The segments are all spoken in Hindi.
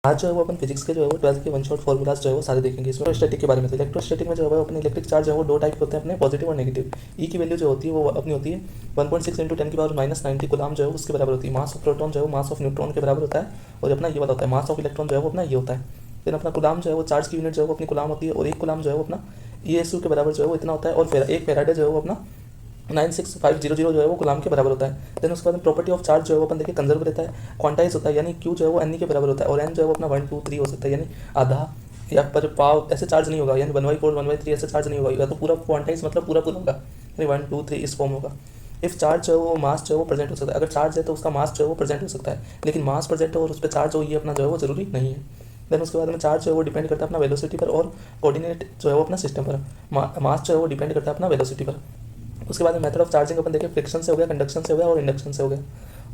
आज जो है वो अपन फिजिक्स के जो है वो 12th के वन शॉट फॉर्मूलाज जो है वो सारे देखेंगे। इसमें इलेक्ट्रोस्टैटिक के बारे में। तो इलेक्ट्रोस्टैटिक में जो है अपने इलेक्ट्रिक चार्ज है वो दो टाइप होते हैं अपने, पॉजिटिव और नेगेटिव। ई की वैल्यू जो होती है वो अपनी होती है 1.6 × 10⁻90 कूलम जो है उसके बराबर होती है। मास ऑफ प्रोटॉन जो है मास ऑफ न्यूट्रॉन के बराबर होता है। और अपना ये वाला होता है मास ऑफ इलेक्ट्रॉन जो है वो अपना ये होता है। फिर अपना कूलम जो है वो चार्ज की यूनिट जो है वो अपनी कूलम होती है। और एक कूलम जो है वो अपना ESU के बराबर जो है वो इतना होता है। और एक फेराडे जो है वो अपना 96500 जो है वो कूलम के बराबर होता है। देन उसके बाद प्रॉपर्टी ऑफ चार्ज जो है वो अपन देखिए कंजर्व रहता है, क्वांटाइज होता है, यानी क्यू जो है वो एन के बराबर होता है। और एन जो है वो अपना 1 2 3 हो सकता है, यानी आधा या पर पाव ऐसे चार्ज नहीं होगा, यानी 1/4 1/3 ऐसे चार्ज नहीं होगा, या तो पूरा क्वांटाइज मतलब पूरा होगा, यानी 1 2 3 इस फॉर्म होगा। इफ चार्ज जो है वो मास जो है वो प्रेजेंट हो सकता है, अगर चार्ज है तो उसका मास जो है वो प्रेजेंट हो सकता है, लेकिन मास प्रेजेंट हो और उस पर चार्ज हो ये अपना जो है वो जरूरी नहीं है। देन उसके बाद में चार्ज जो है वो डिपेंड करता है अपना वेलोसिटी पर, और कोऑर्डिनेट जो है वो अपना सिस्टम पर। मास जो है वो डिपेंड करता है अपना वेलोसिटी पर। उसके बाद में मेथड ऑफ चार्जिंग अपन देखें, फ्रिक्शन से हो गया, कंडक्शन से हो गया और इंडक्शन से हो गया।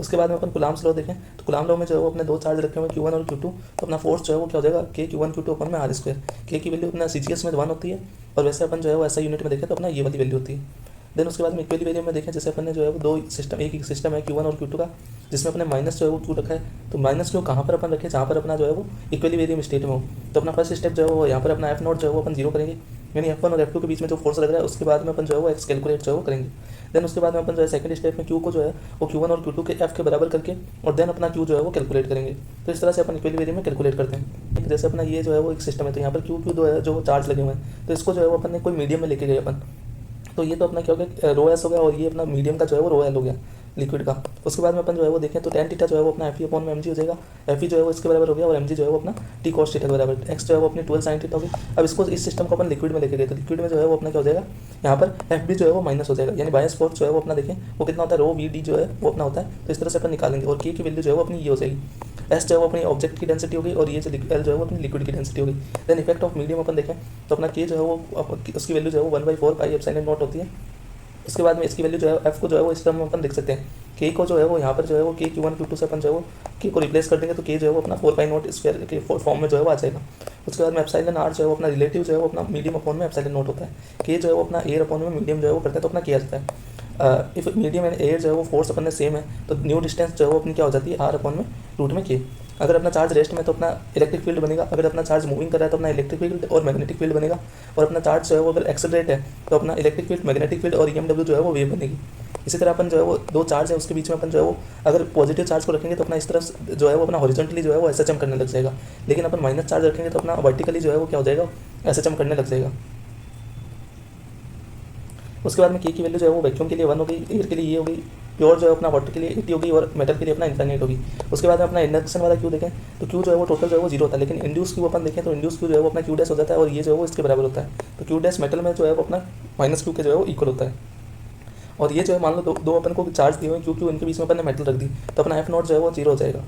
उसके बाद में अपन कूलम्स लॉ देखें, तो कूलम लॉ में जो है वो अपने दो चार्ज रखे हुए Q1 और Q2, तो अपना फोर्स जो है वो क्या हो जाएगा K Q1 Q2 अपन में R²। K की वैल्यू अपना CGS में 1 होती है, और वैसे अपन जो है वो ऐसा यूनिट में देखें तो अपना ये वाली वैल्यू होती है। देन उसके बाद में इक्वली वैल्यू में देखें, जैसे अपन ने जो है वो दो सिस्टम, एक ही सिस्टम है Q1 और Q2 का, जिसमें अपने माइनस जो है वो क्यू रखा है। तो माइनस क्यू कहाँ पर अपन रखें, जहाँ पर अपना जो है वो इक्वली वेरियम स्टेट में हो। तो अपना फर्स्ट स्टेप जो है वो यहाँ पर अपना F0 जो है वो अपन 0 करेंगे, यानी F1 और F2 के बीच में जो फोर्स लग रहा है। उसके बाद में अपन जो है वो एक्स कैलकुलेट जो है वो करेंगे। देन उसके बाद में अपन जो है सेकंड स्टेप में Q को जो है वो Q1 और Q2 के F के बराबर करके, और देन अपना Q जो है वो कैलकुलेट करेंगे। तो इस तरह से अपन इक्वली वेरियम में कैलकुलेट करते हैं। जैसे अपना ये जो है वो एक सिस्टम है, तो यहाँ पर Q जो है जो चार्ज लगे हुए हैं, तो इसको जो है वो अपन ने कोई मीडियम में लेके गए अपन। तो ये तो अपना क्या हो गया ρS हो गया, और ये अपना मीडियम का जो है वो ρL हो गया लिक्विड का। उसके बाद में अपन जो है वो देखें तो tan थीटा जो है वो अपना FE/mg हो जाएगा। FE जो है वो इसके बराबर हो गया, और mg जो है वो अपना t cos थीटा के बराबर। x जो है वो अपनी 12 sin थीटा होगी। अब इसको इस सिस्टम को अपन लिक्विड में लेके गए, तो लिक्विड में जो है वो अपना क्या हो जाएगा, यहाँ पर FB जो है वो माइनस हो जाएगा, यानी बायस फोर्स जो है वो अपना देखें वो कितना होता है, ρVd जो है वो अपना होता है। तो इस तरह से अपन निकालेंगे, और k की वैल्यू जो है वो अपनी ये हो जाएगी। S जो है वो अपनी ऑब्जेक्ट की डेंसिटी होगी, और ये जो L जो है वो अपनी लिक्विड की डेंसिटी होगी। देन इफेक्ट ऑफ मीडियम अपन देखें तो अपना k जो है वो उसकी वैल्यू जो है वो 1/4 पाई एप्सिलॉन नॉट होती है। उसके बाद में इसकी वैल्यू जो है F को जो है वो इस टर्म में अपन देख सकते हैं। K को जो है वो यहाँ पर जो है वो K Q1 Q2 से अपन जो है वो K को रिप्लेस कर देंगे, तो K जो है वो अपना 4π0 स्क्वायर के फॉर्म में जो है वो आ जाएगा। उसके बाद में एप्सिलॉन R जो है वो अपना रिलेटिव जो है वो अपना मीडियम अपॉन में एप्सिलॉन नॉट होता है। K जो है वो अपना एयर अपॉन में मीडियम जो है वो करता है, तो अपना K आता है। इफ मीडियम एंड एयर जो है वो फोर्स अपन ने सेम है, तो न्यू डिस्टेंस जो है वो अपनी क्या हो जाती है R अपॉन में रूट में K। अगर अपना चार्ज रेस्ट में तो अपना इलेक्ट्रिक फील्ड बनेगा, अगर अपना चार्ज मूविंग कर रहा है तो अपना इलेक्ट्रिक फील्ड और मैग्नेटिक फील्ड बनेगा। और अपना चार्ज जो है वो अगर एक्सेलरेट है तो अपना इलेक्ट्रिक फील्ड, मैग्नेटिक फील्ड और EMW जो है वो वेव बनेगी। इसी तरह अपन जो है वो दो चार्ज है उसके बीच में अपन जो है वो अगर पॉजिटिव चार्ज को रखेंगे तो अपना इस तरफ जो है वो अपना हॉरिजॉन्टली जो है वो SHM करने लग जाएगा, लेकिन अपन माइनस चार्ज रखेंगे तो अपना वर्टिकली जो है वो क्या हो जाएगा, SHM करने लग जाएगा। उसके बाद में K की वैल्यू जो है वो वैक्यूम के लिए 1 हो गई, एयर के लिए ये हो गई, प्योर जो है अपना वाटर के लिए 80 होगी, और मेटल के लिए अपना इनफाइनाइट होगी। उसके बाद में अपना इंडक्शन वाला Q देखें तो Q जो है वो टोटल जो है वो 0 होता है, लेकिन इंड्यूस Q अपन देखें तो इंड्यूस Q जो है वो अपना Q' हो जाता है, और ये जो है वो इसके बराबर होता है। तो Q' मेटल में जो है वो अपना -Q के जो है वो इक्वल होता है। और ये जो है मान लो दो अपन को चार्ज दिए हुए Q इनके बीच में अपन ने मेटल रख दी, तो अपना F0 जो है वो 0 हो जाएगा।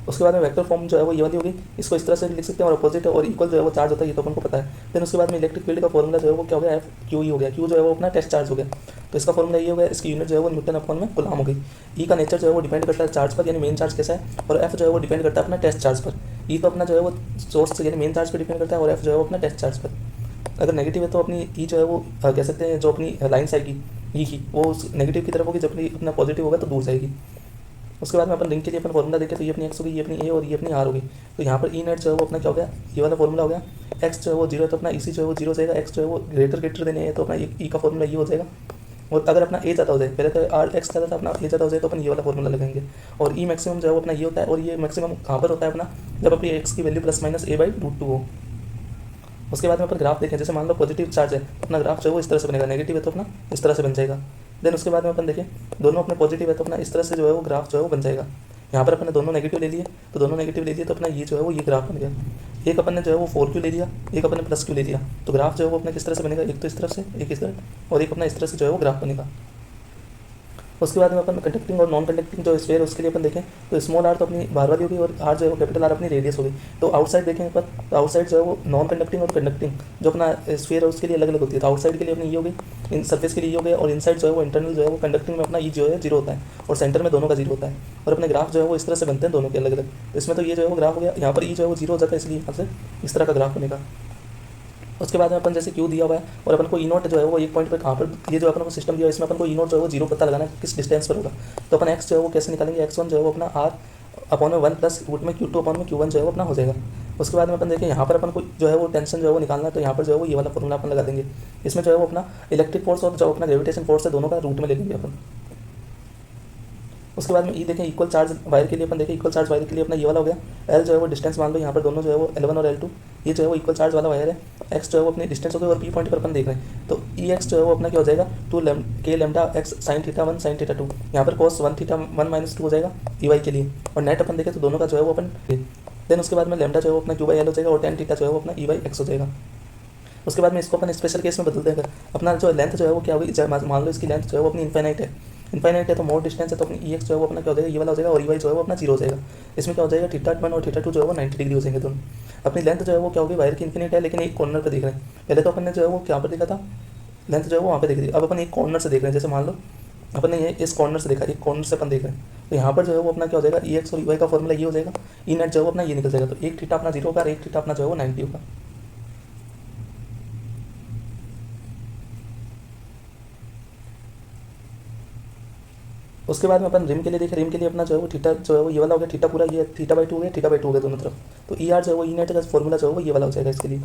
उसके बाद में वेक्टर फॉर्म जो है वो ये वाली होगी, इसको इस तरह से लिख सकते हैं, और अपोजिट और इक्वल जो है वो चार्ज होता है, ये तो अपन को पता है। फिर उसके बाद में इलेक्ट्रिक फील्ड का फॉर्मूला जो है वो क्या हो गया, FQE हो गया। Q जो है वो अपना टेस्ट चार्ज हो गया, तो इसका फॉर्मूला ये हो गया, इसकी यूनिट जो है वो न्यूटन अपॉन में कूलम हो गई। E का नेचर जो है वो डिपेंड करता है चार्ज पर, यानी मेन चार्ज कैसा है, और F जो है वो डिपेंड करता है अपना टेस्ट चार्ज पर। E तो अपना जो है वो सोर्स यानी मेन चार्ज पर डिपेंड करता है, और F जो है वो अपना टेस्ट चार्ज पर। अगर नेगेटिव है तो अपनी E जो है वो कह सकते हैं जो अपनी लाइन्स आएगी E की वो नेगेटिव की तरफ होगी, जब अपना पॉजिटिव होगा तो दूर जाएगी। उसके बाद में अपन रिंग के लिए अपन फॉर्मूला देखें तो ये अपनी x होगी, ये अपनी a और ये अपनी r होगी। तो यहाँ पर E नेट जो है वो अपना क्या हो गया, ये वाला फॉर्मूला हो गया। x जो है वो 0 है तो अपना EC जो है वो 0 हो जाएगा। x जो है वो ग्रेटर देने है तो अपना E का फॉर्मूला ये हो जाएगा। और अगर अपना a ज़्यादा हो जाए, पहले तो r x ज़्यादा था, अपना a ज़्यादा हो जाए तो अपन ये वाला फॉर्मूला लगाएंगे। और E मैक्सिमम जो है वो अपना ये होता है, और ये मैक्सिमम कहाँ पर होता है अपना, जब अपनी x की वैल्यू +-a/√2 हो। उसके बाद में अपन ग्राफ देखें, जैसे मान लो पॉजिटिव चार्ज है, अपना ग्राफ जो है वो इस तरह से बनेगा, नेगेटिव है तो अपना इस तरह से बन जाएगा। देन उसके बाद में अपन देखें दोनों अपने पॉजिटिव है तो अपना इस तरह से जो है वो ग्राफ जो है वो बन जाएगा। यहाँ पर अपन ने दोनों नेगेटिव ले लिए, तो दोनों नेगेटिव ले लिए तो अपना ये जो है वो ये ग्राफ बन गया। एक अपन ने जो है वो 4Q ले लिया, एक अपन ने +Q ले लिया, तो ग्राफ जो है वो अपना किस तरह से बनेगा, एक तो इस तरफ से, एक इस तरफ, और एक अपना इस तरह से जो है वो ग्राफ बनेगा। उसके बाद में अपन कंडक्टिंग और नॉन कंडक्टिंग जो स्फीयर है उसके लिए अपन देखें तो स्मॉल r तो अपनी बार वाली होगी, और r जो है वो कैपिटल R अपनी रेडियस होगी। तो आउटसाइड देखें पर, तो आउटसाइड जो है वो नॉन कंडक्टिंग और कंडक्टिंग जो अपना स्फीयर है उसके लिए अलग अलग होती है। तो आउटसाइड के लिए अपनी ये हो गई, इन सरफेस के लिए ये हो गया, और इनसाइड जो है वो इंटरनल जो है वो कंडक्टिंग में अपना ये जो है 0 होता है, और सेंटर में दोनों का 0 होता है। और अपने ग्राफ जो है वो इस तरह से बनते हैं दोनों के अलग अलग। तो इसमें तो ये जो है वो ग्राफ हो गया, यहाँ पर ये जो है वो 0 हो जाता है, इसलिए यहाँ से इस तरह का ग्राफ बनेगा। उसके बाद में अपन जैसे Q दिया हुआ है, और अपन को E0 जो है वो एक पॉइंट पर कहाँ पर, ये जो अपन को सिस्टम दिया है इसमें अपन को E0 जो है वो 0 पता लगाना है किस डिस्टेंस पर होगा। तो अपन x जो है वो कैसे निकालेंगे, x1 जो है वो अपना r अपॉन में 1 प्लस रूट में Q2 अपॉन में Q1 जो है वो अपना हो जाएगा। उसके बाद में अपन देखें यहाँ पर अपन को जो है वो टेंशन जो है वो निकालना है, तो यहाँ पर जो है वो ये वाला फॉर्मूला अपन लगा देंगे। इसमें जो है वो अपना इलेक्ट्रिक फोर्स और जो अपना ग्रेविटेशन फोर्स है दोनों का रूट में ले लेंगे अपन। उसके बाद में ई देखें इक्वल चार्ज वायर के लिए अपन देखें इक्वल चार्ज वायर के लिए अपना ये वाला हो गया। एल जो है वो डिस्टेंस मान लो यहाँ पर दोनों जो है वो L1 और L2, ये जो है वो इक्वल चार्ज वाला वायर है। एक्स जो है वो अपनी डिस्टेंस हो गई और पी पॉइंट पर अपन देख रहे हैं, तो ई एक्स जो है वो अपना क्या हो जाएगा 2 lambda x sine theta 1 sine theta 2, यहाँ पर cos 1 थीटा 1 माइनस 2 हो जाएगा ई वाई के लिए। और नेट अपन देखें तो दोनों का जो है वो अपन देन उसके बाद में लैम्डा जो है वो अपना क्यू बाई एल हो जाएगा और टेन थीटा जो है वो अपना ई वाई एक्स हो जाएगा। उसके बाद में इसको अपन स्पेशल केस में बदल देंगे। अपना जो लेंथ जो है वो क्या होगी, मान लो इसकी लेंथ जो है वो अपनी इनफाइनाइट है तो मोर डिस्टेंस है तो अपनी ई एक्स जो है वो अपना क्या हो जाएगा ये वाला हो जाएगा और ई वाई जो है वो अपना 0 हो जाएगा। इसमें क्या हो जाएगा थीटा 1 और थीटा 2 जो है वो 90 डिग्री हो जाएंगे दोनों। अपनी लेंथ जो है वो क्या होगी वायर की इन्फिनिट है लेकिन एक कॉर्नर पर देख रहे हैं। पहले तो अपन ने जो है वो क्या पर देखा था लेंथ जो है वो वहाँ पे देख रही है, अब अपन एक कॉर्नर से देख रहे हैं। जैसे मान लो अपन ने ये इस कॉर्नर से देखा, एक कॉर्नर से अपन देख रहे हैं, तो यहाँ पर जो है वो अपना क्या हो जाएगा ई एक्स और ई वाई का फॉर्मूला ये हो जाएगा। ई नेट जो है वो अपना ये निकल जाएगा, तो एक थीटा अपना 0 होगा और एक थीटा अपना जो है वो 90 होगा। उसके बाद में अपन रिम के लिए देखें, रिम के लिए अपना जो है वो थीटा जो है वो ये वाला हो गया, थीटा पूरा ये थीटा बाई 2 हो गया, थीटा बाई 2 हो गया दोनों तरफ, तो ई आर जो है वो ई नेट का फॉर्मूला जो है वो ये वाला हो जाएगा इसके लिए।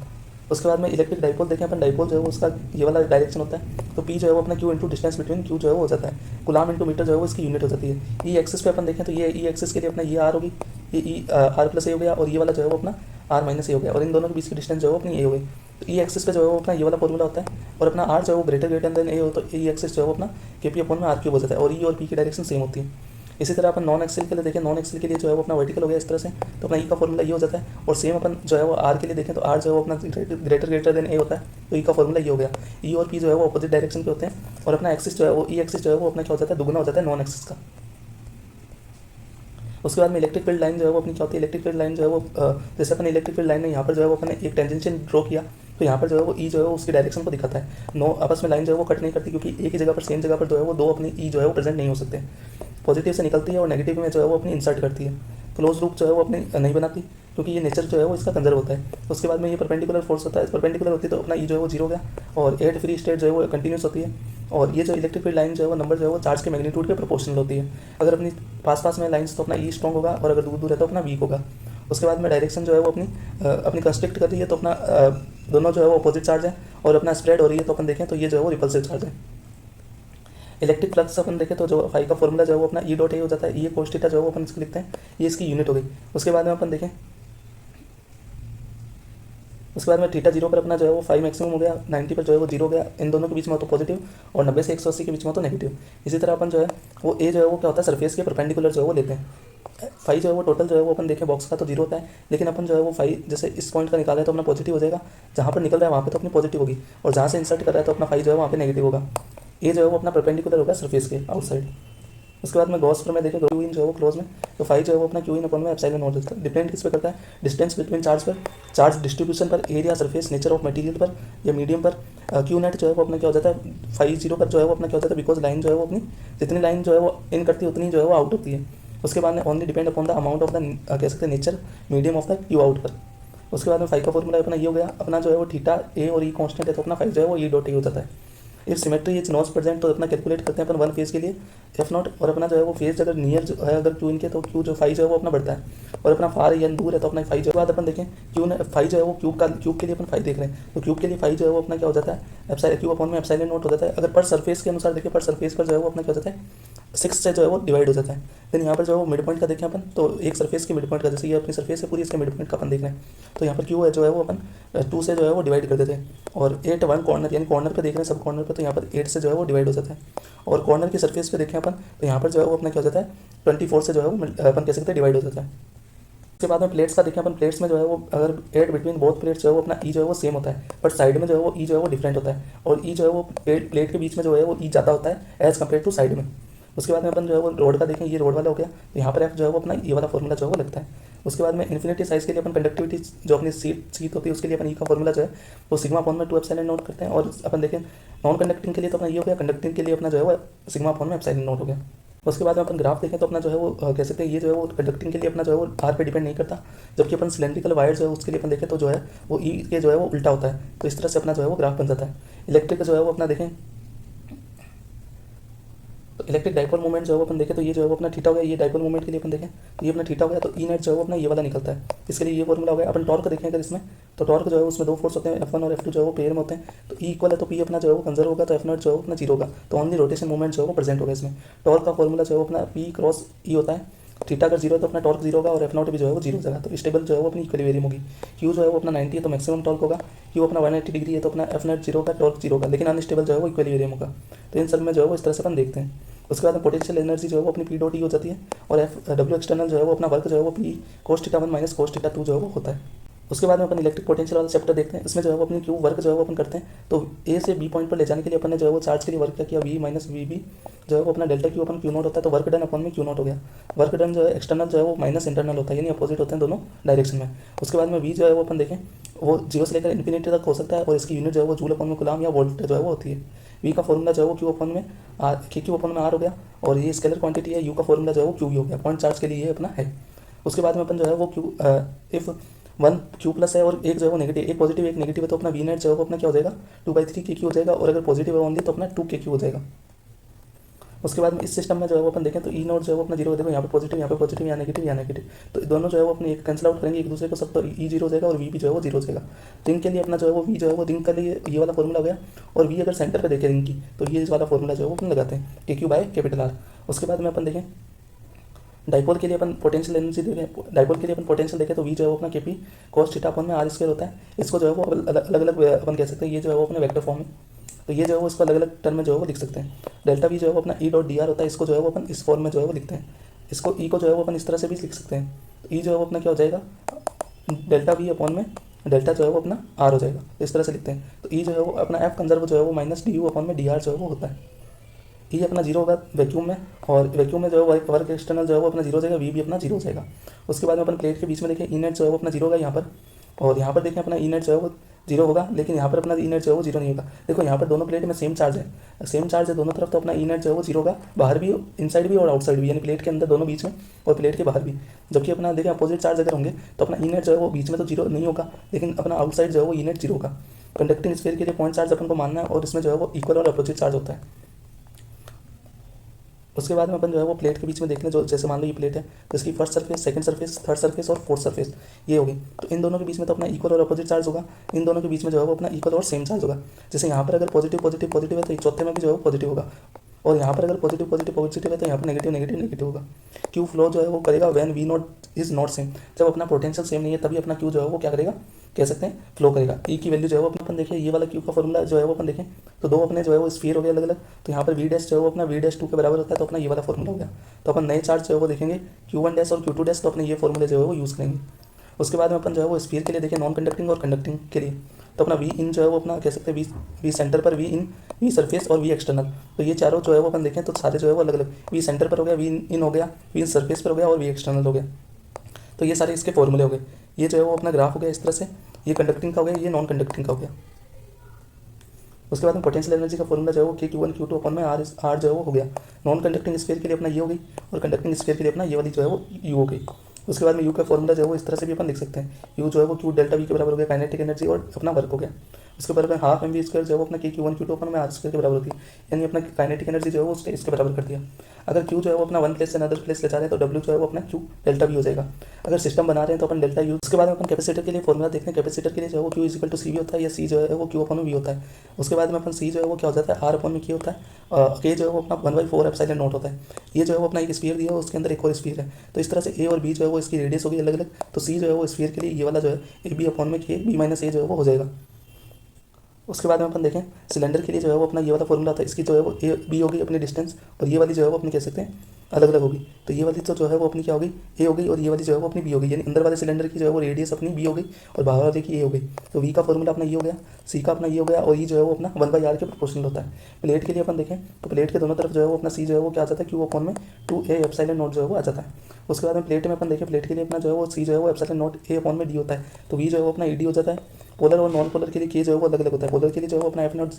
उसके बाद में इलेक्ट्रिक डाइपोल देखें अपन, डाइपोल जो है वो उसका ये वाला डायरेक्शन होता है, तो पी जो है वो अपना Q into distance between Q जो है वो हो जाता है, कुलाम इंटू मीटर जो है वो इसकी यूनिट हो जाती है। ई एक्सिस पे अपन देखें तो ये ई एक्सिस के लिए अपना ये आर होगी, ये ई आर प्लस ए हो गया और ये वाला जो है वो अपना आर माइनस ए हो गया, और इन दोनों के बीच की डिस्टेंस जो है वो अपनी ए हो गई। तो ई एक्सिस पे जो है वो अपना ये वाला फॉर्मूला होता है, और अपना आर जो है वो ग्रेटर देन ए हो तो ई एक्सिस जो है वो अपना के पी अपॉन में आर क्यूब हो जाता है, और ई और पी की डायरेक्शन सेम होती है। इसी तरह अपन नॉन एक्सेल के लिए देखें, नॉन एक्सेल के लिए जो है वो अपना वर्टिकल हो गया इस तरह से, तो अपना ई का फॉर्मूला ये हो जाता है। और सेम अपन जो है वो आर के लिए देखें तो आर जो है वो अपना ग्रेटर देन ए होता है, तो ई का फॉर्मूला ये हो गया। ई और पी जो है वो अपोजिट डायरेक्शन पे होते हैं, और अपना एक्सिस जो है वो ई एक्सिस जो है वो अपना क्या हो जाता है दुगुना हो जाता है नॉन एक्सिस का। उसके बाद में इलेक्ट्रिक फील्ड लाइन जो है वो अपनी क्या होती है, इलेक्ट्रिक फील्ड लाइन जो है वो जैसे अपन इलेक्ट्रिक फील्ड लाइन में यहाँ पर जो है वो अपने एक टेंजेंशियल ड्रॉ किया, तो यहाँ पर जो है वो ई जो है वो उसकी डायरेक्शन को दिखाता है। नो आपस में लाइन जो है वो कट नहीं करती, क्योंकि एक ही जगह पर सेम जगह पर जो है वो दो अपनी ई जो है वो प्रेजेंट नहीं हो सकते, पॉजिटिव से निकलती है और नेगेटिव में जो है वो अपनी इंसर्ट करती है। क्लोज लूप जो है वो अपनी नहीं बनाती, क्योंकि ये नेचर जो है वो इसका कंजर्व होता है। उसके बाद में ये परपेंडिकुलर फोर्स होता है, परपेंडिकुलर होती है तो अपना ई जो है वो 0 हो गया, और एट फ्री स्टेट जो है वो कंटिन्यूस होती है। और ये जो इलेक्ट्रिक फील्ड लाइन जो है वो नंबर जो है वो चार्ज के मैग्नीट्यूड के प्रोपोर्शनल होती है। अगर अपनी पास में लाइन्स तो अपना ई स्ट्रॉन्ग होगा, और अगर दूर दूर है तो अपना वीक होगा। उसके बाद में डायरेक्शन जो है वो अपनी कंस्ट्रक्ट कर रही है, तो अपना दोनों जो है वो अपोजिट चार्ज है, और अपना स्प्रेड हो रही है तो अपन देखें तो ये जो है वो रिपल्सिव चार्ज है। इलेक्ट्रिक फ्लक्स अपन देखें तो जो फाई का फॉर्मूला जो है वो अपना ई डॉट ए हो जाता है, ये कोस थीटा जो है वो अपन इसको लिखते हैं, ये इसकी यूनिट हो गई। उसके बाद में अपन देखें, उसके बाद में थीटा 0 पर अपना जो है वो 5 मैक्सिमम हो गया, 90 पर जो है वो 0 हो गया, इन दोनों के बीच में हो तो पॉजिटिव, और 90 से 180 के बीच में हो तो नेगेटिव। इसी तरह अपन जो है वो ए जो है वो क्या होता है सरफेस के परपेंडिकुलर जो है वो लेते हैं। 5 जो है वो टोटल जो है वो अपन देखें बॉक्स का तो 0 होता है, लेकिन अपन जो है वो 5 जैसे इस पॉइंट का निकाला है तो अपना पॉजिटिव हो जाएगा, जहाँ पर निकल रहा है वहाँ पे तो अपनी पॉजिटिव होगी, और जहाँ से इंसर्ट कर रहा है तो अपना 5 जो है वहाँ पे नेगेटिव होगा। ए जो है वो अपना परपेंडिकुलर होगा सरफेस के आउटसाइड। उसके बाद में गॉस पर मैं देखें क्यू इन जो है वो क्लोज में, तो 5 जो है वो अपना क्यू इन अपन में एप्सिलॉन नॉट होता है। डिपेंड किस पे करता है, डिस्टेंस बिटवीन चार्ज पर, चार्ज डिस्ट्रीब्यूशन पर, area surface nature of material पर या मीडियम पर। क्यू नेट जो है वो अपना क्या हो जाता है 5 0 पर जो है वो अपना क्या हो जाता है, बिकॉज लाइन जो है वो अपनी जितनी लाइन जो है वो इन करती है उतनी जो है वो आउट होती है। उसके बाद में only depend upon the amount of the कह सकते हैं nature medium of the Q out पर। उसके बाद में 5 का फॉर्मूला अपना ये हो गया, अपना जो है वो थीटा ए और ई कॉन्स्टेंट है तो अपना 5 जो है वो ई डॉट ए हो जाता है। If symmetry is not present तो अपना कैलकुलेट करते हैं अपन वन फेज के लिए एफ नॉट, और अपना जो है वो फेज अगर नियर जो है अगर क्यू इनके तो क्यू जो 5 जो है वो अपना बढ़ता है, और अपना फार या दूर है तो अपना 5 जो है। बाद अपन देखें क्यू 5 जो है वो क्यूब के लिए अपन 5 देख रहे हैं, तो क्यूब के लिए 5 जो है वो अपना क्या हो जाता है एप्सिलॉन क्यू अपॉन में एप्सिलॉन नॉट हो जाता है। अगर पर सरफेस के अनुसार देखें, पर सरफेस पर जो है वो अपना क्या हो जाता है 6 से जो है वो डिवाइड हो जाता है। देन यहाँ पर जो है वो मिड पॉइंट का देखें अपन, तो एक सरफेस के मिड पॉइंट का, जैसे ये अपनी सरफेस है पूरी, इसके मिड पॉइंट का अपन देख रहे हैं, तो यहाँ पर क्यू है जो है वो अपन 2 से जो है वो डिवाइड कर देते हैं, और 8 1 कॉर्नर यानी कॉर्नर पे देख रहे हैं सब कॉर्नर पे, तो यहाँ पर 8 से जो है वो डिवाइड हो जाता है। और कॉर्नर की सरफेस पे देखें अपन तो यहाँ पर जो है वो अपना क्या हो जाता है 24 से जो है वो अपन कह सकते हैं डिवाइड हो जाता है। उसके बाद में प्लेट्स का देखें अपन, प्लेट्स में जो है वो अगर एट बिटवीन बोथ प्लेट्स जो है वो अपना ई जो है वो सेम होता है, बट साइड में जो है वो ई जो है वो डिफरेंट होता है, और ई जो है वो प्लेट के बीच में जो है वो ई ज़्यादा होता है एज़ कम्पेयर टू साइड में। उसके बाद में अपन जो है वो रोड का देखें, ये रोड वाला हो गया, तो यहाँ पर एफ जो है वो अपना ये वाला फॉर्मूला जो है वो लगता है। उसके बाद में इन्फिनिटी साइज के लिए अपन कंडक्टिविटी जो अपनी सीट होती है उसके लिए अपन ई का फॉर्मूला जो है वो सिग्मा अपॉन में 2 एप्सिलॉन नोट करते हैं। और अपन देखें नॉन कंडक्टिंग के लिए तो अपना ये हो गया, कंडक्टिंग के लिए अपना जो है वो सिग्मा अपॉन में एप्सिलॉन नोट हो गया। उसके बाद में अपन ग्राफ देखें तो अपना जो है वो कह सकते हैं ये जो है वो कंडक्टिंग के लिए अपना जो है वो आर पे डिपेंड नहीं करता, जबकि अपन सिलेंड्रिकल वायर जो है उसके लिए अपन देखें तो जो है वो ई के जो है वो उल्टा होता है, तो इस तरह से अपना जो है वो ग्राफ बन जाता है। इलेक्ट्रिक जो है वो अपना देखें तो इलेक्ट्रिक डाइपोल मोमेंट जो है वो अपन देखें तो ये जो है वो अपना थीटा हो गया, ये डाइपोल मोमेंट के लिए अपन देखें तो ये अपना थीटा हो गया, तो ई नेट जो है वो अपना ये वाला निकलता है, इसके लिए ये फॉर्मूला हो गया। अपन टॉर्क देखें अगर इसमें, तो टॉर्क जो है उसमें दो फोर्स होते हैं, F1 और F2 जो है वो पेयर में होते हैं, तो ई इक्वल है तो पी अपना जो है वो कंजर्व होगा, तो F0 जो है वो अपना जीरो होगा, तो ओनली रोटेशन मूवमेंट जो है वो प्रेजेंट होगा इसमें। टॉर्क का फॉर्मूला जो है वो अपना पी क्रॉस ई होता है, थीटा अगर जीरो है तो अपना टॉर्क जीरो होगा और F0 भी जो है वो जीरो हो जाएगा, तो स्टेबल जो है वो अपनी इक्विलिब्रियम होगी। क्यू जो है वो अपना 90 है तो मैक्सिमम टॉर्क होगा, क्यू अपना 180 डिग्री है तो अपना F0 जीरो होगा, टॉर्क जीरो होगा, लेकिन अनस्टेबल जो है वो इक्विलिब्रियम होगा। तो इन सब में जो है वो इस तरह से अपन देखते हैं। उसके बाद में पोटेंशियल एनर्जी जो है वो अपनी पी डॉट ई हो जाती है, और एफ डब्ल्यू एक्सटर्नल जो है वो अपना वर्क जो है वो P cos theta 1 minus cos theta 2 जो है वो होता है। उसके बाद में अपन इलेक्ट्रिक पोटेंशियल वाला चैप्टर देखते हैं, इसमें जो है वो अपनी क्यू वर्क जो है वो अपन करते हैं, तो ए से बी पॉइंट पर ले जाने के लिए अपन ने जो है वो चार्ज के लिए वर्क किया वी माइनस वी बी जो है वो अपना delta Q upon Q note होता है, तो वर्क डन अपन में क्यू नोट हो गया। वर्क डन जो है एक्सटर्नल जो है वो माइनस इंटरनल होता है, यानी अपोजिट होते हैं दोनों डायरेक्शन में। उसके बाद में वी जो है वो अपन देखें वो जीरो से लेकर इन्फिनिटी तक हो सकता है, और इसकी यूनिट जो है वो जूल अपन में गुलाम या वोल्ट जो है वो होती है। वी का फॉर्मूला जो है वो क्यू अपन में आर क्यू अपन में आर हो गया, और ये स्केलर क्वांटिटी है, यू का फॉर्मूला जो है वो क्यू हो गया, पॉइंट चार्ज के लिए ये अपना है। उसके बाद में अपन जो है वो Q if one Q plus है और एक जो है वो नेगेटिव, एक पॉजिटिव एक नेगेटिव है, तो अपना वी नेट जो है वो अपना क्या हो जाएगा 2/3 के क्यू हो जाएगा, और अगर पॉजिटिव है ओनली तो अपना 2 के क्यू हो जाएगा। उसके बाद में इस सिस्टम में जो है वो अपन देखें तो ई नोट जो है वो अपना जीरो देखो, यहाँ पे पॉजिटिव यहाँ पे पॉजिटिव यहाँ नेगेटिव यहाँ नेगेटिव, तो दोनों जो है वो अपने एक कैंसिल आउट करेंगे एक दूसरे को, सब तो ई जीरो हो जाएगा और वी भी जो है वो जीरो हो जाएगा। रिंग के लिए अपना जो है वो वी जो है वो रिंग के लिए ये वाला फॉर्मूला हो गया, और वी अगर सेंटर पर देखें रिंग की तो ये वाला फॉर्मूला जो है वो अपन लगाते हैं के क्यू बाय कैपिटल आर। उसके बाद में अपन देखें डाइपोल के लिए अपन पोटेंशियल एनर्जी देखें, डाइपोल के लिए अपन पोटेंशियल देखें तो वी जो है वो अपना के पी कॉस थीटा अपन में आर स्क्वायर होता है, इसको जो है वो अलग अलग अपन कह सकते हैं, ये जो है वो अपने वेक्टर फॉर्म है, तो ये जो है वो इसको अलग अलग टर्म में जो है वो लिख सकते हैं। डेल्टा वी जो है वो अपना ई डॉट डी आर होता है, इसको जो है वो अपन इस फॉर्म में जो है वो लिखते हैं, इसको ई को जो है वो अपन इस तरह से भी लिख सकते हैं, तो ई जो है वो अपना क्या हो जाएगा डेल्टा वी अपॉन में डेल्टा जो है वो अपना आर हो जाएगा, इस तरह से लिखते हैं। तो ई जो है वो अपना एफ कंजर्व जो है वो माइनस डी यू अपॉन में डी आर जो है वो होता है। ई अपना जीरो होगा वैक्यूम में, और वैक्यूम में जो है वर्क एक्सटर्नल जो है वो अपना जीरो हो जाएगा, वी भी अपना जीरो हो जाएगा। उसके बाद में अपन प्लेट के बीच में देखें ई नेट जो है वो अपना जीरो होगा यहाँ पर, और यहाँ पर देखें अपना ई नेट जो है वो जीरो होगा, लेकिन यहाँ पर अपना ई नेट जो है वो जीरो नहीं होगा। देखो यहाँ पर दोनों प्लेट में सेम चार्ज है दोनों तरफ, तो अपना ई नेट जो है वो जीरो होगा, बाहर भी इनसाइड भी और आउटसाइड भी, यानी प्लेट के अंदर दोनों बीच में और प्लेट के बाहर भी। जबकि अपना देखें अपोजिट चार्ज अगर होंगे तो अपना ई नेट जो है वो बीच में तो जीरो नहीं होगा, लेकिन अपना आउटसाइड जो है वो ई नेट जीरो होगा। कंडक्टिंग स्फीयर के लिए पॉइंट चार्ज अपन को मानना है, और इसमें जो है वो इक्वल और अपोजिट चार्ज होता है। उसके बाद में अपन जो है वो प्लेट के बीच में देख लें, जो जैसे मान लो ये प्लेट है तो इसकी first surface second surface third surface और फोर्थ सरफेस ये होगी, तो इन दोनों के बीच में तो अपना इक्वल और अपोजिट चार्ज होगा, इन दोनों के बीच में जो है वो अपना इक्वल और सेम चार्ज होगा। जैसे यहाँ पर अगर पॉजिटिव पॉजिटिव पॉजिटिव है तो चौथे में भी जो है वो पॉजिटिव होगा, और यहाँ पर अगर पॉजिटिव पॉजिटिव पॉजिटिव है तो यहाँ पर नेगेटिव नेगेटिव नेगेटिव होगा। क्यू फ्लो जो है वो करेगा when V naught is not same, जब अपना पोटेंशियल सेम नहीं है तभी अपना क्यू जो है वो क्या करेगा कह सकते हैं फ्लो करेगा। ई की वैल्यू जो है वो अपन देखिए, ये वाला क्यू का फॉर्मूला जो है वो अपन देखें तो दो अपने जो है वो स्फीयर हो गए अलग अलग, तो यहाँ पर वी डैश जो है वो अपना वी डैश 2 के बराबर होता है, तो अपना ये वाला फॉर्मूला हो गया। तो अपन नए चार्ज जो है वो देखेंगे Q1 डैश और Q2 डैश, तो अपने ये फॉर्मूले जो है वो यूज़ करेंगे। उसके बाद में अपन जो है वो स्फीयर के लिए देखें नॉन कंडक्टिंग और कंडक्टिंग के लिए, तो अपना वी इन जो है वो अपना कह सकते हैं वी सेंटर पर वी इन वी सरफेस और वी एक्सटर्नल, तो ये चारों जो है वो अपन देखें तो सारे जो है वो अलग अलग, वी सेंटर पर हो गया, वी इन हो गया, वी सरफेस पर हो गया और वी एक्सटर्नल हो गया, तो ये सारे इसके फॉर्मूले हो गए। ये जो है वो अपना ग्राफ हो गया इस तरह से, ये कंडक्टिंग का हो गया, ये नॉन कंडक्टिंग का हो गया। उसके बाद में पोटेंशियल एनर्जी का फॉर्मूला जो है वो के Q1 Q2 अपन में आर जो है वो हो गया। नॉन कंडक्टिंग स्फीयर के लिए अपना ये हो गई, और कंडक्टिंग स्फीयर के लिए अपना ये वाली जो है वो यू हो गई। उसके बाद में यू का फॉर्मूला जो है वो इस तरह से भी अपन लिख सकते हैं, यू जो है वो क्यू डेल्टा वी के बराबर हो गया, काइनेटिक एनर्जी और अपना वर्क हो गया। उसके बाद में हाफ एम वी स्क्वायर जो है वो अपना के Q1 Q2 अपन में आर स्क्वायर के बराबर होती है, यानी अपना काइनेटिक एनर्जी जो है वो उसके इसके बराबर कर दिया। अगर क्यू जो है वो अपना वन प्लेस से अनदर प्लेस ले जा रहे हैं तो डब्ल्यू जो है वो अपना क्यू डेल्टा वी हो जाएगा। अगर सिस्टम बना रहे हैं तो अपन डेल्टा यू। उसके बाद में अपन कैपेसिटर के लिए फॉर्मूला देखते हैं, कैपेसिटर के लिए जो है वो Q equal to C V होता है, या सी जो है वो क्यू अपन में वी होता है। उसके बाद में अपन सी जो है वो क्या हो जाता है आर अपन में के होता है, के जो है वो अपना 1/4 एप्सिलॉन नॉट होता है। ये जो है वो अपना एक स्फीयर दिया है, उसके अंदर एक और स्फीयर है, तो इस तरह से ए और बी जो है वो इसकी रेडियस होगी अलग अलग, तो सी जो है वो स्फीयर के लिए ये वाला जो है ए बी अपॉन में के बी माइनस ए जो है वो हो जाएगा। उसके बाद में अपन देखें सिलेंडर के लिए जो है वो अपना ये वाला फॉर्मूला था, इसकी जो है वो ए बी होगी अपनी डिस्टेंस, और ये वाली जो है वो अपनी कह सकते हैं अलग अलग होगी, तो ये वाली तो जो है वो अपनी क्या होगी ए हो गई, और ये वाली जो है वो अपनी बी हो गई, यानी अंदर वाले सिलेंडर की जो है वो रेडियस अपनी बी हो गई और बाहर वाले की ए हो गई। तो वी का फॉर्मूला अपना ये हो गया, सी का अपना ये हो गया, और ये जो है वो अपना 1/r के प्रोपोर्शनल होता है। प्लेट के लिए अपन देखें तो प्लेट के दोनों तरफ जो है वो अपना सी जो है वो क्या आ जाता है क्यू अपॉन में 2a एप्सिलॉन नॉट जो है वो आ जाता है। उसके बाद में प्लेट में अपन देखें प्लेट के लिए अपना जो है वो सी जो है वो एप्सिलॉन नॉट ए अपॉन में डी होता है, तो वी जो है वो अपना ई डी हो जाता है। पोलर और नॉन पोलर के लिए के जो है वो अलग अलग होता है। पोलर के लिए जो है वो अपना एफ नॉट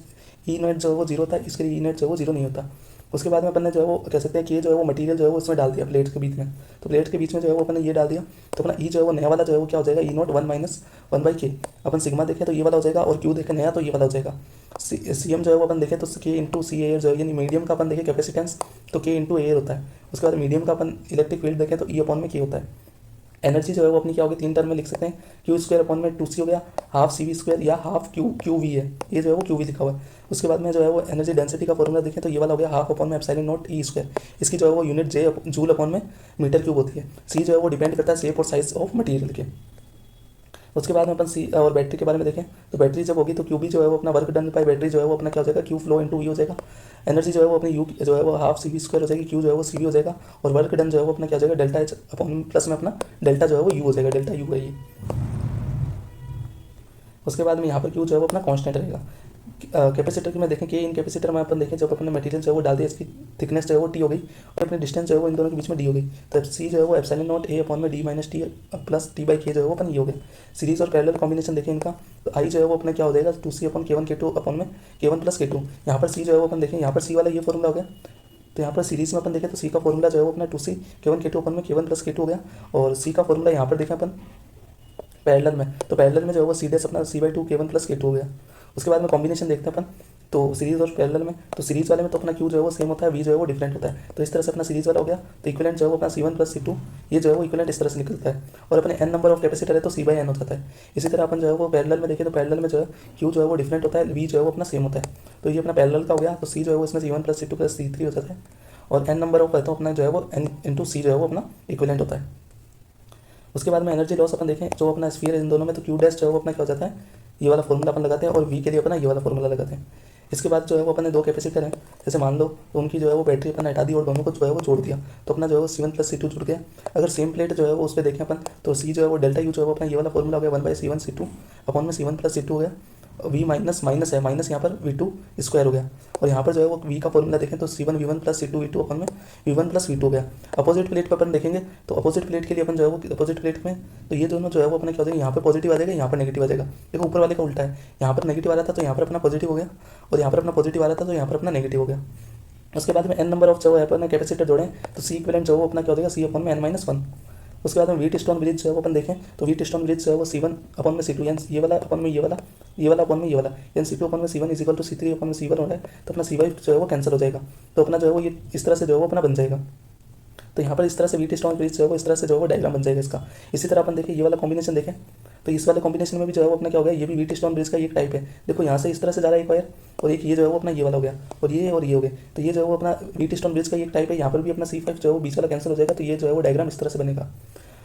ई नॉट जो है वो 0 होता है, इसके लिए ई नॉट जो है वो 0 नहीं होता। उसके बाद में अपन ने जो है वो कह सकते हैं कि जो है वो मटेरियल जो है वो उसमें डाल दिया प्लेट्स के बीच में, तो प्लेट्स के बीच में जो है वो अपन ने ये डाल दिया, तो अपना ई जो है वो नया वाला जो है वो क्या हो जाएगा, ई नॉट 1-1/k। अपन सिग्मा देखें तो ये वाला हो जाएगा, और क्यू देखें नया तो ये वाला हो जाएगा। सी एम जो है वो अपन देखें तो के इंटू सी एयर जो है, यानी मीडियम का अपन देखें कैपेसिटेंस तो के इंटू एयर होता है। उसके बाद मीडियम का अपन इलेक्ट्रिक फील्ड देखें तो ई अपॉन में के होता है। एनर्जी जो है वो अपनी क्या होगी, 3 टर्म में लिख सकते हैं, क्यू स्क्वायर अपॉन में 2c हो गया, हाफ सी वी स्क्वायर या हाफ क्यू वी है, ये जो है वो क्यू वी लिखा हुआ है। उसके बाद में जो है वो एनर्जी डेंसिटी का फॉर्मूला देखें तो ये वाला हो गया हाफ अपॉन में एप्सिलॉन नॉट ई स्क्वायर, इसकी जो है वो यूनिट जूल अपॉन में मीटर क्यूब होती है। सी जो है वो डिपेंड करता है शेप और साइज ऑफ मटीरियल के। उसके बाद में अपन सी और बैटरी के बारे में देखें तो बैटरी जब होगी तो क्यू बी जो है वो अपना वर्क डन बाय बैटरी जो है वो अपना क्या हो जाएगा, क्यू फ्लो इंटू वी हो जाएगा। एनर्जी जो है वो अपनी यू जो है वो हाफ सी वी स्क्वायर हो जाएगी, क्यू जो है वो सी वी हो जाएगा, और वर्क डन जो है वो अपना क्या हो जाएगा, डेल्टा एच अपॉन प्लस में अपना डेल्टा जो है वो यू हो जाएगा, डेल्टा यू है ये। उसके बाद में यहाँ पर क्यू जो है वो अपना कांस्टेंट रहेगा। कैपेसिटर में देखें कि इन कैपेसिटर में अपन देखें जब अपने मटेरियल जो है वो डाल दिया, इसकी थिकनेस जो है वो टी हो गई, और अपनी डिस्टेंस जो है वो इन दोनों के बीच में डी हो गई, तो सी जो है वो एप्सिलॉन नॉट ए अपॉन में D minus T plus T by के जो है वो अपन ये हो गया। सीरीज और पैरेलल कॉम्बिनेशन देखें इनका, तो आई जो है वो अपना क्या हो जाएगा, 2c अपॉन के वन के टू अपॉन में के वन प्लस के टू। यहाँ पर सी जो है वो अपन देखें, यहाँ पर सी वाला ये फॉर्मूला हो गया, तो यहाँ पर सीरीज में अपन देखें तो सी का फॉर्मूला जो है वो अपना 2c के वन के टू अपन में के वन प्लस के टू हो गया, और सी का फॉर्मूला यहाँ पर देखें अपन पैरेलल में, तो पैरेलल में जो है वो सीधे अपना c/2 के वन प्लस के टू हो गया। उसके बाद में कॉम्बिनेशन देखते हैं अपन, तो सीरीज और पैरेलल में, तो सीरीज वाले में तो अपना क्यू जो है वो सेम होता है, वी जो है वो डिफरेंट होता है, तो इस तरह से अपना सीरीज वाला हो गया, तो इक्विवेलेंट जो है वो अपना c1 प्लस c2 ये जो है वो इक्विवेलेंट इस तरह से निकलता है, और अपने n नंबर ऑफ कैपेसिटर है तो c/n हो जाता है। इसी तरह अपन जो है वो पैरेलल में देखें तो पैरेलल में जो है क्यू जो है वो डिफरेंट होता है, वी जो है वो अपना सेम होता है, तो ये अपना पैरेलल का हो गया, तो सी जो है वो इसमें c1 plus c2 plus c3 हो जाता है, और n नंबर ऑफ है तो अपना जो है वो n इंटू सी जो है वो अपना इक्विवेलेंट होता है। उसके बाद में एनर्जी लॉस अपन देखें जो अपना स्फीयर है इन दोनों में, तो क्यू डैश जो है वो अपना क्या हो जाता है, ये वाला फॉर्मूला अपन लगाते हैं, और वी के लिए अपना ये वाला फॉर्मूला लगाते हैं। इसके बाद जो है वो अपने दो कैपेसिटर हैं, जैसे मान लो तो उनकी जो है वो बैटरी अपन हटा दी और दोनों को जो है वो जोड़ दिया, तो अपना जो है वो c1 प्लस c2 जुड़ गया। अगर सेम प्लेट जो है वो उस पर देखें अपन, तो सी जो है वो डेल्टा यू जो है वो अपना ये वाला फॉर्मूला हो गया 1/c1 c2 अपॉन में c1 प्लस c2 हो गया, वी माइनस माइनस है, माइनस यहाँ पर v2 स्क्वायर हो गया, और यहाँ पर जो है वो वी का फॉर्मूला देखें तो c1 v1 plus c2 v2 अपन में v1 प्लस v2 हो गया। अपोजिट प्लेट पर अपन देखेंगे तो अपोजिट प्लेट के लिए अपन जो है वो अपोजिट प्लेट में, तो ये दोनों जो है वो अपने क्या हो जाएगा, यहाँ पर पॉजिटिव आ जाएगा, यहाँ पर नेगेटिव आ जाएगा। देखो ऊपर वाले का उल्टा है, यहाँ पर नेगेटिव आ रहा था तो यहाँ पर अपना पॉजिटिव हो गया, और यहाँ पर अपना पॉजिटिव आ रहा था तो यहाँ पर अपना नेगेटिव हो गया। उसके बाद में n नंबर ऑफ जो है अपन कैपेसिटर जोड़ें तो सी इक्विवेलेंट जो है वो अपना क्या हो जाएगा, सी अपॉन में n-1। उसके बाद में वीट स्टोन ब्रिज जो है वो अपन देखें तो वीट स्टोन ब्रिज जो है वो c1 अपॉन में c2 यानी ये वाला अपॉन में ये वाला, ये वाला अपॉन में ये वाला, यानी c2 अपॉन में c1 is equal to c3 upon में c1 हो रहा है, तो अपना c5 जो है वो कैंसिल हो जाएगा, तो अपना जो है वो ये इस तरह से जो है वो अपना बन जाएगा। तो यहाँ पर इस तरह से वीट स्टोन ब्रिज जो है वो इस तरह से जो है वो डायग्राम बन जाएगा इसका। इसी तरह अपन देखिए ये वाला कॉम्बिनेशन देखें तो इस वाले कॉम्बिनेशन में भी जो है वो अपना क्या हो गया, ये भी वीट स्टोन ब्रिज का एक टाइप है। देखो यहाँ से इस तरह से जा रहा है एक वायर, और एक ये जो है वो अपना ये वाला हो गया, और ये हो गया, तो ये जो है वो अपना वीट स्टोन ब्रिज का एक टाइप है। यहाँ पर भी अपना c5 जो है वो बीच वाला कैंसिल हो जाएगा, तो ये जो है वो डायग्राम इस तरह से बनेगा।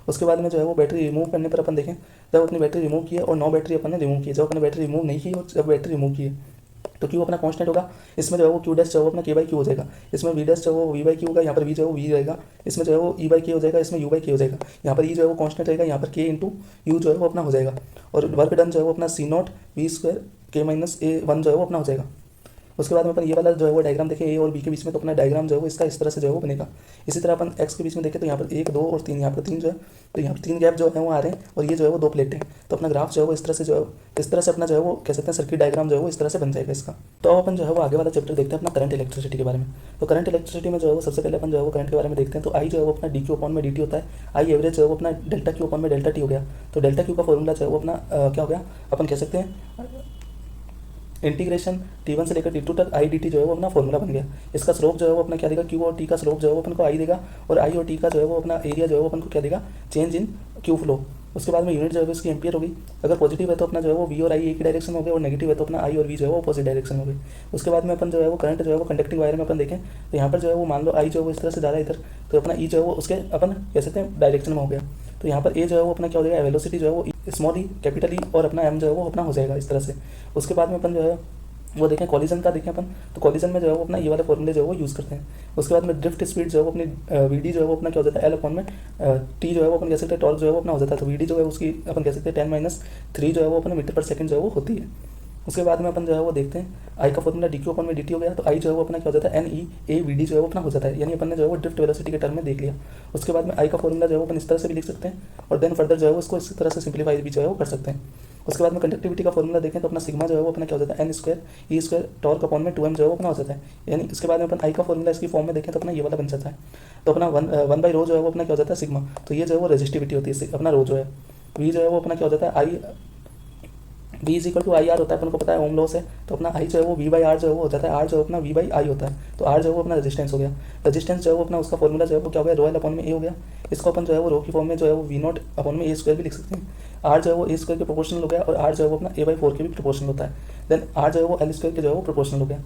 उसके बाद में जो है वो बैटरी रिमूव करने पर अपन देखें, जब अपनी बैटरी रिमूव की है और 9 बैटरी अपन ने रिमूव की है, जब अपने बैटरी रिमूव नहीं की और जब बैटरी रिमूव की है तो क्यू अपना कांस्टेंट होगा, इसमें जो है वो क्यू डैश जो है वो अपना k/q हो जाएगा, इसमें वी डैश जो है वो v/q होगा, यहाँ पर v जो है वो v रहेगा, इसमें जो है वो e/k हो जाएगा, इसमें u/k हो जाएगा, यहाँ पर e जो है वो कांस्टेंट रहेगा, यहाँ पर k इंटू यू जो है वो अपना हो जाएगा, और वर्क डन जो है वो अपना c0 v square k minus a1 जो है वो अपना हो जाएगा। उसके बाद में अपन ये वाला जो है वो डायग्राम देखें ए और बी के बीच में, तो अपना डायग्राम जो है वो इसका इस तरह से जो है वो बनेगा। इसी तरह अपन एक्स के बीच में देखें तो यहाँ पर 1 2 और 3, यहाँ पर 3 जो है, तो यहाँ पर 3 गैप जो है वो आ रहे हैं, और ये जो है वो 2 प्लेटें, तो अपना ग्राफ जो है वो इस तरह से जो है इस तरह से अपना जो है वो कह सकते हैं सर्किट डायग्राम जो है वो इस तरह से बन जाएगा इसका। तो अपन जो है वो आगे वाला चैप्टर देखते हैं अपना करंट इलेक्ट्रिसिटी के बारे में। तो करंट इलेक्ट्रिसिटी में जो है वो सबसे पहले अपन जो है वो करंट के बारे में देखते हैं। तो आई जो है वो अपना डी क्यू अपॉन में डी टी होता है, आई एवरेज जो है वो अपना डेल्टा क्यू अपॉन में डेल्टा टी हो गया। तो डेल्टा क्यू का फॉर्मूला जो है वो अपना क्या हो गया, अपन कह सकते हैं इंटीग्रेशन t1 से लेकर t2 तक आई डी टी जो है वो अपना फॉर्मूला बन गया। इसका स्लोप जो है वो अपना क्या देगा, q और t का स्लोप जो है वो अपन को आई देगा, और आई और t का जो है वो अपना एरिया जो है वो अपन को क्या देगा, चेंज इन क्यू फ्लो। उसके बाद में यूनिट जो है इसकी एम्पियर होगी। अगर पॉजिटिव है तो अपना जो है वो v और i एक ही डायरेक्शन हो गए, और नेगेटिव है तो अपना i और v जो है वो अपोजिट डायरेक्शन हो गए। उसके बाद में अपन जो है वो करंट जो है वो कंडक्टिंग वायर में अपन देखें तो यहाँ पर जो है वो मान लो i जो है वो इस तरह से जा रहा है इधर, तो अपना e जो है वो उसके अपन कह सकते हैं डायरेक्शन में हो गया। तो यहाँ पर a जो है वो अपना क्या हो जाएगा, वेलोसिटी जो है वो स्मॉल ई कैपिटल ई, और अपना m जो है वो अपना हो जाएगा इस तरह से। उसके बाद में अपन जो है वो देखें कॉलिजन का देखें अपन, तो कॉलिजन में जो है वो अपना ये वाले फॉर्मूले जो है वो यूज़ करते हैं। उसके बाद में ड्रिफ्ट स्पीड जो है वो अपनी वी डी जो है वो अपना क्या हो जाता है, एल अपॉन में टी जो है वो अपन कह सकते हैं टॉर्क जो है वो अपना हो जाता है। तो वी डी जो है उसकी अपन कह सकते हैं 10 - 3 जो है वो अपने मीटर पर सेकंड जो है वो होती है। उसके बाद में अपन जो है वो देखते हैं आई का फॉर्मूला डी क्यू अपॉन में डी टी हो गया, तो आई जो है वो अपना क्या हो जाता है N E A V D जो है वो अपना हो जाता है, यानी अपन ने जो है वो ड्रिफ्ट वेलोसिटी के टर्म में देख लिया। उसके बाद में आई का फॉर्मूला जो है वो अपन इस तरह से भी लिख सकते हैं और देन फर्दर जो है वो इसको इस तरह से सिंप्लीफाई भी जो है वो कर सकते हैं। उसके बाद में कंडक्टिविटी का फॉर्मूला देखें तो अपना सिग्मा जो है वो अपना क्या हो जाता है N square E square torque upon में 2m जो है वो अपना हो जाता है, यानी उसके बाद में अपन आई का फॉर्मूला इसकी फॉर्म में देखें तो अपना ये वाला बन जाता है। तो अपना वन बाई रो जो है वो अपना क्या हो जाता है सिग्मा, तो ये जो है वो रेजिस्टिविटी होती है अपना रो जो है। वी जो है वो अपना क्या हो जाता है I V is equal to I R होता है, अपन को पता है ओम लॉ से, तो अपना आई जो है वो वी बाई आर जो है वो हो जाता है, आर जो है अपना वी बाई आई होता है, तो आर जो है वो अपना रेजिस्टेंस हो गया। रेजिस्टेंस जो है वो अपना उसका फॉर्मूला जो है वो क्या हो गया रो एल अपॉन में ए हो गया, इसको अपन जो है वो रो की फॉर्म में जो है वो वी नॉट अपॉन में ए स्क्वायर भी लिख सकते हैं। आर जो है वो ए स्क्वायर के प्रोपोर्शनल हो गया और आर जो है वो अपना ए बाई 4 के भी प्रोपोर्शनल होता है, देन आर जो है वो एल स्क्वायर के जो है वो प्रोपोर्शनल हो गया।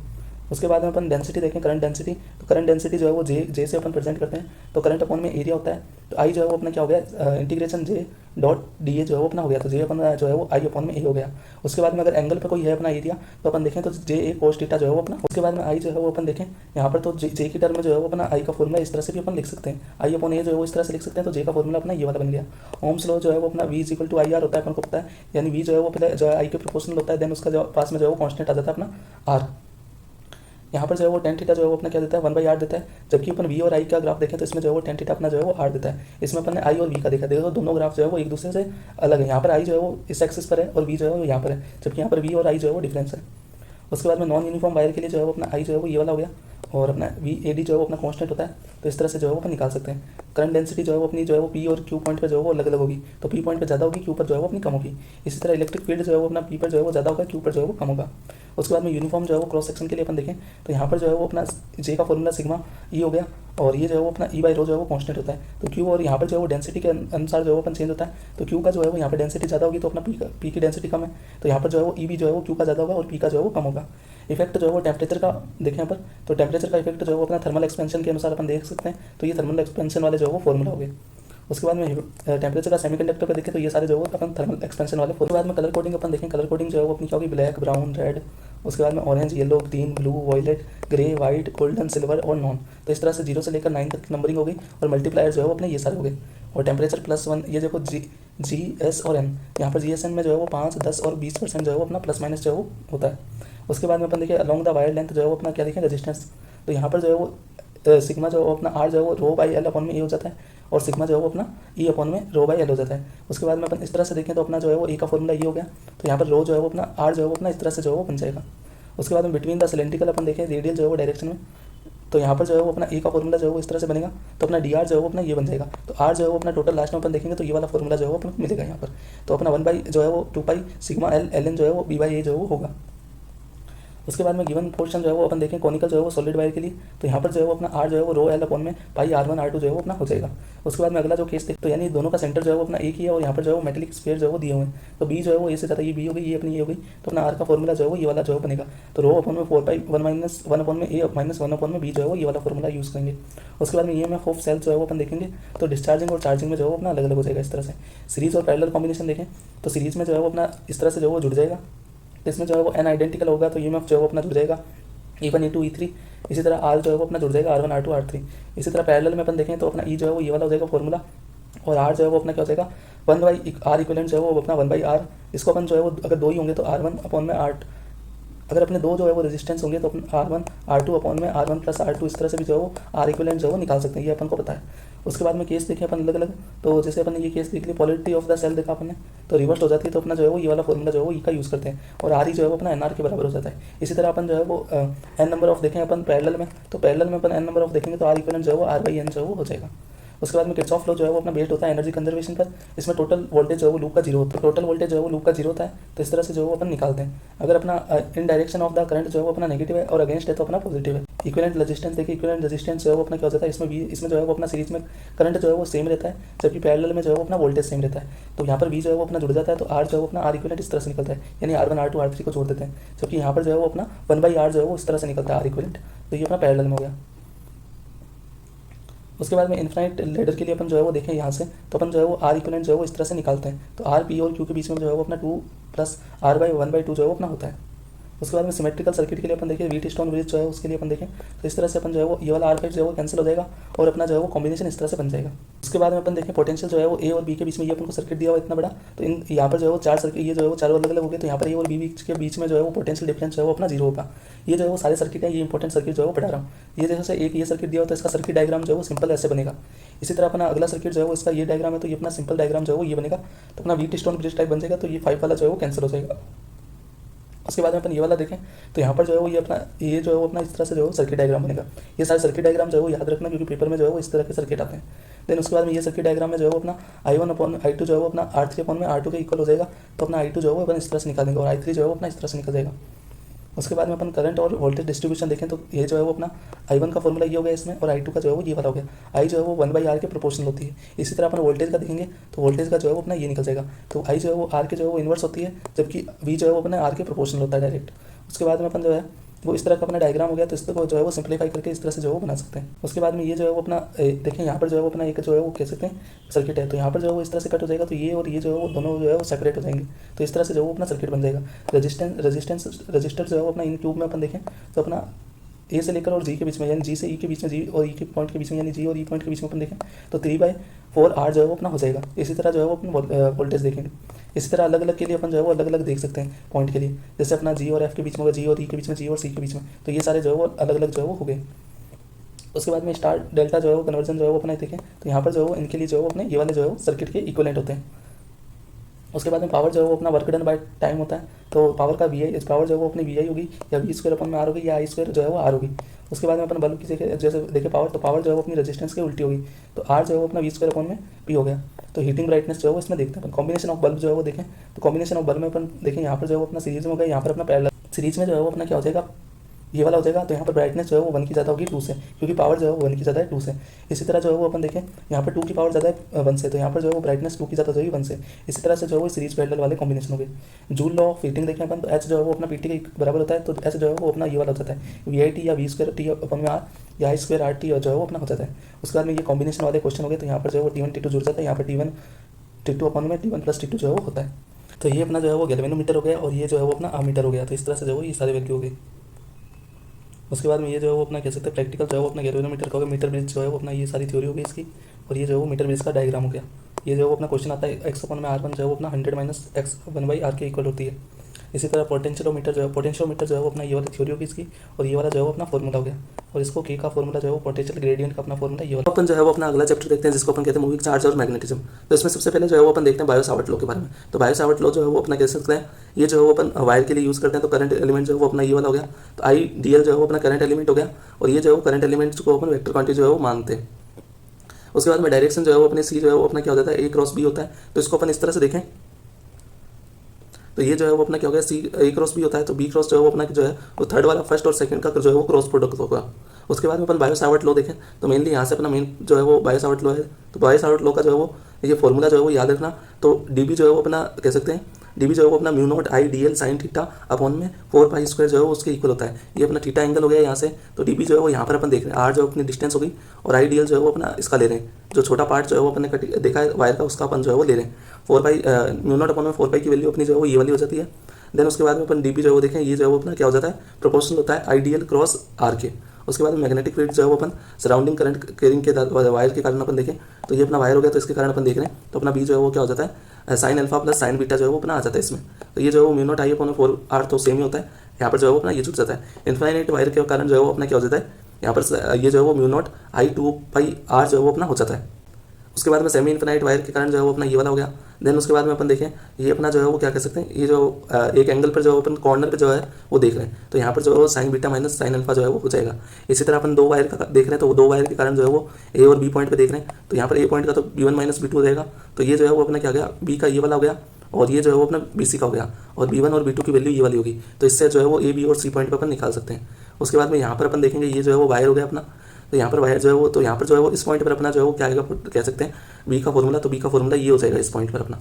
उसके बाद में अपन डेंसिटी देखें करंट डेंसिटी, तो करंट डेंसिटी जो है वो जे से अपन प्रेजेंट करते हैं, तो करंट अपॉन में एरिया होता है, तो आई जो है वो अपना क्या हो गया integration J dot D A जो है वो अपना हो गया, तो जे अपन जो है वो आई अपॉन में ए हो गया। उसके बाद में अगर एंगल पे कोई है अपना एरिया तो अपन देखें तो जे ए कोस थीटा जो है वो अपना, उसके बाद में आई जो है वो अपन देखें यहाँ पर तो जे की टर्म में जो है वो अपना आई का फॉर्मूला इस तरह से भी अपन लिख सकते हैं, आई अपॉन ए जो है वो इस तरह से लिख सकते हैं, तो जे का फॉर्मूला अपना ये वाला बन गया। ओम्स लॉ जो है वो अपना V is equal to I R होता है, अपन को पता है, यानी वी जो है वो पहले जो है आई के प्रोपोर्शनल होता है, देन उसका जो पास में जो है वो कॉन्स्टेंट आ जाता है अपना आर। यहाँ पर जो है वो टेन थीटा जो है वो अपना क्या देता है 1/r देता है, जबकि अपन वी और आई का ग्राफ देखें तो इसमें जो है वो टेन थीटा अपना जो है वो आर देता है। इसमें अपन ने आई और वी का देखा, देखो दोनों ग्राफ जो है वो एक दूसरे से अलग है, यहाँ पर आई जो है वो इस एक्सिस पर है और वी जो है वो यहाँ पर है, जबकि यहाँ पर वी और आई जो है वो डिफरेंस है। उसके बाद में नॉन यूनिफॉर्म वायर के लिए जो है वो अपना आई जो है वो ये वाला हो गया और अपना वी ए डी जो है वो अपना कांस्टेंट होता है, तो इस तरह से जो है वो अपन निकाल सकते हैं। करंट डेंसिटी जो है वो अपनी जो है वो पी और क्यू पॉइंट पर जो है वो अलग अलग होगी, तो पी पॉइंट पर ज़्यादा होगी, क्यू पर जो है वो अपनी कम होगी। इसी तरह इलेक्ट्रिक फील्ड जो है वो अपना पी पर जो है वो ज़्यादा होगा, क्यू पर जो है वो कम होगा। उसके बाद में यूनिफॉर्म जो है वो क्रॉस सेक्शन के लिए अपन देखें तो यहाँ पर जो है वो अपना जे का फॉर्मूला सिग्मा ई हो गया और ये जो है वो अपना ई बाई रो जो है वो कांस्टेंट होता है, तो क्यू और यहाँ पर जो है वो डेंसिटी के अनुसार जो है वो अपन चेंज होता है, तो क्यू का जो है वो यहाँ पर डेंसिटी ज़्यादा होगी तो अपना पी की डेंसिटी कम है, तो यहाँ पर जो है वो ई भी जो है वो क्यू का ज़्यादा होगा और पी का जो है वो कम होगा। इफेक्ट जो है वो टेम्परेचर का देखें यहाँ पर, तो टेम्परेचर का इफेक्ट जो है वो अपना थर्मल एक्सपेंशन के अनुसार अपन देख सकते हैं, तो ये थर्मल एक्सपेंशन वाले जो है वो फॉर्मूला हो गए। उसके बाद में टेम्परेचर का सेमीकंडक्टर का देखें तो ये सारे जो है अपन थर्मल एक्सपेंशन वाले। उसके बाद में कलर कोडिंग अपन देखें, कलर कोडिंग जो है वो अपनी क्या होगी ब्लैक ब्राउन रेड, उसके बाद में orange yellow green blue violet grey white golden silver और नॉन, तो इस तरह से 0 से लेकर 9 तक नंबरिंग हो गई और मल्टीप्लायर जो है वो अपने ये सारे हो गए। और टेम्परेचर +1 ये देखो जी एस और एन, यहाँ पर GSN में जो है वो 5 10 और 20% जो है वो अपना प्लस माइनस जो है वो होता है। उसके बाद में अपन देखिए अलॉन्ग द वायर लेंथ जो है वो अपना क्या देखें रेजिस्टेंस, तो यहाँ पर जो है वो सिग्मा जो है अपना आर जो है वो रो बाई एल अपॉन में ए हो जाता है और सिग्मा जो है वो अपना ई अपॉन में रो बाई एल हो जाता है। उसके बाद में अपन इस तरह से देखें तो अपना जो है वो ए का फॉर्मूला ये हो गया, तो यहाँ पर रो जो है वो अपना आर जो है वो अपना इस तरह से जो है वो बन जाएगा। उसके बाद में बिटवीन द सिलेंड्रिकल अपन देखें रेडियल जो है वो डायरेक्शन में, तो यहाँ पर जो है वो अपना ए का फॉर्मूला जो है वो इस तरह से बनेगा, तो अपना डी आर जो है वो अपना ये बन जाएगा, तो आर जो है वो अपना टोटल लास्ट में अपन देखेंगे तो ये वाला फॉर्मूला जो है वो अपना मिलेगा यहाँ पर, तो अपना 1 बाई जो है वो 2 pi sigma L L N जो है वो बी बाई ए जो है वो होगा। उसके बाद में गिवन पोर्शन जो है वो अपन देखें कॉनिकल जो है वो सॉलिड वायर के लिए, तो यहाँ पर जो है वो अपना आर जो है वो रो एल अपॉन में पाई R1 R2 जो है वो अपना हो जाएगा। उसके बाद में अगला जो केस देख तो यानी दोनों का सेंटर जो है वो अपना एक ही है और यहाँ पर जो है वो मेटेलिक स्फीयर जो है वो दिए हुए हैं, तो बी जो है वो ए से ज़्यादा ये बी हो गई ये अपनी ये हो गई, तो अपना आर का फॉर्मूला जो है वो ये वाला जो है बनेगा, तो रो अपॉन में 4 पाई 1 अपॉन में ए माइनस 1 अपॉन में बी जो है वो ये वाला फॉर्मूला यूज़ करेंगे। उसके बाद में EMF ऑफ सेल जो है वो अपन देखेंगे तो डिस्चार्जिंग और चार्जिंग में जो है वो अपना अलग अलग हो जाएगा इस तरह से। सीरीज और पैरेलल कॉम्बिनेशन देखें तो सीरीज में जो है वो अपना इस तरह से जो है वो जुड़ जाएगा, इसमें जो है वो एन आइडेंटिकल होगा तो EMF जो है वो अपना जुड़ जाएगा E1 E2 E3, इसी तरह R जो है वो अपना जुड़ जाएगा R1 R2 R3। इसी तरह पैरेलल में अपन देखें तो अपना E जो है वो ये वाला हो जाएगा फॉर्मूला और R जो है वो अपना क्या हो जाएगा 1/R इक्वलेंट जो है वो अपना 1/R, इसको अपन जो है वो अगर 2 ही होंगे तो R1 अपॉन में R, अगर अपने 2 जो है वो रेजिस्टेंस होंगे तो अपन R1 R2 अपॉन में R1 प्लस R2 इस तरह से भी जो है वो R इक्वलेंट जो है वो निकाल सकते हैं, ये अपन को पता है। उसके बाद में केस देखें अपन अलग अलग, तो जैसे अपन ने ये केस देख लिया पोलैरिटी ऑफ द सेल देखा अपन ने, तो रिवर्स हो जाती है तो अपना जो है वो ये वाला फॉर्मूला जो है वो ई का यूज़ करते हैं और आर ही जो है वो अपना NR के बराबर हो जाता है। इसी तरह अपन जो है वो n नंबर ऑफ देखें अपन पैरेलल में, तो पैरेलल में अपन n नंबर ऑफ देखेंगे तो R इक्वलेंट जो है वो R/n जो है वो हो जाएगा। उसके बाद में किरचॉफ लॉ जो है वो अपना बेस्ड होता है एनर्जी कंजर्वेशन पर, इसमें टोटल वोल्टेज जो है वो लूप का 0 होता है, तो टोटल वोल्टेज जो है वो लूप का 0 होता है, तो इस तरह से जो है वो अपन निकालते हैं। अगर अपना इन डायरेक्शन ऑफ द करंट जो है वो अपना नेगेटिव है और अगेंस्ट है तो अपना पॉजिटिव है। इक्विवेलेंट रेजिस्टेंस देखिए, इक्विवेलेंट रेजिस्टेंस जो है वो अपना क्या हो जाता है इसमें जो है वो अपना सीरीज में करंट जो है वो सेम रहता है, जबकि पैरेलल में जो है वो अपना वोल्टेज सेम रहता है, तो यहाँ पर V जो है वो अपना जुड़ जाता है, तो R जो है वो अपना R इक्विवेलेंट इस तरह से निकलता है, यानी R1 R2 R3 को जोड़ देते हैं, जबकि यहाँ पर जो है वो अपना 1/R जो है वो इस तरह से निकलता है R इक्विवेलेंट, तो ये अपना पैरेलल में हो गया। उसके बाद में इन्फिनाइट लेडर के लिए अपन जो है वो देखें यहाँ से, तो अपन जो है वो R इक्विवेलेंट जो है वो इस तरह से निकालते हैं, तो R P और Q के बीच में जो है वो अपना 2 + R/1/2 जो है वो अपना होता है। उसके बाद में सिमेट्रिकल सर्किट के लिए अपन देखें व्हीट स्टोन ब्रिज जो है उसके लिए अपन देखें तो इस तरह से अपन जो है वो ये वाला R5 जो है वो कैंसिल हो जाएगा और अपना जो है वो कॉम्बिनेशन इस तरह से बन जाएगा। उसके बाद में अपन देखें पोटेंशियल जो है वो ए और बी के बीच में ये अपन को सर्किट दिया हुआ इतना बड़ा, तो इन यहाँ पर जो है वो चार सर्किट ये जो है वो चारों अलग अलग हो गए, तो यहाँ पर ए और बी के बीच में जो है वो पोटेंशियल डिफरेंस जो है वो अपना जीरो होगा। ये जो है वो सारे सर्किट है, ये इंपॉर्टेंट सर्किट जो है वो पढ़ा रहा हूँ। ये जैसे एक ये सर्किट दिया होता है, इसका सर्किट डायग्राम जो है वो सिंपल ऐसे बनेगा। इसी तरह अपना अगला सर्किट जो है वो इसका ये डायग्राम है, तो ये अपना सिंपल डायग्राम जो है वो ये बनेगा, तो अपना व्हीट स्टोन ब्रिज टाइप बन जाएगा। तो ये 5 वाला जो है वो कैंसिल हो जाएगा। उसके बाद में अपन ये वाला देखें तो यहाँ पर जो है वो ये जो है वो अपना इस तरह से जो है सर्किट डायग्राम बनेगा। ये सारे सर्किट डायग्राम जो है वो याद रखना, क्योंकि पेपर में जो है वो इस तरह के सर्किट आते हैं। देन उसके बाद में ये सर्किट डायग्राम में जो है वो अपना I1/I2 जो है वो अपना R3/R2 के इक्वल हो जाएगा, तो अपना I2 जो है वो अपन इस तरह से निकालेंगे और I3 जो है वो अपना इस तरह से निकल जाएगा। उसके बाद में अपन करंट और वोल्टेज डिस्ट्रीब्यूशन देखें तो ये जो है वो अपना I1 का फॉर्मूला ये हो गया इसमें, और I2 का जो है वो ये वाला हो गया। I जो है वो 1/R के प्रोपोर्शनल होती है। इसी तरह अपन वोल्टेज का देखेंगे तो वोल्टेज का जो है वो अपना ये निकल जाएगा, तो I जो है वो R के जो है वो इन्वर्स होती है, जबकि V जो है वो अपना R के प्रोपोर्शनल होता है डायरेक्ट। उसके बाद में अपन जो है वो इस तरह का अपना डायग्राम हो गया, तो इसको जो है वो सिंप्लीफाई करके इस तरह से जो है वो बना सकते हैं। उसके बाद में ये जो है वो अपना देखें यहाँ पर जो है वो अपना एक जो है वो कह सकते हैं सर्किट है, तो यहाँ पर जो है वो इस तरह से कट हो जाएगा, तो ये और ये जो है वो दोनों जो है वो सेपरेट हो जाएंगे, तो इस तरह से जो है वो अपना सर्किट बन जाएगा। रजिस्टर जो है वो अपना इन क्यूब में अपन देखें तो अपना ए से लेकर और जी के बीच में, यानी जी से ई के बीच में, जी और ई के पॉइंट के बीच में, यानी जी और ई पॉइंट के बीच में अपन देखें तो 3/4R जो है वो अपना हो जाएगा। इसी तरह जो है वो अपन वोल्टेज देखेंगे, इसी तरह अलग अलग के लिए अपन जो है वो अलग अलग देख सकते हैं पॉइंट के लिए, जैसे अपना जी और एफ के बीच में होगा, जी और ई के बीच में, जी और सी के बीच में, तो ये सारे जो है वो अलग अलग जो है वो हो गए। उसके बाद में स्टार डेल्टा जो है वो कन्वर्जन जो है वो अपना देखें तो यहाँ पर जो है वो इनके लिए जो है वो अपने ये वाले जो है वो सर्किट के इक्विवेलेंट होते हैं। उसके बाद में पावर जो है वो अपना वर्क डन बाय टाइम होता है, तो पावर का VI पावर जो है वो अपनी VI होगी, या V² अपन में R होगी, या I² जो है वो R होगी। उसके बाद में अपन बल्ब की जैसे देखे पावर, तो पावर जो है वो अपनी रेजिस्टेंस के उल्टी होगी, तो R जो है वो अपना V² अपन में P हो गया। तो हीटिंग ब्राइटनेस जो है वो इसमें देखते हैं अपन। कॉम्बिनेशन ऑफ बल्ब जो है वो देखें तो कॉम्बिनेशन ऑफ बल्ब में अपन देखें यहाँ पर जो है वो अपना सीरीज में हो गया, यहाँ पर अपना पैरेलल सीरीज में जो है वो अपना क्या हो जाएगा, ये वाला हो जाएगा। तो यहाँ पर ब्राइटनेस जो है वो 1 की ज़्यादा होगी 2 से, क्योंकि पावर जो है वो 1 की ज़्यादा है 2 से। इसी तरह जो है वो अपन देखें यहाँ पर 2 की पावर ज़्यादा है 1 से, तो यहाँ पर जो है वो ब्राइटनेस 2 की ज़्यादा हो जाएगी 1 से। इसी तरह से जो है वो सीरीज पैरेलल वाले कॉम्बिनेशन हो गए। जूल लॉ ऑफ हीटिंग देखें अपन तो H जो है वो अपना PT के बराबर होता है, तो H जो है वो अपना ये वाला हो जाता है VIT या V²T अपन में R या I²RT जो है वो अपना हो जाता है। उसके बाद में ये कॉम्बिनेशन वाले क्वेश्चन हो गए, तो यहाँ पर जो है वो T1 T2 जुड़ जाता है, यहाँ पर T1 T2 अपन में T1 + T2 जो है वो होता है। तो ये अपना जो है वो गैल्वेनोमीटर हो गया, और ये जो है वो अपना अमीटर हो गया। तो इस तरह से जो है वो ये सारी वैल्यू हो गई। उसके बाद में ये जो है वो अपना कह सकते हैं प्रैक्टिकल जो है वो अपना गैल्वेनोमीटर का होगा। मीटर ब्रिज जो है वो अपना ये सारी थ्योरी हो गई इसकी, और ये जो है वो मीटर ब्रिज का डायग्राम हो गया। ये जो है वो अपना क्वेश्चन आता है x/R1 जो है वो अपना 100 - x 1/R के इक्वल होती है। इसी तरह पोटेंशियोमीटर जो है वो अपना ये वाली थ्योरी होगी इसकी, और ये वाला जो है वो अपना फॉर्मूला हो गया, और इसको के का फॉर्मूला जो है वो पोटेंशियल ग्रेडियंट का अपना फॉर्मूला ये वाला। अपन जो है वो अपना अगला चैप्टर देखते हैं, जिसको अपन कहते हैं मूविंग चार्ज और मैग्नेटिज्म। तो इसमें सबसे पहले जो है वो अपन देखते हैं बायो-सावर्ट लॉ के बारे में। तो बायो-सावर्ट लॉ जो है वो अपना कह सकते हैं, ये जो है वो अपन वायर के लिए यूज़ करते हैं। तो करंट एलिमेंट जो है वो अपना ये वाला हो गया, तो IDL जो है वो अपना करंट एलिमेंट हो गया, और ये जो है वो करंट एलिमेंट को अपन वेक्टर क्वांटिटी जो है वो मानते हैं। उसके बाद में डायरेक्शन जो है वो अपने C जो है वो अपना क्या हो जाता है A×B होता है, तो इसको अपन इस तरह से देखें तो ये जो है वो अपना क्या हो गया C A×B होता है, तो B क्रॉस जो है वो अपना जो है वो थर्ड वाला फर्स्ट और सेकंड का जो है वो क्रॉस प्रोडक्ट होगा। उसके बाद में अपन बायो-सावर्ट लॉ देखें तो मेनली यहाँ से अपना मेन जो है वो बायो-सावर्ट लॉ है। तो बायो-सावर्ट लॉ का जो है वो ये फॉर्मूला जो है वो याद रखना। तो DB जो है वो अपना कह सकते हैं DB जो है वो अपना μ0 IDL sin थीटा अपॉन में 4π² जो है वो उसके इक्वल होता है। ये अपना थीटा एंगल हो गया यहाँ से, तो DB जो है वो यहाँ पर अपन देख रहे हैं, R जो अपनी डिस्टेंस हो गई, और IDL जो है वो अपना इसका ले रहे हैं, जो छोटा पार्ट जो है वो अपने देखा है वायर का, उसका अपन जो है वो ले रहे हैं। 4π μ0 अपॉन में 4π की वैल्यू अपनी जो है वो ये वाली हो जाती है। देन उसके बाद में अपन DB जो है वो देखें, ये जो है वो अपना क्या हो जाता है प्रोपोर्शनल होता है IDL × R के। उसके बाद में मैग्नेटिक फील्ड जो है वो अपन सराउंडिंग करंट कैरिंग के वायर के कारण अपन देखें तो ये अपना वायर हो गया, तो इसके कारण अपन देख रहे हैं, तो अपना B जो है वो क्या हो जाता है sin अल्फा + sin बीटा जो है वो अपना आ जाता है इसमें। तो ये जो है वो μ0 I/4R तो सेम ही होता है, यहाँ पर जो है वो अपना ये जुड़ जाता है। इन्फाइनाइट वायर के कारण जो है वो अपना क्या हो जाता है, यहाँ पर ये जो है वो μ0 I/2πR जो है वो अपना हो जाता है। उसके बाद में सेमी इन्फिनाइट वायर के कारण जो है वो अपना ये वाला हो गया। देन उसके बाद में अपन देखें ये अपना जो है वो क्या कह सकते हैं, ये जो एक एंगल पर जो अपन कॉर्नर पे जो है वो देख रहे हैं, तो यहाँ पर जो है sin बीटा - sin अल्फा जो है वो हो जाएगा। इसी तरह अपन 2 वायर का देख रहे हैं, तो वो 2 वायर के कारण जो है वो A और B पॉइंट पे देख रहे हैं, तो यहाँ पर A पॉइंट का तो B1 - B2 हो जाएगा। तो ये जो है वो अपना क्या गया, B का ये वाला हो गया, और ये जो है वो अपना BC का हो गया, और B1 और B2 की वैल्यू ये वाली होगी। तो इससे जो है वो A, B और C पॉइंट पर अपन निकाल सकते हैं। उसके बाद में यहाँ पर अपन देखेंगे ये जो है वो वायर हो गया अपना, तो यहाँ पर वायर जो है वो, तो यहाँ पर जो है वो इस पॉइंट पर अपना जो है वो क्या आएगा कह सकते हैं B का फॉर्मूला, तो B का फॉर्मूला ये हो जाएगा इस पॉइंट पर अपना।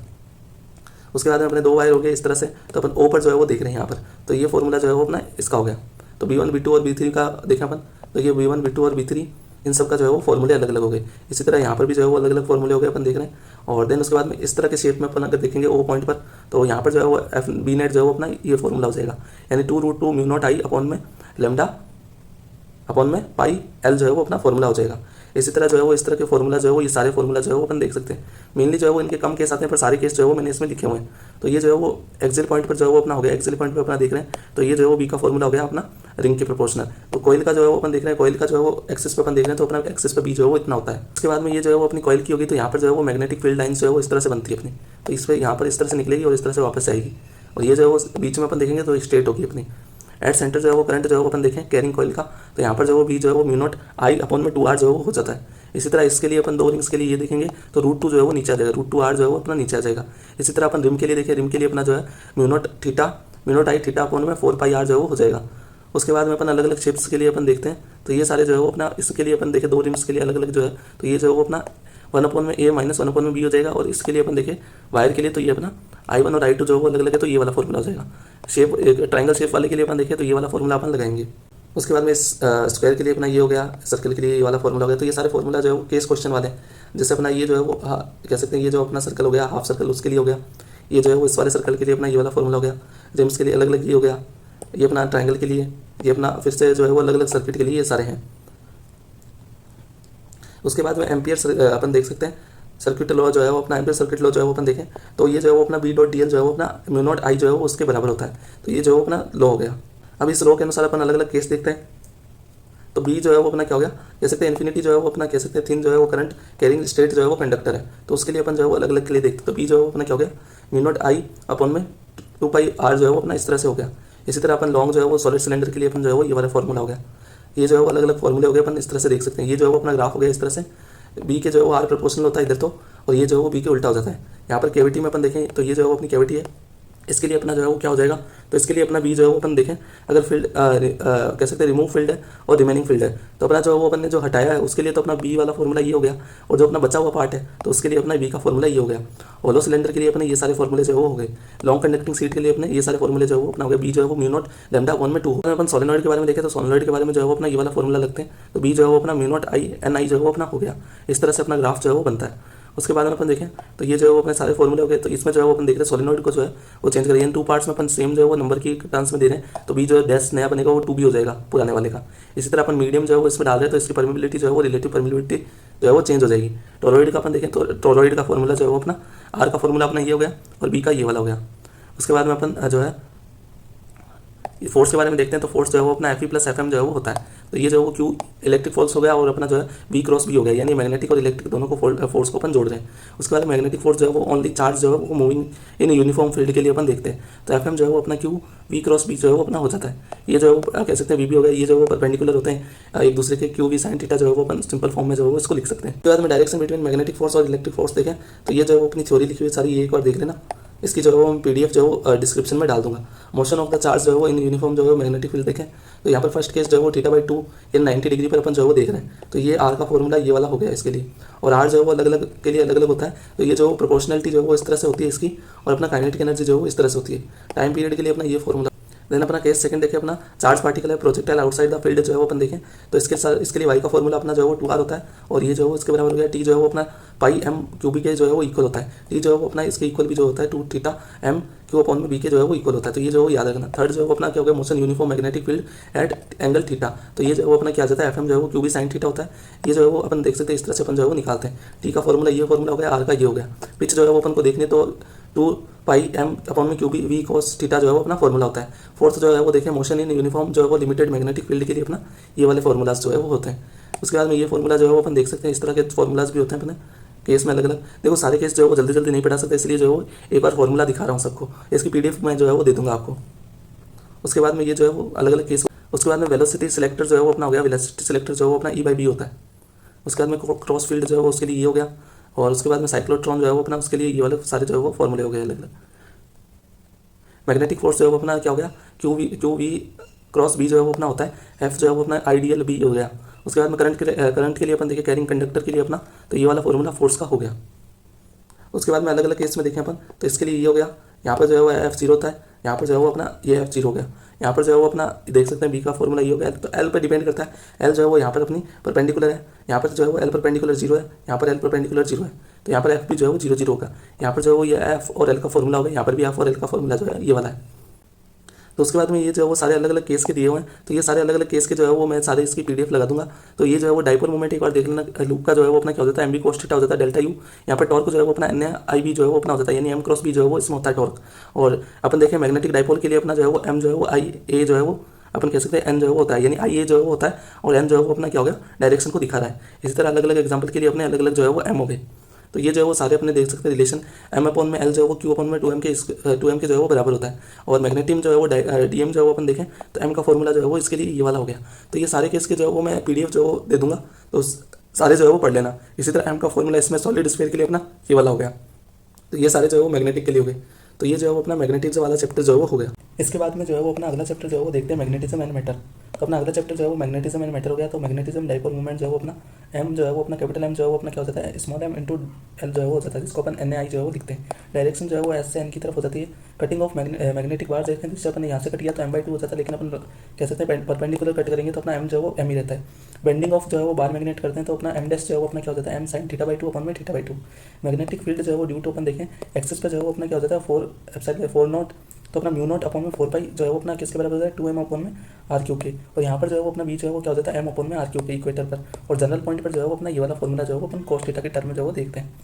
उसके बाद में अपने 2 वायर हो गए इस तरह से, तो अपन O पर जो है वो देख रहे हैं यहाँ पर, तो ये फॉर्मूला जो है वो अपना इसका हो गया। तो B1 B2 और B3 का देखें अपन, तो ये B1 B2 और B3 इन सब का जो है वो फॉर्मूले अलग अलग हो गए। इसी तरह यहाँ पर भी जो है वो अलग अलग फॉर्मूले हो गए अपन देख रहे हैं। और देन उसके बाद में इस तरह के शेप में अपन अगर देखेंगे ओ पॉइंट पर, तो यहाँ पर जो है वो एफ बी नेट जो है वो अपना ये फॉर्मूला हो जाएगा, यानी 2√2 म्यू नॉट आई अपॉन में लेमडा अपॉन में पाई एल जो है वो अपना फॉर्मूला हो जाएगा। इसी तरह जो है वो इस तरह के फॉर्मूला जो है वो ये सारे फॉर्मूला जो है वो अपन देख सकते हैं। मेनली जो है वो इनके कम केस आते हैं, पर सारे केस जो है वो मैंने इसमें लिखे हुए हैं। तो ये जो है वो एक्सियल पॉइंट पर जो है वो अपना हो गया, एक्सियल पॉइंट पर अपना देख रहे हैं, तो ये जो है वो बी का फॉर्मूला हो गया अपना रिंग के प्रोपोर्शनल। तो कॉइल का जो है वो अपन देख रहे हैं, कॉइल का जो है वो एक्सिस पर अपन देख रहे हैं, तो अपना एक्सिस पर बी जो है वो इतना होता है। उसके बाद में ये जो है वो अपनी कॉइल की होगी, तो यहाँ पर जो है वो मैग्नेटिक फील्ड लाइन जो है वो इस तरह से बनती है अपनी, तो इस पर यहाँ पर इस तरह से निकलेगी और इस तरह से वापस आएगी। और ये जो है वो बीच में अपन देखेंगे तो स्ट्रेट होगी अपनी। एट सेंटर जो है वो करंट जो है वो अपन देखें कैरिंग कॉइल का, तो यहाँ पर जो है वो बी जो है वो म्यू नॉट आई अपॉन में 2r जो है वो हो जाता है। इसी तरह इसके लिए अपन 2 रिंग्स के लिए ये देखेंगे तो √2 जो है वो नीचे आ जाएगा, √2r जो है वो अपना नीचे आ जाएगा। इसी तरह अपन रिम के लिए देखें, रिम के लिए अपना जो है mu not I theta upon में 4πr जो है वो हो जाएगा। उसके बाद में अपन अलग अलग शेप्स के लिए अपन देखते हैं, तो ये सारे जो है वो अपना इसके लिए अपन देखें 2 रिम्स के लिए अलग अलग जो है, तो ये जो है वो अपना 1 में a माइनस 1 में b हो जाएगा। और इसके लिए अपन देखें वायर के लिए, तो ये अपना I1 और I2 जो है वो अलग अलग है, तो ये वाला फॉर्मूला हो जाएगा। शेप ट्राइंगल शेप वाले के लिए अपन देखें तो ये वाला फॉर्मूला अपन लगाएंगे। उसके बाद में स्क्वायर के लिए अपना ये हो गया, सर्कल के लिए ये वाला फॉर्मूला हो गया। तो ये सारे फॉर्मूला जो है वो केस क्वेश्चन वाले हैं। जैसे अपना ये जो है वो कह सकते हैं, ये जो अपना सर्कल हो गया हाफ सर्कल उसके लिए हो गया, ये जो है वो इस वाले सर्कल के लिए अपना ये वाला फॉर्मूला हो गया। जेम्स के लिए अलग अलग ये हो गया, ये अपना ट्राइंगल के लिए, ये अपना फिर से जो है वो अलग अलग सर्किट के लिए ये सारे हैं। उसके बाद में एम्पियर अपन देख सकते हैं, सर्किट लॉ जो है वो अपना एम्पियर सर्किट लॉ जो है वो अपन देखें तो ये जो है वो अपना B.dl जो है वो अपना म्यू नॉट आई जो है वो उसके बराबर होता है। तो ये जो है अपना लॉ हो गया। अब इस लॉ के अनुसार अपन अलग अलग केस देखते हैं। तो बी जो है वो अपना क्या हो गया, कह सकते हैं इन्फिनिटी जो है वो अपना कह सकते हैं थिन जो है वो करंट कैरिंग स्टेट जो है वो कंडक्टर है, तो उसके लिए अपन जो है वो अलग अलग के लिए देखते हैं। तो बी जो है वो अपना क्या हो गया, म्यू नॉट आई अपॉन में 2πr जो है वो अपना इस तरह से हो गया। इसी तरह अपन लॉन्ग जो है वो सॉलिड सिलेंडर के लिए अपन जो है वो ये वाला फॉर्मूला हो गया। ये जो है वो अलग अलग फॉर्मूले हो गए, अपन इस तरह से देख सकते हैं। ये जो है वो अपना ग्राफ हो गया इस तरह से, बी के जो है वो आर प्रोपोर्शनल होता है इधर तो, और ये जो है वो बी के उल्टा हो जाता है। यहाँ पर कैविटी में अपन देखें तो ये जो है वो अपनी कैविटी है, इसके लिए अपना जो है वो क्या हो जाएगा, तो इसके लिए अपना बी जो है वो अपन देखें अगर फील्ड कह सकते हैं रिमूव फील्ड है और रिमेनिंग फील्ड है, तो अपना जो है वो अपन ने जो हटाया है उसके लिए तो अपना बी वाला फॉर्मूला ये हो गया, और जो अपना बचा हुआ पार्ट है तो उसके लिए अपना बी का फॉर्मूला ये हो गया। होलो सिलेंडर के लिए अपने ये सारे फॉर्मूले जो है वो हो गए। लॉन्ग कंडक्टिंग सीट के लिए अपने ये सारे फॉर्मूले जो है वो अपना हो गया। बी जो है वो म्यू नॉट लैम्डा अपॉन में 2। अपन सोलेनॉइड के बारे में देखें तो सोलेनॉइड के बारे में जो है वो अपना ये वाला फॉर्मूला लगते हैं, तो बी जो है वो अपना म्यू नॉट आई एन आई जो है वो अपना हो गया। इस तरह से अपना ग्राफ जो है वो बनता है। उसके बाद में अपन देखें तो ये जो है वो अपने सारे फॉर्मूले हो गए। तो इसमें जो है वो अपन देख रहे हैं सोलेनॉइड को जो है वो चेंज करिए, इन 2 पार्ट्स में अपन सेम जो है वो नंबर की टर्म्स में दे रहे हैं, तो बी जो है डैश नया बनेगा वो 2 भी हो जाएगा पुराने वाले का। इसी तरह अपन मीडियम जो है वो इसमें डाल रहे हैं, तो इसकी परमिबिलिटी जो है वो रिलेटिव परमिबिलिटी जो है वो चेंज हो जाएगी। टोरॉइड का अपन देखें तो टोरॉइड का फॉर्मूला जो है वो अपना आर का फॉर्मूला अपना ये हो गया और बी का ये वाला हो गया। उसके बाद में अपन जो है फोर्स के बारे में देखते हैं, तो फोर्स जो है वो अपना F E plus F M जो है वो होता है। तो ये जो है वो क्यू इलेक्ट्रिक फोर्स हो गया और अपना जो है बी क्रॉस बी हो गया, यानी मैग्नेटिक और इलेक्ट्रिक दोनों को फोर्स को अपन जोड़ रहे हैं। उसके बाद मैग्नेटिक फोर्स जो है वो ओनली चार्ज जो है वो मूविंग इन यूनिफॉर्म फील्ड के लिए अपन देखते हैं। तो एफ एम जो है वो अपना क्यू बी क्रॉस बी जो है वो अपना हो जाता है। ये जो है वो कह सकते हैं बी हो गया, ये जो है वो परपेंडिकुलर होते हैं एक दूसरे के, क्यू वी साइन थीटा जो है वो अपन सिंपल फॉर्म में जो है वो इसको लिख सकते हैं। उसके बाद में डायरेक्शन बिटवीन मैग्नेटिक फोर्स और इलेक्ट्रिक फोर्स देखें, तो ये जो है वो अपनी थ्योरी लिखी हुई सारी ये एक बार देख लेना। इसकी जो है वो PDF जो है डिस्क्रिप्शन में डाल दूंगा। मोशन ऑफ द चार्ज जो है वो इन यूनिफॉर्म जो है मैग्नेटिक फील्ड देखें, तो यहाँ पर फर्स्ट केस जो है वो θ/2 या 90 डिग्री पर अपन जो है वो देख रहे हैं। तो ये आर का फॉर्मूला ये वाला हो गया इसके लिए, और आर जो है वो अलग अलग के लिए अलग अलग होता है। तो ये जो प्रोपोर्शनलिटी जो है वो इस तरह से होती है इसकी, और अपना काइनेटिक एनर्जी जो है वो इस तरह से होती है। टाइम पीरियड के लिए अपना ये फॉर्मूला। देन अपना केस सेकंड देखें, अपना चार्ज पार्टिकल है प्रोजेक्टाइल आउटसाइड द फील्ड जो है वो अपन देखें, तो इसके लिए वाई का फॉर्मूला अपना जो है वो 2r होता है, और ये जो है इसके बराबर हो गया टी जो है वो अपना पाई एम क्यू बी के जो है वो इक्वल होता है। टी जो है वो अपना इसके इक्वल भी जो होता है 2 थीटा एम क्यू अपॉन में बी के जो है वो इक्वल होता है। तो ये जो है याद रखना। थर्ड जो है वो अपना क्या हो गया, motion uniform magnetic field at angle theta, तो ये जो है वो अपना क्या आ जाता है एफ एम जो है वो क्यू बी साइन थीटा होता है। ये जो है वो अपन देख सकते हैं इस तरह से अपन जो है वो निकालते हैं। टी का फॉर्मूला ये फॉर्मूला हो गया, आर का ये हो गया। पिच जो है वो अपन को देखने तो 2πm अपॉन में Q B V cos theta जो है वो अपना फॉर्मूला होता है। फोर्थ जो है वो देखें मोशन इन यूनिफॉर्म जो है वो लिमिटेड मैग्नेटिक फील्ड के लिए अपना ये वाले फॉर्मूलाज जो है वो होते हैं। उसके बाद में ये फॉर्मूला जो है वो अपन देख सकते हैं, इस तरह के फॉर्मूलाज भी होते हैं अपने केस में अलग अलग। देखो सारे केस जो है वो जल्दी जल्दी नहीं पढ़ा सकते, इसलिए जो है एक बार फॉर्मूला दिखा रहा हूँ सबको। इसकी PDF मैं जो है वो दे दूँगा आपको। उसके बाद में ये जो है वो अलग अलग केस। उसके बाद में वेलोसिटी सिलेक्टर जो है वो अपना हो गया, वेलोसिटी सिलेक्टर जो है वो अपना E/B होता है। उसके बाद में क्रॉस फील्ड जो है वो उसके लिए ये हो गया, और उसके बाद में साइक्लोट्रॉन जो है वो अपना उसके लिए ये वाले सारे जो है वो फॉर्मूले हो गए अलग अलग। मैग्नेटिक फोर्स जो है वो अपना क्या हो गया, क्यू वी क्रॉस बी जो है वो अपना होता है, एफ जो है वो अपना आइडियल बी हो गया। उसके बाद में करंट के लिए अपन देखें कैरिंग कंडक्टर के लिए अपना, तो ये वाला फॉर्मूला फोर्स का हो गया। उसके बाद में अलग अलग केस में देखें अपन, तो इसके लिए ये हो गया, यहाँ पर जो है वो F0 होता है, यहाँ पर जो है वो अपना ये F0 हो गया। यहाँ पर जो है वो अपना देख सकते हैं बी का फॉर्मूला ये हो गया, तो एल पर डिपेंड करता है, एल जो है वो यहाँ पर अपनी परपेंडिकुलर है, यहाँ पर जो है वो एल परपेंडिकुलर 0 है, यहाँ पर एल परपेंडिकुलर 0 है, तो यहाँ पर एफ भी जो है वो 0 0 होगा। यहाँ पर जो है वो ये एफ और एल का फॉर्मूला होगा, यहाँ पर भी एफ और एल का फॉर्मूला जो है ये वाला है। तो उसके बाद में ये जो है वो सारे अलग अलग केस के दिए हुए हैं, तो ये सारे अलग अलग केस के जो है वो मैं सारे इसकी पीडीएफ लगा दूंगा। तो ये जो है वो डाइपोल मोमेंट एक बार देख लेना, लूप का जो है वो अपना क्या हो जाता है, एम बी कोस थीटा हो जाता है डेल्टा यू। यहाँ पर टॉर्क जो है वो अपना एन आई बी जो है वो अपना हो जाता है, यानी एम क्रॉस बी जो है वो इसमें होता है टॉर्क। और अपन देखें मैग्नेटिक डाइपोल के लिए अपना जो है वो एम जो है वो आई ए जो है वो अपन कह सकते हैं एन जो है वो होता है, यानी आई ए जो है वो होता है, और एन जो है वो अपना क्या हो गया, डायरेक्शन को दिखा रहा है। इसी तरह अलग अलग एग्जाम्पल के लिए अपने अलग अलग जो है वो एम हो गए। तो ये जो है वो सारे अपने देख सकते हैं रिलेशन, एम अपॉन में एल जो है वो क्यू अपॉन में 2m के जो है वो बराबर होता है। और मैग्नेटियम जो है वो डीएम जो है वो अपन देखें तो एम का फॉर्मूला जो है वो इसके लिए ये वाला हो गया। तो ये सारे केस के जो है वो मैं पीडीएफ जो दे दूंगा, तो सारे जो है वो पढ़ लेना। इसी तरह एम का फॉर्मूला इसमें सॉलिड स्फीयर के लिए अपना ये वाला हो गया। तो ये सारे जो है वो मैग्नेटिक के लिए हो गए। तो ये जो है वो अपना मैग्नेटिक वाला चैप्टर जो है वो हो गया। इसके बाद में जो है वो अपना अगला चैप्टर जो है वो देखते हैं मैग्नेटिज्म एंड मैटर। तो अपना अगला चैप्टर जो है वो मैग्नेटिज्म एंड मैटर हो गया। तो मैग्नेटिज्म डाइपोल मूवमेंट जो है वो अपना एम जो है वो अपना कैपिटल एम जो है वो अपना क्या हो जाता है, स्मॉल एम इंटू एल जो है वो हो जाता है, जिसको अपन एन आई जो है वो लिखते हैं। डायरेक्शन जो है वो एस से एन की तरफ हो जाती है। कटिंग ऑफ मैग्नेटिक वायर देखें तो अपन यहाँ से कट गया तो m/2 हो जाता है, लेकिन अपन कह सकते हैं परपेंडिकुलर कट करेंगे तो अपना m जो है वो m ही रहता है। बेंडिंग ऑफ जो है वो बार मैग्नेट करते हैं तो अपना m डैश जो है वो अपना क्या हो जाता है, m sin θ/2 अपन में θ/2। मैग्नेटिक फील्ड जो है वो ड्यू टू अपन देखें एक्सेस का जो है वो अपना क्या हो जाता है 4 नॉट, तो अपना म्यू नॉट अपॉन में 4 पाई जो है वो अपना किसके बराबर होता है 2m अपॉन में आर क्यू के। और यहाँ पर जो है वो अपना बी जो है वो क्या हो जाता है m अपॉन में आर क्यू के इक्वेटर पर। और जनरल पॉइंट पर जो है वो अपना ये वाला फॉर्मूला जो है वो अपन cos थीटा के टर्म में जो है वो देखते हैं।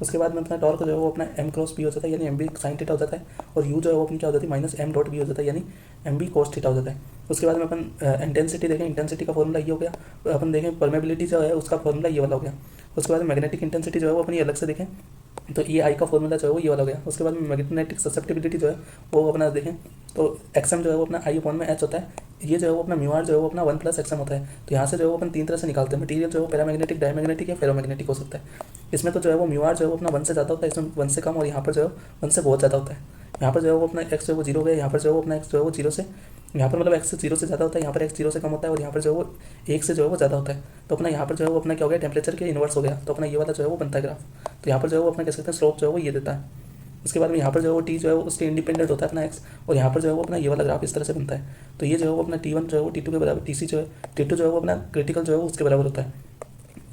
उसके बाद में अपना टॉर्क जो है वो अपना m क्रॉस बी हो जाता है, यानी mb sin थीटा हो जाता है। और u जो है वो अपनी क्या हो जाती है माइनस m डॉट बी हो जाता है, यानी mb cos थीटा हो जाता है। उसके बाद में अपन इंटेंसिटी देखें, इंटेंसिटी का फॉर्मूला ये हो गया। अपन देखें परमेबिलिटी जो है उसका फॉर्मूला ये वाला हो गया। उसके बाद मैग्नेटिक इंटेंसिटी जो है वो अपनी अलग से देखें तो ये आई का फॉर्मूला जो है वो ये वाला हो गया। उसके बाद में मैग्नेटिक ससेप्टिबिलिटी जो है वो अपना देखें तो एक्सएम जो है वो अपना आई अपॉन में एच होता है। ये जो है वो अपना म्यू आर जो है वो अपना 1 + एक्सएम होता है। तो यहाँ से जो है वो अपन 3 तरह से निकालते हैं। मटीरियल जो है वो पैरामैग्नेटिक, डायमैग्नेटिक या फेरोमैग्नेटिक हो सकता है। इसमें तो जो है वो म्यू आर जो है वो अपना 1 से ज़्यादा होता है, इसमें 1 से कम, और यहाँ पर जो है 1 से बहुत ज़्यादा होता है। यहाँ पर जो है वो अपना एक्स जो है वो 0 हो गया, यहाँ पर जो है वो अपना एक्स जो है वो 0 से, यहाँ पर मतलब एक्स 0 से ज़्यादा होता है, यहाँ पर एक्स 0 से कम होता है, और यहाँ पर जो है वो 1 से जो है वो ज़्यादा होता है। तो अपना यहाँ पर जो है वो अपना क्या हो गया, टेम्परेचर के इन्वर्स हो गया। तो अपना ये वाला जो है वो बनता है ग्राफ। तो यहाँ पर जो है वो अपना कह सकते हैं स्लोप जो है वो ये देता है। उसके बाद में यहाँ पर जो है वो टी जो है वो उसके इंडिपेंडेंट होता है अपना एक्स, और यहाँ पर जो है वो अपना ये वाला ग्राफ इस तरह से बनता है। तो ये जो है वो अपना T1 जो है वो T2 के बराबर, TC जो है T2 जो है वो अपना क्रिटिकल जो है वो उसके बराबर होता है।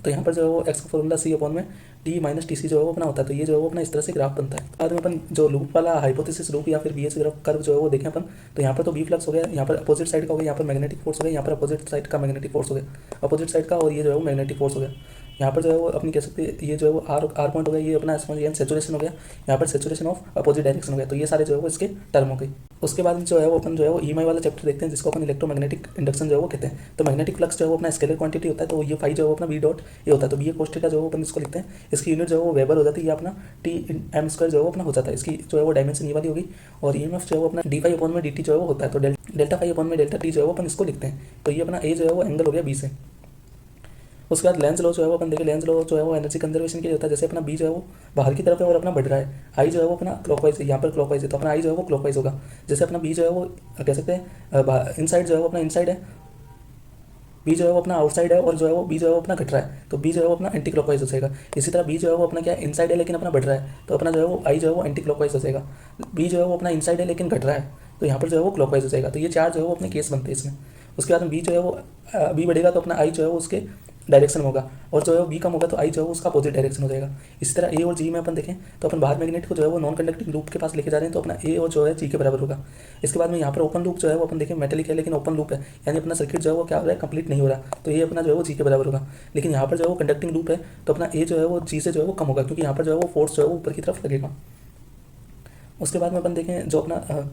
तो यहाँ पर जो है वो एक्स का फॉर्मूला C अपॉन में D माइनस TC जो है वो अपना होता है। तो ये जो है वो अपना इस तरह से ग्राफ बनता है। बाद में अपन जो लूप वाला हाइपोथेसिस लूप या फिर BH ग्राफ कर्व जो है वो देखें अपन, तो यहाँ पर तो B फ्लक्स हो गया, यहाँ पर अपोजिट साइड का हो गया, यहाँ पर मैग्नेटिक फोर्स हो गया, यहाँ पर अपोजिट साइड का मैग्नेटिक फोर्स हो गया, अपोजिट साइड का, और ये जो है वो मैग्नेटिक फोर्स हो गया। यहाँ पर जो है वो अपनी कह सकते हैं ये जो है वो आर पॉइंट हो गया, ये अपना सेचुरेशन हो गया, यहाँ पर सेचुरेशन ऑफ अपोजिट डायरेक्शन हो गया। तो ये सारे जो है वो इसके टर्म हो गई। उसके बाद जो है वो अपन जो है वो EMI वाला चैप्टर देखते हैं, जिसको अपन इलेक्ट्रोमैग्नेटिक इंडक्शन जो है वो कहते हैं। तो मैग्नेटिक फ्लक्स जो है वो अपना स्केलर क्वांटिटी होता है, तो ये फाई जो है वो अपना V डॉट ये होता है। तो BA cos थीटा जो है वो अपन इसको लिखते हैं, इसकी यूनिट जो है वो वेबर हो जाती है, ये अपना T m² जो है वो अपना हो जाता है। इसकी जो है वो डायमेंशन ये वाली होगी, और EMF जो है वो अपना d फाई अपॉन में dt जो है वो होता है। तो डेल्टा फाई अपॉन में डेल्टा t जो है वो अपन इसको लिखते हैं। तो ये अपना A जो है वो एंगल हो गया B से। उसके बाद लेंस लॉ जो है वो अपन देखें, लेंस लॉ जो है वो एनर्जी कंजर्वेशन के लिए होता है। जैसे अपना B जो है वो बाहर की तरफ है और अपना बढ़ रहा है, I जो है वो अपना क्लॉकवाइज है, यहाँ पर क्लॉकवाइज है, तो अपना I जो है वो क्लॉकवाइज होगा। जैसे अपना B जो है वो कह सकते हैं इनसाइड जो है वो अपना इनसाइड है, B जो है वो अपना आउटसाइड है, और जो है वो B जो है वो अपना घट रहा है, तो B जो है वो अपना एंटी क्लॉकवाइज हो जाएगा। इसी तरह B जो है वो अपना क्या है इनसाइड है लेकिन अपना बढ़ रहा है, तो अपना जो है वो I जो है वो एंटी क्लॉकवाइज हो जाएगा। B जो है वो अपना इनसाइड है लेकिन घट रहा है, तो यहाँ पर जो है वो क्लॉकवाइज हो जाएगा। तो ये चार जो है वो अपने केस बनते हैं इसमें। उसके बाद में B जो है वो B बढ़ेगा तो अपना I जो है वो उसके डायरेक्शन होगा, और जो है वो B कम होगा तो I जो है उसका अपोजिट डायरेक्शन हो जाएगा। इसी तरह A और G में अपन देखें तो अपन बाहर मैग्नेट को जो है वो नॉन कंडक्टिंग लूप के पास लेके जा रहे हैं, तो अपना A और जो है G के बराबर होगा। इसके बाद में यहाँ पर ओपन लूप जो है वो अपन देखें मेटेलिक है लेकिन ओपन लूप है, यानी अपना सर्किट जो है वो क्या हो रहा है कंप्लीट नहीं हो रहा, तो ये अपना जो है वो G के बराबर होगा। लेकिन यहाँ पर जो है वो कंडक्टिंग लूप है, तो अपना A जो है वो G से जो है वो कम होगा, क्योंकि यहाँ पर जो है वो फोर्स जो है वो ऊपर की तरफ लगेगा। उसके बाद में अपन देखें जो अपना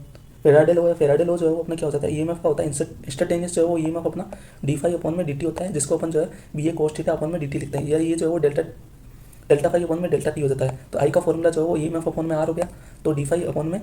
फेराडे लॉ है, फेराडे लॉ जो है वो अपना क्या हो जाता है EMF का होता है इंस्टेंटेनियस जो है वो EMF अपना d फाई अपॉन में dt होता है, जिसको अपन जो है BA cos थीटा अपॉन में dt लिखते हैं, या ये जो है वो डेल्टा फाई अपॉन में डेल्टा t हो जाता है। तो I का फॉर्मूला जो है वो EMF अपॉन में R हो गया, तो d फाई अपॉन में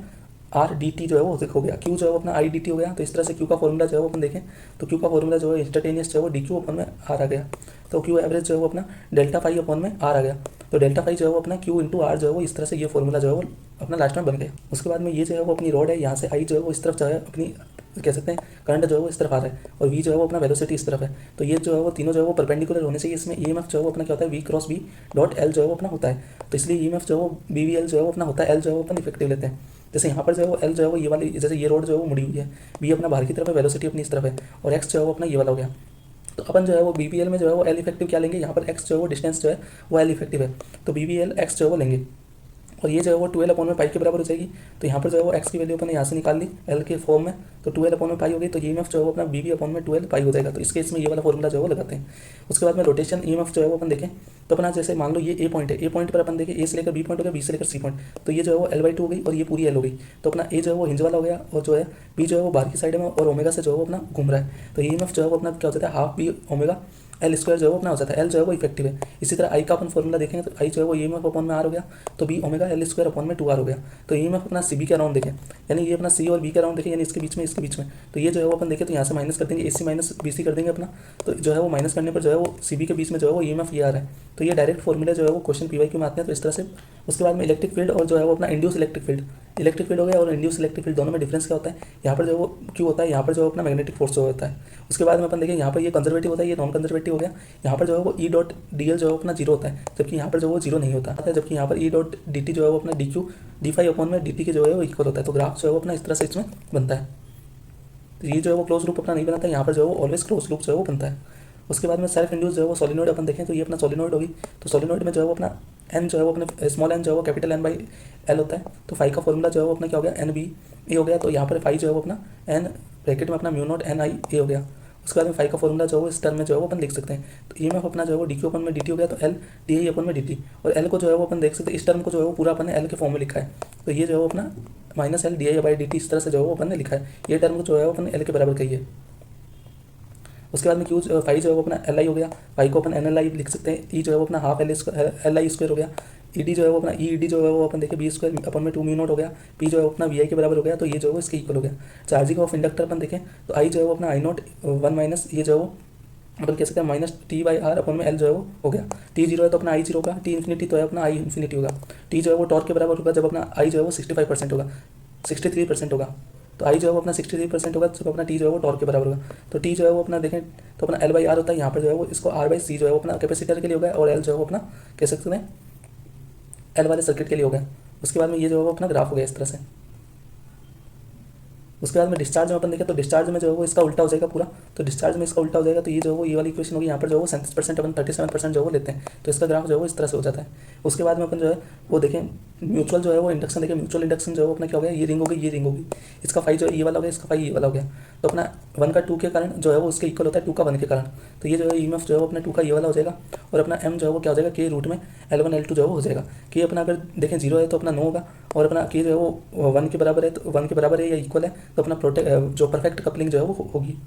R dt जो है वो हो गया, Q जो है वो अपना I dt हो गया। तो इस तरह से Q का फॉर्मूला जो है वो अपन देखें तो Q का फॉर्मूला जो है इंस्टेंटेनियस जो है वो dq अपॉन में R आ गया। तो क्यू एवरेज जो है वो अपना डेल्टा फाई अपॉन में आर आ गया। तो डेल्टा फाई जो है वो अपना क्यू इंटू आर जो है वो इस तरह से ये फॉर्मूला जो है वो अपना लास्ट में बन गया। उसके बाद में ये जो है वो अपनी रॉड है, यहाँ से आई जो है वो इस तरफ जो है अपनी कह सकते हैं करंट जो है वो इस तरफ आ रहा है और वी जो है वो अपना वेलोसिटी इस तरफ है। तो ये जो है वो तीनों जो है वो परपेंडिकुलर होने से इसमें ईएमएफ जो है वो अपना क्या होता है V cross B dot L जो है वो अपना होता है। तो इसलिए ईएमएफ जो है वो बी वी एल जो है वो अपना होता है, एल जो है वो अपन इफेक्टिव लेते हैं। जैसे यहाँ पर जो है वो एल जो है वो ये वाली, जैसे ये रोड जो है वो मुड़ी हुई है, बी अपना बाहर की तरफ है, वेलोसिटी अपनी इस तरफ है और एक्स जो है वो अपना ये वाला हो गया। तो अपन जो है वो बीबीएल में जो है वो एल इफेक्टिव क्या लेंगे, यहाँ पर एक्स जो है वो डिस्टेंस जो है वो एल इफेक्टिव है, तो बीबीएल एक्स जो है वो लेंगे और ये जो है वो 12 अपॉन में पाई के बराबर हो जाएगी। तो यहाँ पर जो है वो एक्स की वैल्यू अपन ने यहाँ से निकाल ली एल के फॉर्म में, तो 12 अपॉन में पाई हो गई। तो ईएमएफ जो है वो अपना बी बी अपॉन में 12 पाई हो जाएगा। तो इसके इसमें ये वाला फॉर्मूला जो है वो लगाते हैं। उसके बाद में रोटेशन ईएमएफ जो है वो अपन देखें तो अपना जैसे मान लो ये ए पॉइंट है, ए पॉइंट पर अपन देखें ए से लेकर बी पॉइंट हो गया, बी से लेकर सी पॉइंट, तो ये जो है वो L/2 हो गई और ये पूरी एल हो गई। तो अपना ए जो है वो हिंज वाला हो गया और जो है बी जो है वो बाहर की साइड में और ओमेगा से जो है वो अपना घूम रहा है। तो ईएमएफ जो है वो अपना क्या हो जाता है half B omega L square जो है वो अपना हो जाता है, एल जो है वो इफेक्टिव है। इसी तरह आई का अपन फॉर्मूला देखेंगे तो आई जो है वो ईएमएफ अपॉन में आर हो गया, तो B omega L square upon में 2r हो गया। तो ईएमएफ अपना सी बी के अराउंड देखें, यानी ये अपना सी और बी के अराउंड देखें, यानी इसके बीच में इसके बीच में, तो ये जो है वो अपन देखें तो यहाँ से माइनस कर देंगे, AC माइनस BC कर देंगे अपना, तो जो है वो माइनस करने पर जो है वो सी बी के बीच में जो है वो ईएमएफ ये आ रहा है। तो ये डायरेक्ट फॉर्मूला जो है वो क्वेश्चन PYQ में आते हैं, तो इस तरह से। उसके बाद में इलेक्ट्रिक फील्ड और जो है वो अपना इंड्यूस इलेक्ट्रिक फील्ड हो गया और इंड्यूस इलेक्ट्रिक फील्ड दोनों में डिफरेंस क्या होता है, यहाँ पर जो वो क्यों होता है, यहाँ पर जो अपना मैग्नेटिक फोर्स जो होता है। उसके बाद में अपन देखें यहाँ पर ये कंजर्वेटिव होता है, ये नॉन कंजर्वेटिव हो गया। यहाँ पर जो है वो ई डॉट डी एल जो है अपना जीरो होता है, जबकि यहाँ पर जो वो जीरो नहीं होता है, जबकि यहाँ पर ई डॉट डी टी जो है वो अपना D Q D phi upon में डी टी के जो है वो इक्वल होता है। तो ग्राफ जो है वो अपना इस तरह से इसमें बनता है। तो ये जो है वो क्लोज लूप अपना नहीं बनाता है, यहाँ पर जो है वो ऑलवेज क्लोज लूप जो है वो बनता है। उसके बाद में सेल्फ इंड्यूस जो है वो सोलिनॉइड अपन देखें तो ये अपना सोलिनॉइड होगी। तो सोलिनॉइड में जो है वो अपना एन जो है वो अपने स्मॉल एन जो है वो कैपिटल एन बाई एल होता है। तो फाई का फॉर्मूला जो है वो अपना क्या हो गया, एन बी ए हो गया। तो यहाँ पर फाई जो है वो अपना एन ब्रैकेट में अपना म्यू नॉट एन आई ए हो गया। उसके बाद में फाई का फॉर्मूला जो है वो इस टर्म में जो है वो अपन लिख सकते हैं। तो ईएमएफ अपना जो है वो डी क्यू अपन में डी टी हो गया, तो एल डी आई अपन में डी टी, और एल को जो है वो अपन देख सकते हैं इस टर्म को जो है वो पूरा अपन ने एल के फॉर्म में लिखा है। तो ये जो है वो अपना minus L D I by D T इस तरह से जो है वो अपन ने लिखा है, ये टर्म को जो है वो अपन एल के बराबर कही है। उसके बाद में क्यू फाई जो है वो अपना एल आई हो गया, फाई को अपन एन एल आई लिख सकते हैं। ई जो है वो अपना हाफ एल आई स्क्वायर हो गया। ई डी जो है वो अपना ई डी जो है वो अपन देखें बी स्क्वायर अपन में 2 म्यू नॉट हो गया। पी जो है अपना वी आई के बराबर हो गया, तो ये जो है वो इसके इक्वल हो गया। चार्जिंग ऑफ इंडक्टर अपन देखें तो आई जो है वो अपना आई नॉट 1 माइनस ये जो है वो अपन कह सकते हैं माइनस टी बाई आर अपन में एल जो है वो हो गया। टी जीरो है तो अपना आई जीरो होगा, टी इन्फिनिटी तो है अपना आई इन्फिनिटी होगा। टी जो है वो टॉर्क के बराबर होगा जब अपना आई जो है वो 65% होगा, 63% होगा। तो आई जो है वो अपना 63% होगा जब अपना टी जो है वो टॉर्क के बराबर होगा। तो टी जो है वो अपना देखें तो अपना एल बाई आर होता है, यहाँ पर जो है वो इसको आर बाई सी जो है वो अपना कैपेसिटर के लिए होगा और एल जो है वो अपना कह सकते हैं एल वाले सर्किट के लिए हो गया। उसके बाद में ये जो है वो अपना ग्राफ हो गया इस तरह से। उसके बाद में डिस्चार्ज में अपन देखें तो डिस्चार्ज में जो है वो इसका उल्टा हो जाएगा पूरा, तो डिस्चार्ज में इसका उल्टा हो जाएगा। तो ये जो है वो ये वाली इक्वेशन होगी, यहाँ पर जो है वो 37% अपन 37% जो है वो लेते हैं, तो इसका ग्राफ जो है वो इस तरह से हो जाता है। उसके बाद में अपन जो है वो देखें म्यूचुअल जो है वो इंडक्शन देखें, म्यूचुअल इंडक्शन जो है वो अपना क्या हो गया, ये रिंग होगी ये रिंग होगी, इसका फाई जो है ये वाला हो गया, इसका फाई ये वाला हो गया। तो अपना 1 का 2 के कारण जो है वो उसके इक्वल होता है 2 का 1 के कारण। तो ये जो है ईएमएफ जो है वो अपना 2 का ये वाला हो जाएगा और अपना एम जो है वो क्या हो जाएगा के रूट में L1 L2 जो है वो हो जाएगा। के अपना अगर देखें 0 है तो अपना 9 होगा और अपना के जो है वो 1 के बराबर है, तो 1 के बराबर है या इक्वल है तो अपना जो परफेक्ट कपलिंग जो है वो होगी।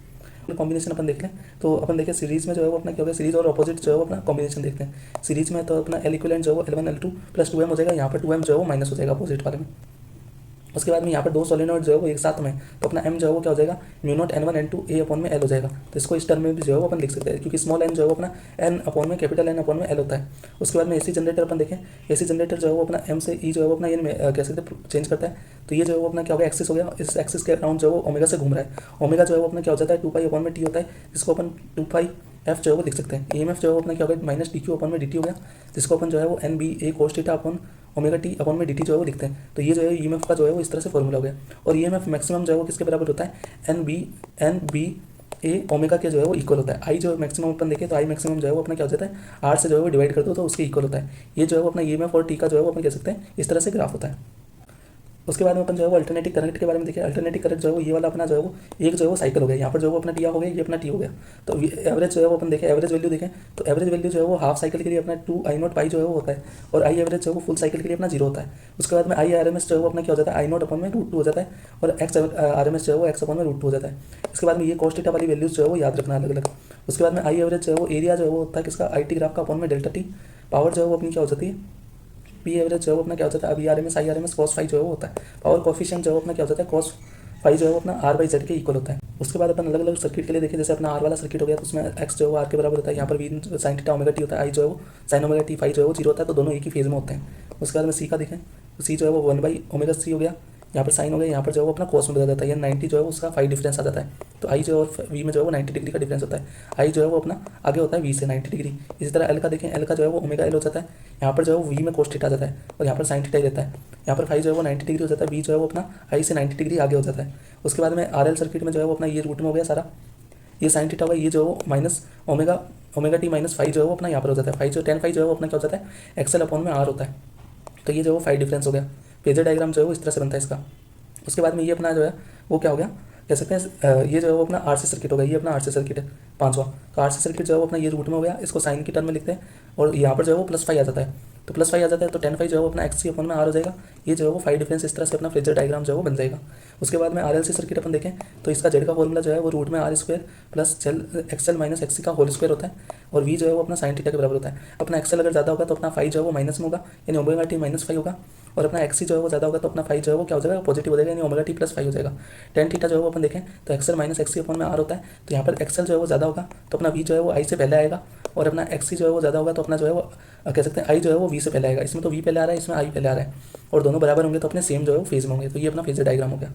कॉम्बिनेशन अपन देख लें तो अपन देखें सीरीज में जो है वो अपना क्या होगा, सीरीज और अपोजिट जो है वो अपना कॉम्बिनेशन देखते हैं। सीरीज में तो अपना एल इक्विवेलेंट जो है वो L1 L2 प्लस 2m हो जाएगा, यहाँ पर 2m जो है वो माइनस हो जाएगा अपोजिट वाले में। उसके बाद में यहाँ पर दो सोलिनॉइड जो है वो एक साथ में, तो अपना m जो है वो क्या हो जाएगा mu naught N1 N2 a upon में L हो जाएगा। तो इसको इस टर्म में भी जो है वो अपन लिख सकते हैं, क्योंकि स्मॉल n जो है वो अपना n अपॉन में कैपिटल N अपॉन में L होता है। उसके बाद में AC जनरेटर अपन देखें, AC जनरेटर जो है वो अपना m से E जो है वो अपना ये कह सकते हैं चेंज करता है। तो ये जो है वो अपना क्या होगा एक्सिस हो गया, इस एक्सिस के अराउंड जो है वो ओमेगा से घूम रहा है। ओमेगा जो है वो अपना क्या हो जाता है 2 पाई अपॉन में टी होता है, जिसको अपन 2 पाई एफ जो है वो लिख सकते हैं। EMF जो है वो अपना क्या होगा माइनस डी क्यू अपॉन में डी टी हो गया, जिसको अपन जो है वो N B A cos theta upon omega T upon में डी टी जो है वो लिखते हैं। तो ये जो है EMF का जो है वो इस तरह से फॉर्मूला हो गया। और EMF मैक्सिमम जो है वो किसके बराबर होता है, एन बी ए ओमेगा के जो है वो इक्वल होता है। आई जो मैक्सिमम अपन देखें तो आई मैक्सिमम जो है वो अपना क्या हो जाता है आर से जो है वो डिवाइड कर दो तो उसके इक्वल होता है। ये जो है वो अपना EMF और टी का जो है वो अपन कह सकते हैं इस तरह से ग्राफ होता है। उसके बाद में अपन जो है वो अल्टरनेटिव करंट के बारे में देखिए। अल्टरनेटिव करंट जो है वो ये वाला अपना जो है वो एक जो है वो साइकिल हो गया, यहाँ पर जो है वो अपना टी हो गया, ये अपना टी हो गया। तो एवरेज जो है वो अपन देखें, एवरेज वैल्यू देखें तो एवरेज वैल्यू जो है वो हाफ साइकिल के लिए अपना 2 आई नॉट पाई जो है वो होता है, और आई एवरेज जो है वो फुल साइकिल के लिए अपना 0 होता है। उसके बाद में आई आर एम एस जो है वो अपना क्या हो जाता है आई नॉट अपॉन में √2 हो जाता है, और एक्स आर एम एस जो है वो एक्स अपॉन में √2 हो जाता है। इसके बाद में ये कॉस थीटा वाली वैल्यूज जो है वो याद रखना अलग अलग। उसके बाद में आई एवरेज जो है वो एरिया जो है वो होता है किसका आई टी ग्राफ का अपॉन में डेल्टा टी। पावर जो है वो अपनी क्या हो जाती है पी एवरेज जो है वो अपना क्या हो जाता है अभी R M S I R M S cos phi जो है वो होता है। पावर कोफिशिएंट जो है वो अपना क्या हो जाता है कॉस फाई जो है वो अपना आर बाई जेड के इक्वल होता है। उसके बाद अपन अलग अलग सर्किट के लिए देखें, जैसे अपना आर वाला सर्किट हो गया तो उसमें एक्स जो है वो आर के बराबर होता है, यहाँ पर V sine theta omega T होता है, आई जो है वो साइन ओमेगा टी, फाई जो है वो जीरो होता है, तो दोनों एक ही फेज में होते हैं। उसके बाद में सी का देखें तो सी जो है वो 1/ओमेगा सी हो गया, यहाँ पर साइन हो गया, यहाँ पर जो है वो अपना कोस में बदल जाता है, यानी 90 जो है उसका फाई डिफरेंस आ जाता है। तो आई जो है और वी में जो है वो 90 डिग्री का डिफरेंस होता है। आई जो है वो अपना आगे होता है वी से 90 डिग्री। इसी तरह एल का देखें, एल का जो है वो ओमेगा एल हो जाता है, यहाँ पर जो है वो वी में कोस थीटा आ जाता है और यहाँ पर साइन थीटा ही रहता है। यहाँ पर फाई जो है वो 90 डिग्री हो जाता है, वी जो है वो अपना आई से 90 डिग्री आगे हो जाता है। उसके बाद में आर एल सर्किट में जो है वो अपना ये रूट में हो गया सारा, ये साइन थीटा होगा, ये जो है वो minus omega T minus phi जो है वो अपना यहाँ पर हो जाता है। फाई जो 10 फाई जो है वो अपना क्या हो जाता है, एक्सएल अपॉन में आर होता है। तो ये जो है वो फाई डिफरेंस हो गया। फेजर डायग्राम जो है वो इस तरह से बनता है इसका। उसके बाद में ये अपना जो है वो क्या हो गया, कह सकते हैं ये जो है वो अपना आरसी सर्किट हो गया, ये अपना आरसी सर्किट है पांचवा। तो आरसी सर्किट जो है वो अपना ये रूट में हो गया, इसको साइन की टर्म में लिखते हैं और यहाँ पर जो है वो प्लस फाई आ जाता है। तो प्लस फाई आ जाता है तो 10 फाई जो है वो अपना एक्स सी अपन में आर हो जाएगा। ये जो है वो फाई डिफरेंस इस तरह से अपना फेजर डायग्राम जो है वो बन जाएगा। उसके बाद में आर एल सी सर्किट अपन देखें तो इसका जेड का फॉर्मूला जो है वो रूट में R square plus XL minus XC का होल स्क्वायर होता है और वी जो है वो अपना साइन थीटा के बराबर होता है। अपना एक्सएल अगर ज़्यादा होगा तो अपना फाई जो है वो माइनस में होगा, यानी ओमेगा टी माइनस फाई होगा, और अपना एक्सी जो है वो ज़्यादा होगा तो अपना फाई जो है वो क्या हो जाएगा, पॉजिटिव हो जाएगा, यानी ओमेगा टी प्लस फाई हो जाएगा। टेन थीटा जो है वो अपन देखें तो एक्सएल माइनस एक्सी अपन में आर होता है, तो यहाँ पर एक्सएल जो है वो ज़्यादा होगा तो अपना वी जो है वो आई से पहले आएगा, और अपना एक्सी जो है वो ज़्यादा होगा तो अपना जो है वो कह सकते हैं आई जो है वो वी से पहले आएगा। इसमें तो वी पहले आ रहा है, इसमें आई पहले आ रहा है, और दोनों बराबर होंगे तो अपने सेम जो है वो फेज में होंगे। तो ये अपना फेजर डायग्राम हो गया।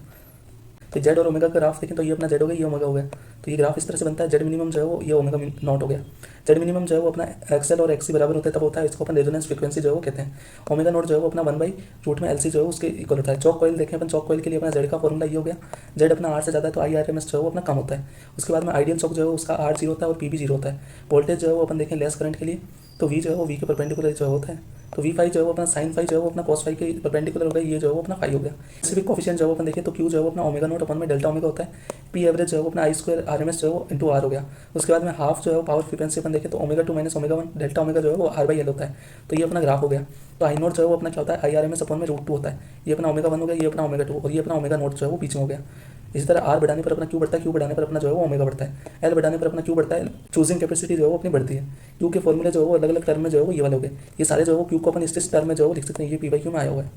तो जेड और ओमेगा का ग्राफ देखें तो ये अपना जेड हो गया, ये ओमेगा हो गया। तो ये ग्राफ इस तरह से बनता है, जेड मिनिमम जो है वो ये ओमेगा नॉट हो गया। जेड मिनिमम जो है वो अपना एक्सएल और एक्सी बराबर होता है तब होता है, इसको अपन रेजोनेंस फ्रीक्वेंसी जो है वो कहते हैं। ओमेगा नॉट जो है वो अपना 1/रूट में एलसी जो है उसके इक्वल होता है। चौक कॉइल देखें अपन, चौक कॉइल के लिए अपना जेड का फॉर्मूला ये हो गया, जेड अपना आर से ज़्यादा है तो आई आर एम एस जो है वो अपना कम होता है। उसके बाद में आइडियल चौक जो है उसका आर जीरो होता है और पी भी जीरो होता है। वोल्टेज जो है वो अपन देखें लेस करंट के लिए तो वी जो है वो वी के परपेंडिकुलर जो होता है, तो वी फाई जो है वो अपना साइन फाई जो है वो अपना कॉस फाई के परपेंडिकुलर हो गया, ये जो है वो अपना फाई हो गया। स्पेसिफिक कोफिशिएंट जो है अपन देखें तो क्यू जो है वो अपना ओमेगा नॉट अपन में डेल्टा ओमेगा होता है, पी एवरेज जो है वो अपना आई स्क्वायर आर एम एस जो है वो इंटू आर हो गया। उसके बाद में हाफ जो है वो पावर फ्रीक्वेंसी अपन देखें तो omega two minus omega one delta omega जो है वो आर बाई एल होता है। तो ये अपना ग्राफ हो गया। तो आई नोट जो है वो अपना क्या होता है, आई आर एम एस अपन में रूट टू होता है, ये अपना ओमेगा वन हो गया, ये अपना ओमेगा टू, और ये अपना ओमेगा नोट जो है वो बीच में हो गया। इसी तरह आर बढ़ाने पर अपना क्यू बढ़ता है, क्यू बढ़ाने पर अपना जो है वो ओमेगा बढ़ता है, एल बढ़ाने पर अपना क्यू बढ़ता है, चूजिंग कैपेसिटी जो है वो अपनी बढ़ती है। क्यू के फॉर्मूले जो है वो अलग अलग टर्म में जो है वो ये वाले हो गए। ये सारे जो है वो क्यू को अपन इस टर्म में जो है वो लिख सकते हैं, ये पी बाई क्यू में आया हुआ है।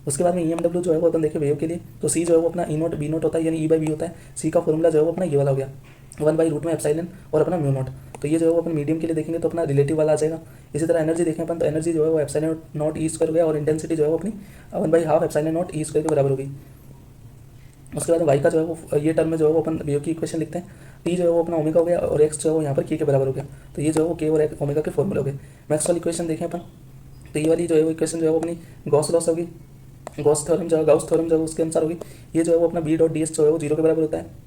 उसके बाद में EMW जो है वो अपन देखें वेव के लिए तो सी जो है वो अपना ई नोट बी नोट होता है, यानी ई बाई बी होता है। सी का फॉर्मूला जो है वो अपना ये वाला हो गया 1/रूट में एप्सिलॉन और अपना म्यू नॉट। तो ये जो है वो अपन मीडियम के लिए देखेंगे तो अपना रिलेटिव वाला आ जाएगा। इसी तरह एनर्जी देखें अपन तो एनर्जी जो है वो एप्सिलॉन नॉट ई स्क्वायर हो गया, और इंटेंसिटी जो है वो अपनी 1/हाफ एप्सिलॉन नॉट ई स्क्वायर के बराबर होगी। उसके बाद वाई का जो है वो ये टर्म में जो है वो अपन वेव की इक्वेशन लिखते हैं, टी जो है वो अपना ओमेगा हो गया और एक्स जो है वो यहाँ पर के बराबर हो गया। तो ये जो है वो के और ओमेगा के फॉर्मूले हो गए। मैक्सवेल इक्वेशन देखें अपन तो ये वाली जो है वो इक्वेशन जो है वो अपनी गॉस लॉस होगी, गॉस थ्योरम जो है गाउस थ्योरम जो है उसके अनुसार होगी। ये जो है वो अपना बी डॉट डी एस जो है वो जीरो के बराबर होता है,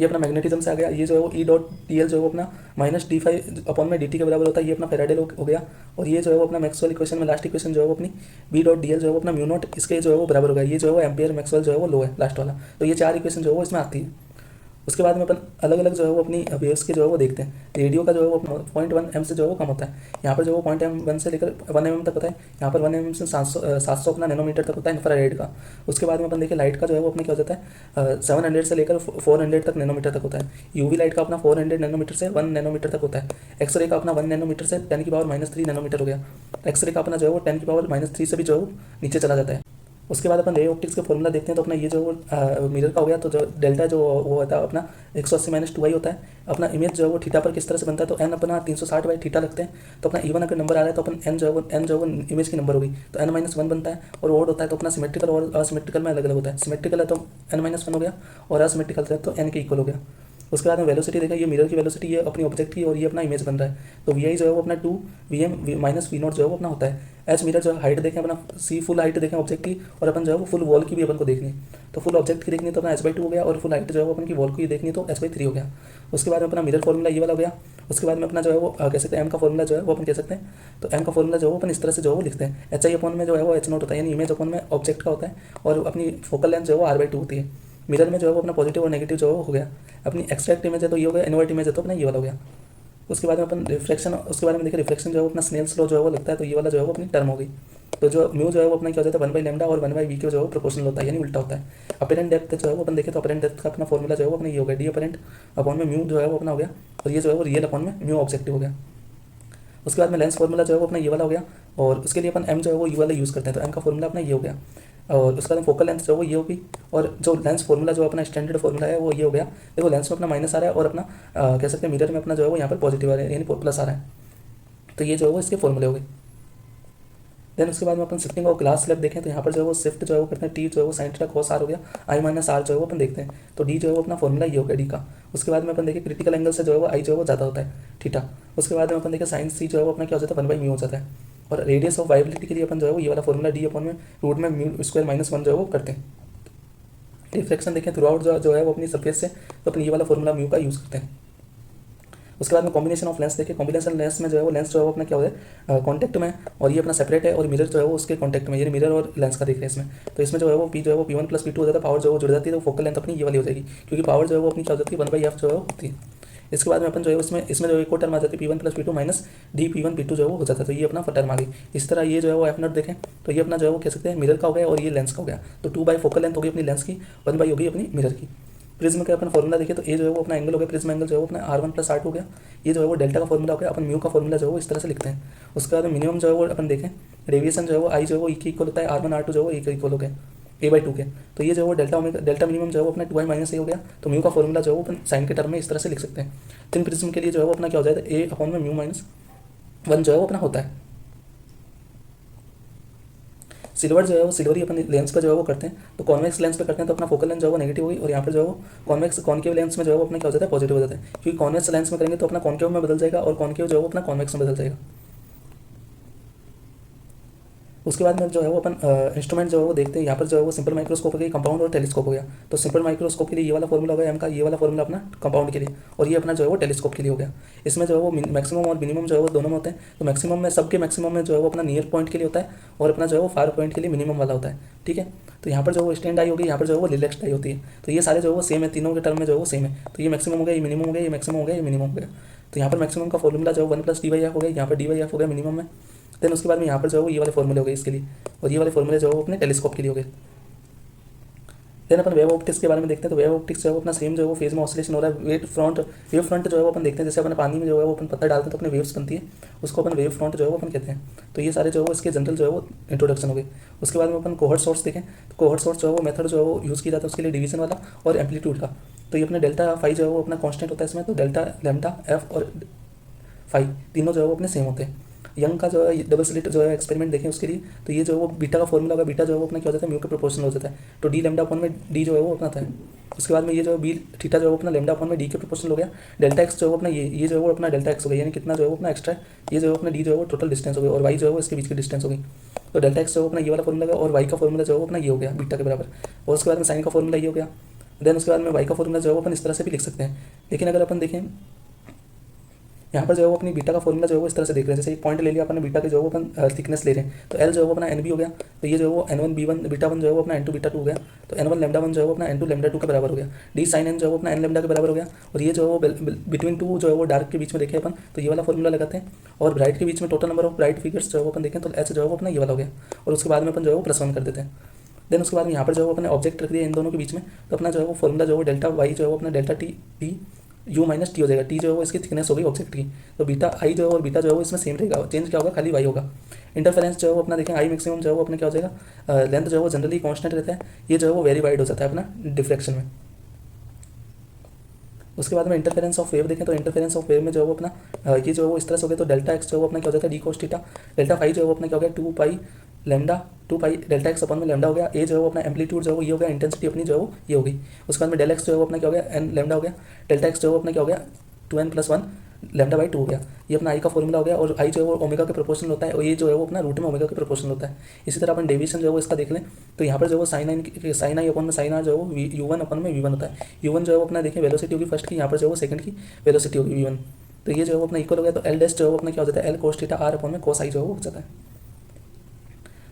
ये अपना मैग्नेटिज्म से आ गया। ये जो है वो ई डॉट डी एल जो है वो अपना माइनस डी फाई अपॉन में डी टी के बराबर होता है, ये अपना फेराडे हो गया। और ये जो है वो अपना मैक्सवेल इक्वेशन में लास्ट इक्वेशन जो है वो अपनी बी डॉट डी एल जो है वो अपना म्यू नॉट इसके जो है वो बराबर होगा। ये जो है वो एम्पियर मैक्सवेल जो है वो लो है लास्ट वाला। तो ये चार इक्वेशन जो है वो इसमें आती है। उसके बाद में अपन अलग अलग जो है वो अपनी वेव्स के जो है वो देखते हैं। रेडियो का जो है वो 0.1 एम से जो है वो कम होता है, यहाँ पर जो वो 0.1 से लेकर 1 mm तक होता है, यहाँ पर 1 mm से 700 अपना नैनोमीटर तक होता है इंफ्रारेड का। उसके बाद में अपन देखें लाइट का जो है वो अपने क्या हो जाता है 700 से लेकर 400 तक नैनोमीटर तक होता है। यूवी लाइट का अपना 400 नैनोमीटर से 1 नैनोमीटर तक होता है। एक्सरे का अपना 1 नैनोमीटर से 10⁻³ नैनोमीटर हो गया। एक्सरे का अपना जो है वो 10⁻³ से भी जो है वो नीचे चला जाता है। उसके बाद अपन रे ऑप्टिक्स का फॉर्मूला देखते हैं तो अपना ये जो मिरर का हो गया, तो जो डेल्टा जो वो होता है अपना 180 - 2i होता है। अपना इमेज जो है वो थीटा पर किस तरह से बनता है तो n अपना 360/θ लगते हैं। तो अपना इवन अगर नंबर आ रहा है तो अपन n जो है वो इमेज की नंबर होगी तो n-1 बनता है। और ओड होता है तो अपना सिमेट्रिकल और असिमेट्रिकल में अलग अलग होता है। सिमेट्रिकल है तो n-1 हो गया और असिमेट्रिकल है तो n के इक्वल हो गया। उसके बाद में वेलोसिटी देखा, ये मिरर की वेलोसिटी ये अपनी ऑब्जेक्ट की और ये अपना इमेज बन रहा है। तो वी आई जो है वो अपना 2 Vm - V0 जो है वो अपना होता है। एच मिरर जो हाइट देखें अपना सी फुल हाइट देखें ऑब्जेक्ट की, और अपन जो है वो फुल वॉल की भी अपन को देखनी। तो फुल ऑब्जेक्ट की देखनी तो अपना h/2 हो गया, और फुल हाइट जो है वो अपन की वॉल की देखनी तो h/3 हो गया। उसके बाद में अपना मिरर फॉर्मूला ये वाला हो गया। उसके बाद में अपना जो है वो कह सकते हैं एम का फॉर्मूला जो है वो अपन कह सकते हैं। तो एम का फॉर्मूला जो है वो अपन इस तरह से जो है वो लिखते हैं, HI अपॉन में जो है वो H0 होता है, यानी इमेज अपॉन में ऑब्जेक्ट का होता है, और अपनी फोकल लेंथ जो है वो R/2 होती है। मिरर में जो है वो अपना पॉजिटिव और नेगेटिव जो हो गया। अपनी एक्सट्रैक्ट इमेज है तो ये हो गया, इन्वर्ट इमेज है तो अपना ये वाला हो गया। उसके बाद में अपन रिफ्लेक्शन, उसके बारे में देखिए रिफ्लेक्शन जो है वो अपना स्नेल्स लॉ जो है वो लगता है, तो ये वाला जो है वो अपनी टर्म हो गई। तो जो म्यू जो है वो अपना क्या हो जाता है 1/λ और 1/v के जो है प्रोपोर्शनल होता है, यानी उल्टा होता है। अपरेंट डेप्थ जो है वो अपन देखें तो अपरेंट डेप्थ का अपना फॉर्मूला जो है वो अपना ये हो गया, डी अपरेंट अपॉन में म्यू जो है वो अपना हो गया, और ये जो है वो रियल अपॉन में म्यू ऑब्जेक्टिव हो गया। उसके बाद में लेंस फॉर्मूला जो है वो अपना ये वाला हो गया, और उसके लिए अपन एम जो है वो यू वाला यूज़ करते हैं, तो एम का फॉर्मूला अपना ये हो गया और उसके बाद फोकल लेंथ जो वो ये होगी, और जो लेंस फॉर्मूला जो अपना स्टैंडर्ड फॉर्मूला है वो ये हो गया। देखो लेंस में अपना माइनस आ रहा है और अपना कह सकते हैं मिरर में अपना जो है वो यहाँ पर पॉजिटिव आ रहा है, यानी प्लस आ रहा है। तो ये जो है वो इसके फॉर्मूले हो गए। देन उसके बाद में अपन शिफ्टिंग और क्लास स्लैब देखें तो यहाँ पर जो है वो शिफ्ट जो है वो करते हैं टी जो है वो साइन थीटा कॉस आर हो गया, आई माइनस आर जो है वो अपन देखते हैं। तो डी जो है वो अपना फॉर्मूला ये हो गया डी का। उसके बाद में अपन देखें क्रिटिकल एंगल से जो है वो आई जो है वो ज़्यादा होता है थीटा। उसके बाद में अपन देखें साइन सी जो है वो अपना क्या हो जाता है 1/μ हो जाता है। और रेडियस ऑफ वाइबिलिटी के लिए अपन जो है वो ये वाला फॉर्मूला डी अपन में रूट में म्यू स्क्वायर माइनस 1 जो है वो करते हैं। रिफ्लेक्शन देखें थ्रू आउट जो है वो अपनी सरफेस से, तो अपन ये वाला फॉर्मूला म्यू का यूज़ करते हैं। उसके बाद में कॉम्बिनेशन ऑफ लेंस देखिए, कॉम्बिनेशन लेंस में जो है वो लेंस जो है वो अपना क्या होता है कॉन्टैक्ट में, और ये अपना सेपरेट है, और मिरर जो है वो उसके कॉन्टैक्ट में, ये मिरर और लेंस का देख रहे हैं इसमें। तो इसमें जो है वो पी जो है वो P1 + P2 हो जाता है, पावर जो है वो जुड़ जाती है, तो फोकल लेंथ अपनी ये वाली हो जाएगी, क्योंकि पावर जो है वो अपनी क्या हो जाती है 1/f जो है वो होती है। इसके बाद में अपन जो है इसमें जो एक और टर्म आ जाती है P1 + P2 minus D P1 P2 जो है वो हो जाता है, तो ये अपना टर्म आ गई। इस तरह ये जो है वो F0 देखें तो ये अपना जो है वो कह सकते हैं मिरर का हो गया, और ये लेंस का हो गया। तो 2/, फोकल लेंथ होगी अपनी लेंस की, 1/, होगी अपनी मिरर की। प्रिज्म का अपन फॉर्मूला देखिए तो ये जो है वो अपना एंगल हो गया, प्रिज्म एंगल जो है वो अपना R1 + R2 हो गया। ये जो है वो डेल्टा का फॉर्मूला हो गया, अपन म्यू का फॉर्मूला जो है वो इस तरह से लिखते हैं। उसके बाद मिनिमम जो है वो अपन देखें डेविएशन जो है वो आई जो है वो इक्वल होता है R1 R2 जो है वो इक्वल हो गया a/2 के। तो ये जो है वो डेल्टा मिनिमम जो है वो अपना 2i - a हो गया। तो म्यू का फॉर्मूला जो है वो अपन साइन के टर्म में इस तरह से लिख सकते हैं। थिन प्रिज्म के लिए जो है वो अपना क्या हो जाएगा a/μ-1 जो है वो अपना होता है। सिल्वर जो है वो सिल्वर ही अपन लेंस पे जो है वो करते हैं, तो कॉन्वेक्स लेंस पे करते हैं तो अपना फोकल लेंथ जो है वो नेगेटिव होगी, और यहाँ पर जो है वो कॉन्केव लेंस में जो है वो अपना क्या हो जाता है पॉजिटिव हो जाता है, क्योंकि कॉन्वेक्स लेंस में करेंगे तो अपना कॉन्केव में बदल जाएगा, और कॉन्केव जो है वो अपना कॉन्वेक्स में बदल जाएगा। उसके बाद में जो है वो अपन इंस्ट्रूमेंट जो है वो देखते हैं, यहाँ पर जो है वो सिंपल माइक्रोस्कोप हो गया, कंपाउंड और टेलीस्कोप हो गया। तो सिंपल माइक्रोस्कोप के लिए ये वाला फॉर्मूला हो गया एम का, ये वाला फॉर्मूला अपना कंपाउंड के लिए, और ये अपना जो है वो टेलीस्कोप के लिए हो गया। इसमें जो है वो मैक्सिमम और मिनिमम जो है वो दोनों में होते हैं। तो मैक्सिमम में सबके मैक्सिमम में जो है वो अपना नियर पॉइंट के लिए होता है, और अपना जो है वो फार पॉइंट के लिए मिनिमम वाला होता है। ठीक है, तो यहाँ पर जो वो स्टैंड आई होगी, यहाँ पर जो है वो रिलैक्स आई होती है। तो ये सारे जो है वो सेम है, तीनों के टर्म में जो है वो सेम है। तो ये मैक्सिमम हो गया, ये मिनिमम हो गया, ये मैक्सिमम हो गया, ये मिनिमम हो गया। तो यहाँ पर मैक्सिमम का फॉर्मूला जो है 1 + d/f हो गया, यहाँ पर d/f हो गया मिनिमम में। देन उसके बाद में यहाँ पर जो है वो ये वाले फॉर्मूले हो गए इसके लिए, और ये वाले फॉर्मूले जो है वो अपने टेलीस्कोप के लिए हो गए। देन अपन वेव ऑप्टिक्स के बारे में देखते हैं। तो वेव ऑप्टिक्स जो है वो अपना सेम जो है वो फेज में ऑसिलेशन हो रहा है। वेव फ्रंट जो है वो अपन देखते हैं, जैसे अपन पानी में जो है वो अपन पत्थर डालते हैं तो अपने वेव्स बनती है, उसको अपन वेव फ्रंट जो है वो अपन कहते हैं। तो ये सारे जो है वो इसके जनरल जो है वो इंट्रोडक्शन हो गए। उसके बाद में अपन कोहर्ट सोर्स देखें, तो कोहर्ट सोर्स जो है वो मेथड जो है वो यूज़ किया जाता है उसके लिए डिवीजन वाला और एम्पलीट्यूड का। तो ये अपना डेल्टा फाई जो है वो अपना कॉन्स्टेंट होता है इसमें, तो डेल्टा लैम्डा एफ और फाई तीनों जो है वो अपने सेम होते हैं। यंग का जो है डबल स्लिट जो है एक्सपेरिमेंट देखें उसके लिए, तो ये जो है वो बीटा का फॉर्मूला होगा, बीटा जो है वो अपना क्या हो जाता है म्यू के प्रोपोर्शनल हो जाता है। तो डी लैम्डा अपॉन में डी जो है वो अपना था। उसके बाद में ये जो है बी थीटा जो है वो अपना लैम्डा अपॉन में डी के प्रोपोर्शनल हो गया। डेल्टा एक्स जो है वो अपना ये जो है वो अपना डेल्टा एक्स हो गया, यानी कितना जो है वो अपना एक्स्ट्रा, ये जो है अपना डी जो है वो टोटल डिस्टेंस हो गया, और वाई जो है वो इसके बीच की डिस्टेंस हो गई। तो डेल्टा एक्स जो है अपना ये वाला फॉर्मूला है, और वाई का फॉर्मूला जो है वो अपना ये हो गया बीटा के बराबर। और उसके बाद में साइन का फॉर्मूला ये हो गया। देन उसके बाद में वाई का फॉर्मूला जो है वो अपन इस तरह से भी लिख सकते हैं। लेकिन अगर अपन देखें यहाँ पर जो है वो अपनी बीटा का फॉर्मूला जो है वो इस तरह से देख रहे हैं, जैसे एक पॉइंट ले लिया अपन बीटा के जो है वो अपन थिकनेस ले रहे हैं, तो एल जो है वो अपना एन बी हो गया। तो ये जो है वो n1 b1 बीटा 1 जो है वो अपना n2 बीटा 2 हो गया। तो n1 लैम्डा 1 जो है वो अपना n2 लैम्डा 2 के बराबर हो गया। डी साइन n जो है वो अपना n लैम्डा के बराबर हो गया। और ये जो है वो बिटवीन टू जो है वो डार्क के बीच में देखें अपन, तो ये वाला फॉर्मूला लगाते हैं। और ब्राइट के बीच में total number of bright figures जो है वो अपन देखें तो एच जो है वो अपना ये वाला हो गया। और उसके बाद में अपन जो है वो +1 कर देते हैं। देन उसके बाद में यहाँ पर जो है वो अपने ऑब्जेक्ट रख दिया इन दोनों के बीच में, तो अपना जो है वो फॉर्मूला जो है डेल्टा वाई जो है वो अपना delta T B u - t हो जाएगा। टी जो है वो इसकी थिकनेस होगी ऑब्जेक्ट की। तो बीटा आई जो है और बीटा जो है वो इसमें सेम रहेगा, चेंज क्या होगा खाली वाई होगा। इंटरफेरेंस जो है वो अपना देखें आई मैक्सिमम जो है वो अपना क्या हो जाएगा, लेंथ जो है वो जनरली कांस्टेंट रहता है, ये जो है वो वेरी वाइड हो जाता है अपना डिफ्रेक्शन में। उसके बाद में इंटरफेरेंस ऑफ वेव देखें, तो इंटरफेरेंस ऑफ वेव में जो है वो अपना ये जो है वो इस तरह से हो गया। तो डेल्टा एक्स जो है वो अपना क्या हो जाता है D cos theta. Delta phi जो है वो अपना क्या हो गया 2 पाई डेल्टा एक्स अपन में लैम्डा हो गया। ए जो है वो अपना एम्पलीट्यूड जो है वो ये हो गया, इंटेंसिटी अपनी जो है वो ये हो गई। उसके बाद में डेल एक्स जो है वो अपना क्या हो गया एन लैम्डा हो गया। डेल्टा एक्स जो है वो अपना क्या हो गया 2n + 1 λ/2 हो गया। ये अपना आई का फॉर्मूला हो गया, और आई जो है वो ओमेगा के प्रोपोर्शनल होता है, और ये जो है वो अपना रूट में ओमेगा के प्रोपोर्शनल होता है। इसी तरह अपन डेविएशन जो है वो इसका देख लें, तो यहाँ पर जो है वो साइन आई अपन में साइन आर जो है वो u1 अपन में v1 होता है। u1 जो है वो अपना देखें वेलोसिटी होगी फर्स्ट की, यहाँ पर जो है वो सेकंड की वेलोसिटी होगी v1। तो ये जो है वो अपना इक्वल हो गया। तो एल डैश जो है वो अपना क्या हो जाता है एल कोस थीटा आर अपन में कोस आई जो है वो हो जाता है।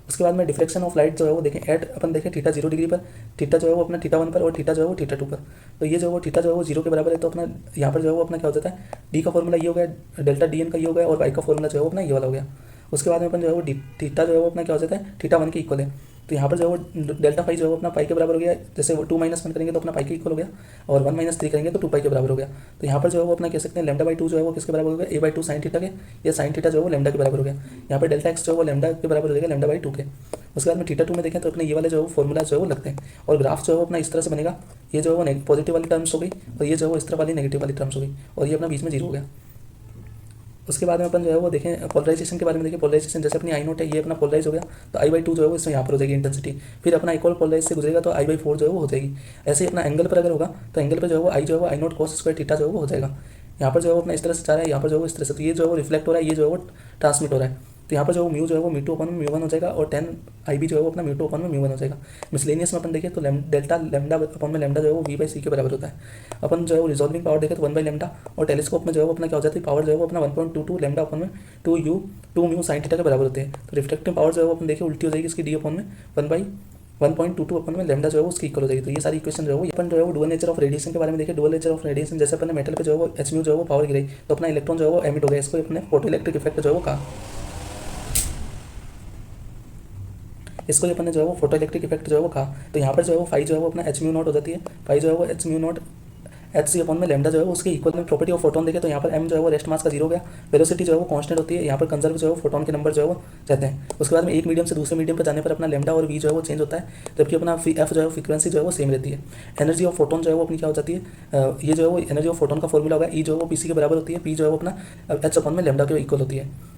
उसके बाद में डिफ्लेक्शन ऑफ लाइट जो है वो देखें एट अपन देखें थीटा 0 डिग्री पर, थीटा जो है वो अपना थीटा 1 पर, और थीटा जो है वो थीटा 2 पर। तो ये जो है वो थीटा जो है वो 0 के बराबर है, तो अपना यहाँ पर जो है वो अपना क्या हो जाता है डी का फॉर्मूला ये हो गया, डेल्टा डी एन का ये हो गया, और वाई का फॉर्मूला जो है वो अपना ये वाला हो गया। उसके बाद में अपन जो है वो थीटा जो है वो अपना क्या हो जाता है थीटा 1 के इक्वल है। तो यहाँ पर जो है वो डेल्टा फाई जो है वो अपना पाई के बराबर हो गया। जैसे वो 2 - 1 करेंगे तो अपना पाई के इक्वल हो गया, और 1 - 3 करेंगे तो 2 पाई के बराबर हो गया। तो यहाँ पर जो है वो अपना कह सकते हैं λ/2 जो है वो किसके बराबर हो गया, a/2 sin थीटा के, या sin थीटा जो है वो लैम्डा के बराबर हो गया। यहाँ पर डेल्टा एक्स जो है वो लैम्डा के बराबर हो जाएगा λ/2 के। उसके बाद में थीटा 2 में देखें तो अपने ये वाले जो है वो फॉर्मूला जो है वो लगते हैं, और ग्राफ जो है वो अपना इस तरह से बनेगा। ये जो है वो पॉजिटिव वाली टर्म्स हो गई, और ये जो है वो इस तरह वाली नेगेटिव वाली टर्म्स हो गई, और ये अपना बीच में 0 हो गया। उसके बाद में अपन जो है वो देखें पोलराइजेशन के बारे में। देखें पोलराइजेशन, जैसे अपनी I0 है, ये अपना पोलराइज हो गया, तो I/2 जो है वो इसमें यहाँ पर हो जाएगी इंटेंसिटी। फिर अपना इक्वल पोलराइज से गुजरेगा तो I/4 जो है वो हो जाएगी। ऐसे ही अपना एंगल पर अगर होगा तो एंगल पर जो है वो I जो है वो I0 cos स्क्वायर थीटा जो है वो हो जाएगा। यहाँ पर जो है वो अपना इस तरह से जा रहा है, यहाँ पर जो है वो इस तरह से, तो ये जो है वो रिफ्लेक्ट हो रहा है, ये जो है वो ट्रांसमिट हो रहा है। तो यहाँ पर जो म्यू जो है वो μ2 अपन में μ1 हो जाएगा, और 10 IB जो है वो अपना μ2 अपन में μ1 हो जाएगा। मिसलेनियस में अपन देखें तो डेल्टा लैम्डा अपन में लैम्डा जो है वो V/C के बराबर होता है। अपन जो है वो रिजॉल्विंग पावर देखें तो 1/λ, और टेलीस्कोप में जो है वो अपना क्या हो जाती है, पावर जो है वो अपना 1.22 लैम्डा अपन में 2μ sin थीटा के बराबर होते हैं। तो रिफ्लेक्टिव पावर जो है वो अपन देखें उल्टी हो जाएगी इसकी, D अपन में 1/1.22 अपन में लैम्डा जो है वो उसकी इक्वल हो जाएगी। तो ये सारी इक्वेशन जो है वो अपन जो है वो डुअल नेचर ऑफ रेडिएशन के बारे में देखें। डुअल नेचर ऑफ रेडिएशन, जैसे अपने मेटल पे जो है वो hν जो है वो पावर गिराई तो अपना इलेक्ट्रॉन जो है वो एमिट हो गया, इसको अपने फोटो इलेक्ट्रिक इफेक्ट जो है वो कहा। इसको अपन ने जो है वो फोटो इलेक्ट्रिक इफेक्ट जो है वो कहा। तो यहाँ पर जो है वो फाई जो है वो अपना hν0 हो जाती है, फाई जो है वो hν0 Hc अपन में लैम्डा जो है वो उसके इक्वल में। प्रॉपर्टी ऑफ फोटोन देखे तो यहाँ पर m जो है वो रेस्ट मास का 0 हो गया, वेलोसिटी जो है वो कांस्टेंट होती है, यहाँ पर कंजर्व जो है वो फोटोन के नंबर जो है वो रहते हैं। उसके बाद में एक मीडियम से दूसरे मीडियम पर जाने पर अपना लैम्डा और v जो है वो चेंज होता है, जबकि अपना f जो है वो फ्रीक्वेंसी जो है वो सेम रहती है। एनर्जी ऑफ फोटोन जो है वो अपनी क्या हो जाती है, ये जो है वो एनर्जी ऑफ फोटोन का फॉर्मूला होगा, E जो है वो pc के बराबर होती है, p जो है वो अपना h अपन में लैम्डा के इक्वल होती है।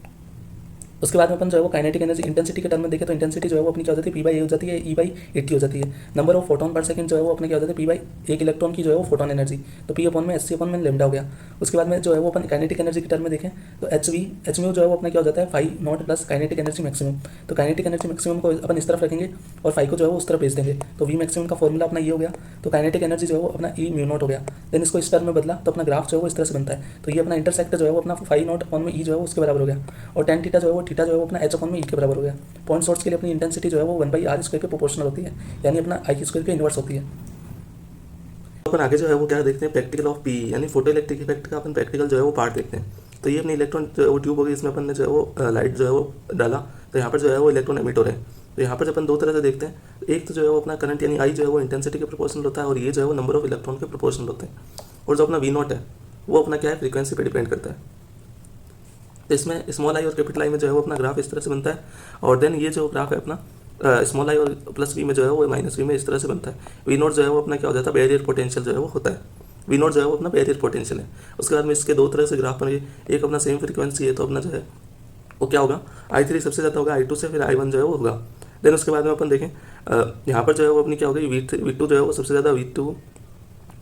उसके बाद में अपन जो है वो काइनेटिक एनर्जी इंटेंसिटी के टर्म में देखें तो इंटेंसिटी जो है वो अपनी क्या हो जाती है, P/A हो जाती है, E/80 हो जाती है। नंबर ऑफ फोटोन पर सेकंड जो है वो अपने क्या हो जाता है, P/, एक इलेक्ट्रॉन की जो है वो फोटोन एनर्जी, तो P अपन में Sc अपन में लैम्डा हो गया। उसके बाद में जो है वो अपन काइनेटिक एनर्जी के टर्म में देखें तो hν जो है वो अपना क्या हो जाता है, φ0 प्लस काइनेटिक एनर्जी मैक्सिमम। तो काइनेटिक एनर्जी मैक्सिमम को अपन इस तरफ रखेंगे और फाई को जो है वो उस तरफ भेज देंगे, तो V मैक्सिमम का फॉर्मूला अपना ये हो गया। तो काइनेटिक एनर्जी जो है वो अपना E μ0 हो गया। देन इसको इस टर्म में बदला तो अपना ग्राफ जो है वो इस तरह से बनता है। तो ये अपना इंटरसेक्ट जो है वो अपना φ0 अपन में E जो है वो उसके बराबर हो गया, और tan थीटा जो है वो थीटा जो है वो अपना h अपन में E के बराबर हो गया। पॉइंट सोर्स के लिए अपनी इंटेंसिटी जो है वो 1/r² के प्रोपोर्शनल होती है, यानी अपना I² के इनवर्स होती है। अपन आगे जो है वो क्या देखते हैं, प्रैक्टिकल ऑफ पी यानी फोटो इलेक्ट्रिक इफेक्ट का अपन प्रैक्टिकल जो है वो पार्ट देखते हैं। तो ये अपनी इलेक्ट्रॉन जो है वो ट्यूब हो गई, इसमें अपन ने जो है वो लाइट जो है वो डाला, तो यहाँ पर जो है वो इलेक्ट्रॉन एमिट हो रहे हैं। तो यहाँ पर जब अपन दो तरह से देखते हैं, एक तो जो है वो अपना करंट यानी आई जो है वो इंटेंसिटी के प्रोपोर्शनल होता है, और ये जो है वो नंबर ऑफ इलेक्ट्रॉन के प्रोपोर्शनल होते हैं। और जो अपना V0 है वो अपना क्या है, फ्रीक्वेंसी पर डिपेंड करता है। तो इसमें स्मॉल आई और कैपिटल आई में जो है वो अपना ग्राफ इस तरह से बनता है, और देन ये जो ग्राफ है अपना स्मॉल आई और प्लस V में जो है वो -V में इस तरह से बनता है। V0 जो है वो अपना क्या हो जाता है, बैरियर पोटेंशियल जो है वो होता है। V0 जो है वो अपना बैरियर पोटेंशियल है। उसके बाद में इसके दो तरह से ग्राफ बनेंगे, एक अपना सेम फ्रीक्वेंसी है तो अपना जो है वो क्या होगा, I3 सबसे ज़्यादा होगा, I2 से फिर I1 जो है वो होगा। देन उसके बाद में अपन देखें यहाँ पर जो है वो अपनी क्या होगी, V2 जो है वो सबसे ज़्यादा,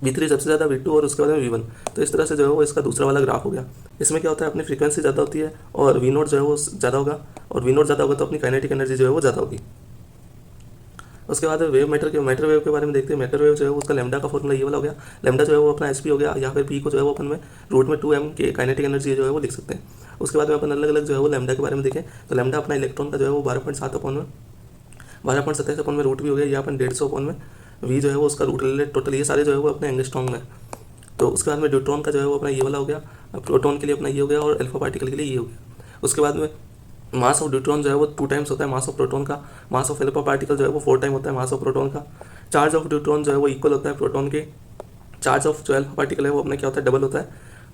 V3 सबसे ज़्यादा, V2 और उसके बाद में V1। तो इस तरह से जो है वो इसका दूसरा वाला ग्राफ हो गया। इसमें क्या होता है, अपनी फ्रीक्वेंसी ज़्यादा होती है और V0 जो है वो ज़्यादा होगा, और V0 ज़्यादा होगा तो अपनी काइनेटिक एनर्जी जो है वो ज़्यादा होगी। उसके बाद वेव मैटर वेव के बारे में देखते हैं। मैटर वेव जो है उसका लैम्डा का फॉर्मूला ये वाला हो गया, लैम्डा जो है वो अपना SP हो गया, या फिर P को जो है वो अपन में √2m के काइनेटिक एनर्जी जो है वो लिख सकते हैं। उसके बाद में अपन अलग अलग जो है वो लैम्डा के बारे में देखें तो लैम्डा अपना इलेक्ट्रॉन का जो है वो 12.7 अपन में 12.27 अपन में √v हो गया, या अपन 150 अपन में V जो है वो उसका रूट ले ले, टोटल ये सारे जो है वो अपने एंगस्ट्रॉम में। तो उसके बाद में न्यूट्रॉन का जो है वो अपना ये वाला हो गया, प्रोटॉन के लिए अपना ये हो गया, और अल्फा पार्टिकल के लिए ये हो गया। उसके बाद में मास ऑफ न्यूट्रॉन जो है वो 2 टाइम्स होता है मास ऑफ प्रोटॉन का, मास ऑफ अल्फा पार्टिकल जो है वो 4 टाइम होता है मास ऑफ प्रोटॉन का। चार्ज ऑफ न्यूट्रॉन जो है वो इक्वल होता है प्रोटॉन के, चार्ज ऑफ जो अल्फा पार्टिकल है वो अपना क्या होता है, डबल होता है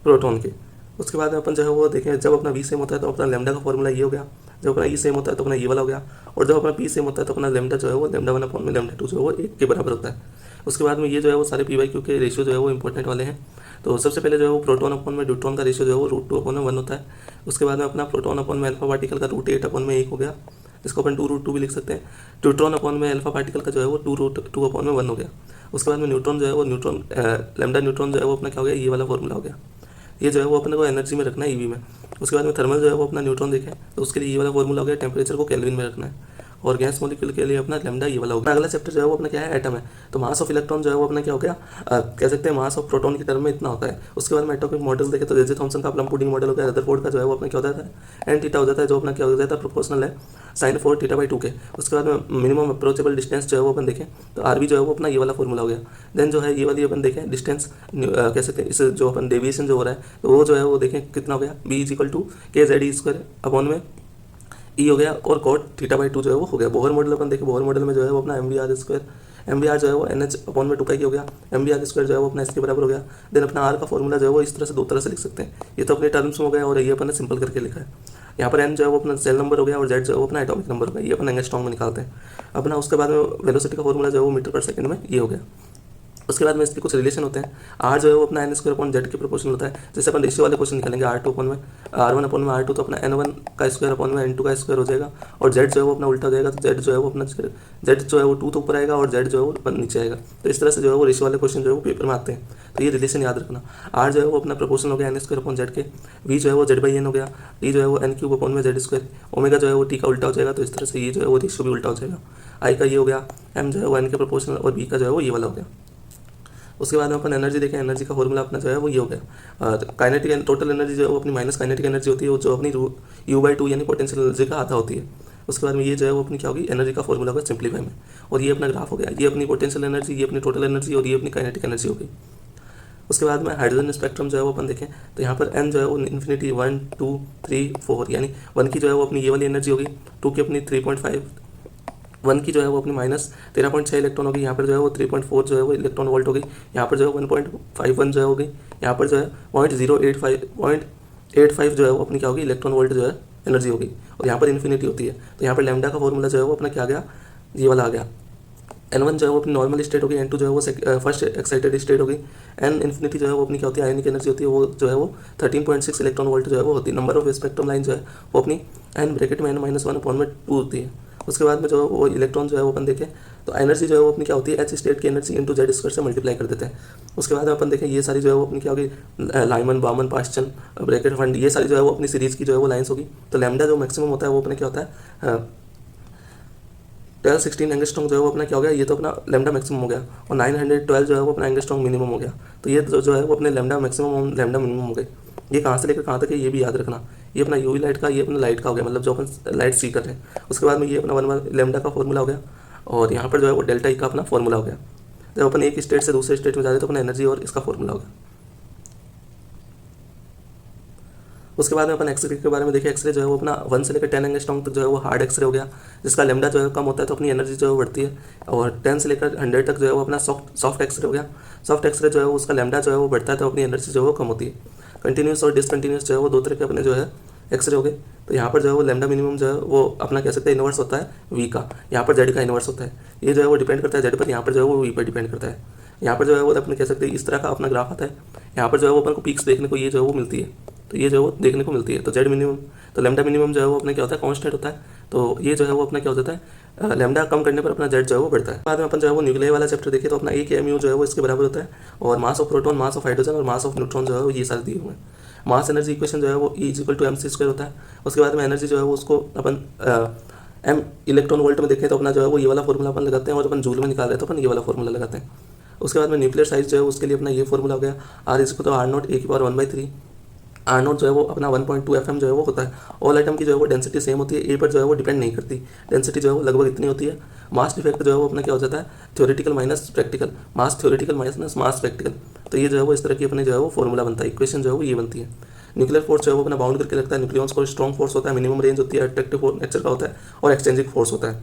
प्रोटॉन के। उसके बाद में अपन जो है वो देखें, जब अपना V सेम होता है तो अपना लैम्डा का फॉर्मूला ये हो गया, जब अपना E सेम होता है तो अपना ये वाला हो गया, और जब अपना P सेम होता है तो अपना लैम्डा जो है वो λ1 अपॉन में λ2 जो है वो 1 के बराबर होता है। उसके बाद में ये जो है वो सारे P/Q के रेशियो जो है वो इंपॉर्टेंट वाले हैं। तो सबसे पहले जो है वो प्रोटॉन अपॉन में न्यूट्रॉन का रेशियो जो है वो √2 अपॉन में 1 होता है। उसके बाद में अपना प्रोटॉन अपॉन में अल्फा पार्टिकल का √8 अपॉन में 1 हो गया, जिसको अपन 2√2 भी लिख सकते हैं। न्यूट्रॉन अपॉन में अल्फा पार्टिकल का जो है वो 2√2 अपॉन में 1 हो गया। उसके बाद में न्यूट्रॉन जो है वो लैम्डा न्यूट्रॉन जो है वो अपना क्या हो गया, ये वाला फॉर्मूला हो गया। ये जो है वो अपने को एनर्जी में रखना है EV में। उसके बाद में थर्मल जो है वो अपना न्यूट्रॉन देखें तो उसके लिए ये वाला फॉर्मूला हो गया, टेम्परेचर को केल्विन में रखना है, और गैस मॉलिक्यूल के लिए अपना लैम्डा ये वाला होगा। अगला चैप्टर जो है वो अपना क्या है, एटम है। तो मास ऑफ इलेक्ट्रॉन जो है वो अपना क्या हो गया, कह सकते हैं मास ऑफ प्रोटॉन की टर्म में इतना होता है। उसके बाद में एटॉमिक मॉडल देखें तो जे थॉमसन का प्लम पुडिंग मॉडल हो गया, रदरफोर्ड का जो है वो अपना क्या होता है, n थीटा हो जाता है, जो अपना क्या हो जाता है, प्रोपोर्शनल है sin 4 θ/2 के। उसके बाद में मिनिमम अप्रोचेबल डिस्टेंस जो है वो अपन देखें तो RV जो है वो अपना ये वाला फॉर्मूला हो गया। देन जो है ये वाली अपन देखें डिस्टेंस कह सकते हैं, इस जो अपन डेविएशन जो हो रहा है तो वो जो है वो देखें कितना हो गया, B = kz² अपॉन में ई हो गया, और cot θ/2 जो है वो हो गया। बोहर मॉडल अपन देखें, बोहर मॉडल में जो है वो अपना MVR² MVR जो है वो NH/2 हो गया, MVR² जो है वो अपना इसके बराबर हो गया। देन अपना R का फॉर्मूला जो है वो इस तरह से दो तरह से लिख सकते हैं। ये तो अपने टर्म्स में हो गया, और ये अपन ने सिंपल करके लिखा है। यहाँ पर N जो है वो अपना सेल नंबर हो गया, और Z जो है वो अपना एटॉमिक नंबर हो गया। ये अपन एंगस्ट्रॉम में निकालते हैं अपना। उसके बाद में वेलोसिटी का फॉर्मूला जो है वो मीटर पर सेकंड में ये हो गया। उसके बाद में इसके कुछ रिलेशन होते हैं। आर जो है वो अपना N² Z के प्रोपोर्शनल होता है। जैसे अपन रेशियो वाले क्वेश्चन निकालेंगे, R1/R2 तो अपना N1 का स्क्वायर अपॉन में N2 का स्क्वायर हो जाएगा, और Z जो है वो अपना उल्टा हो जाएगा। तो Z जो है वो अपना Z जो है वो 2 तो ऊपर आएगा, और Z जो है वो नीचे आएगा। तो इस तरह से जो है वो रेशियो वाले क्वेश्चन जो है वो पेपर में आते हैं। तो ये रिलेशन याद रखना। आर जो है वो अपना प्रोपोर्शनल हो गया N² Z के, V जो है वो Z/N हो गया, E जो है वो N³ Z², ओमेगा जो है वो T का उल्टा हो जाएगा। तो इस तरह से ये जो है वो रेशियो भी उल्टा हो जाएगा। I का ये हो गया, M जो है वो N के प्रोपोर्शनल, और B का जो है वो ये वाला हो गया। उसके बाद में अपन एनर्जी देखें, एनर्जी का फॉर्मूला अपना जो है वो ये हो गया। काइनेटिक टोटल एनर्जी जो है वो अपनी माइनस काइनेटिक एनर्जी होती है, वो जो अपनी U/2 यानी पोटेंशियल एनर्जी का आधा होती है। उसके बाद में ये जो है वो अपनी क्या होगी, एनर्जी का फॉर्मूला होगा सिंप्लीफाई में। और ये अपना ग्राफ हो गया, ये अपनी पोटेंशियल एनर्जी, ये अपनी टोटल एनर्जी, और ये अपनी काइनेटिक एनर्जी हो गई। उसके बाद में हाइड्रोजन स्पेक्ट्रम जो है वो अपन देखें, तो यहाँ पर N जो है वो इन्फिनिटी 1 2 3 4 यानी 1 की जो है वो अपनी ये वाली एनर्जी होगी, 2 की अपनी 3.5, 1 की जो है वो अपनी -13.6 इलेक्ट्रॉन होगी। यहाँ पर जो है वो 3.4 जो है वो इलेक्ट्रॉन वोल्ट होगी। यहाँ पर जो है 1.51 जो है होगी। यहाँ पर जो है 0.85 जो है वो अपनी क्या होगी, इलेक्ट्रॉन वोल्ट जो है एनर्जी होगी। और यहाँ पर इन्फिनिटी होती है। तो यहाँ पर लैम्डा का फॉर्मूला जो है वो अपना क्या आ गया, ये वाला आ गया। N1 जो है वो अपनी नॉर्मल स्टेट होगी, N2 जो है वो फर्स्ट एक्साइटेड स्टेट होगी, N इन्फिनिटी जो है वो अपनी क्या होती है, आयनिक एनर्जी होती है, वो जो है वो 13.6 इलेक्ट्रॉन वोल्ट जो है वो होती है। नंबर ऑफ स्पेक्ट्रम लाइन जो है वो अपनी N-(n-1/2 होती है। उसके बाद में जो वो इलेक्ट्रॉन जो है वो अपन देखें, तो एनर्जी जो है वो अपनी क्या होती है, H स्टेट की एनर्जी इंटू Z² से मल्टीप्लाई कर देते हैं। उसके बाद में अपन देखें, ये सारी जो है वो अपनी क्या होगी, लाइमन, बामन, पास्चन, ब्रैकेट, फंड, ये सारी जो है वो अपनी सीरीज की जो है वो लाइन्स होगी। तो लैम्डा जो मैक्सिमम होता है वो अपने क्या होता है 1216 एंगस्ट्रॉम जो है वो अपना क्या हो गया, ये तो अपना लैम्डा मैक्सिमम हो गया। और 912 जो है वो अपना एंगस्ट्रॉम मिनिमम हो गया। तो ये जो है वो अपने लैम्डा मैक्सिमम और लैम्डा मिनिमम हो गए। ये कहाँ से लेकर कहाँ तक है ये भी याद रखना। ये अपना यूवी लाइट का, ये अपना लाइट का हो गया, मतलब जो अपन लाइट सी कर रहे हैं। उसके बाद में ये अपना 1 लैम्डा का फॉर्मूला हो गया, और यहाँ पर जो है वो डेल्टा ई का अपना फॉर्मूला हो गया। जब अपन एक स्टेट से दूसरे स्टेट में जा रहे हैं तो अपना एनर्जी और इसका फॉर्मूला हो गया। उसके बाद में अपन एक्सरे के बारे में देखें। एक्सरे जो है वो अपना 1 से लेकर 10 एंगस्ट्रॉम तक जो है वो हार्ड एक्सरे हो गया, जिसका लैम्डा जो है कम होता है तो अपनी एनर्जी जो है बढ़ती है। और 10 से लेकर 100 तक जो है वो अपना सॉफ्ट एक्सरे हो गया। सॉफ्ट एक्सरे जो है वो उसका लैम्डा जो है वो बढ़ता है तो अपनी एनर्जी जो है वो कम होती है। कंटिन्यूस और डिसकंटिन्यूस जो है वो दो तरह के अपने जो है एक्सरे हो गए। तो यहाँ पर जो है वो लैम्डा मिनिमम जो है वो अपना कह सकते हैं इन्वर्स होता है वी का, यहाँ पर जेड का इन्वर्स होता है। ये जो है वो डिपेंड करता है जेड पर, यहाँ पर जो है वो वी पर डिपेंड करता है। यहाँ पर जो है वो अपन कह सकते हैं इस तरह का अपना ग्राफ आता है। यहाँ पर जो है वो अपन को पीक्स देखने को ये जो है वो मिलती है, तो ये जो है वो देखने को मिलती है। तो जेड मिनिमम, तो लैम्डा मिनिमम जो है वो अपना क्या होता है, कांस्टेंट होता है। तो ये जो है वो अपना क्या हो जाता है, लैम्डा कम करने पर अपना जेड जो है वो बढ़ता है। बाद में अपन जो है वो न्यूक्लियर वाला चैप्टर देखें तो अपना ए के mu जो है वो इसके बराबर होता है। और mass of proton, mass of hydrogen और मास ऑफ न्यूट्रॉन जो है वो ये सारे दिए हुए हैं। मास एनर्जी इक्वेशन जो है वो E = mc² होता है। उसके बाद में एनर्जी जो है वो उसको अपन m इलेक्ट्रॉन वोल्ट में देखें तो अपना जो है वो ये वाला फॉर्मूला अपन लगाते हैं, और अपन जूल में निकाल रहे हैं तो अपन ये वाला फॉर्मूला लगाते हैं। उसके बाद में न्यूक्लियर साइज जो है उसके लिए अपना ये फॉर्मूला हो गया, R = R0 A⁻1/3। R0 जो है वो अपना 1.2 FM जो है वो होता है। ऑल आइटम की जो है वो डेंसिटी सेम होती है, ए पर जो है वो डिपेंड नहीं करती। डेंसिटी जो है वो लगभग इतनी होती है। मास डिफेक्ट जो है वो अपना क्या हो जाता है, थ्योरेटिकल माइनस प्रैक्टिकल, मास थ्योरेटिकल माइनस मास प्रैक्टिकल। तो ये जो है वो इस तरह की अपने जो है वो फॉर्मूला बनता है, इक्वेशन जो है वो ये बनती है। न्यूक्लियर फोर्स जो है वो अपना बाउंड करके रखता है न्यूक्लियॉन्स को। स्ट्रॉन्ग फोर्स होता है, मिनिमम रेंज होती है, अट्रैक्टिव नेचर का होता है, और एक्सचेंजिंग फोर्स होता है।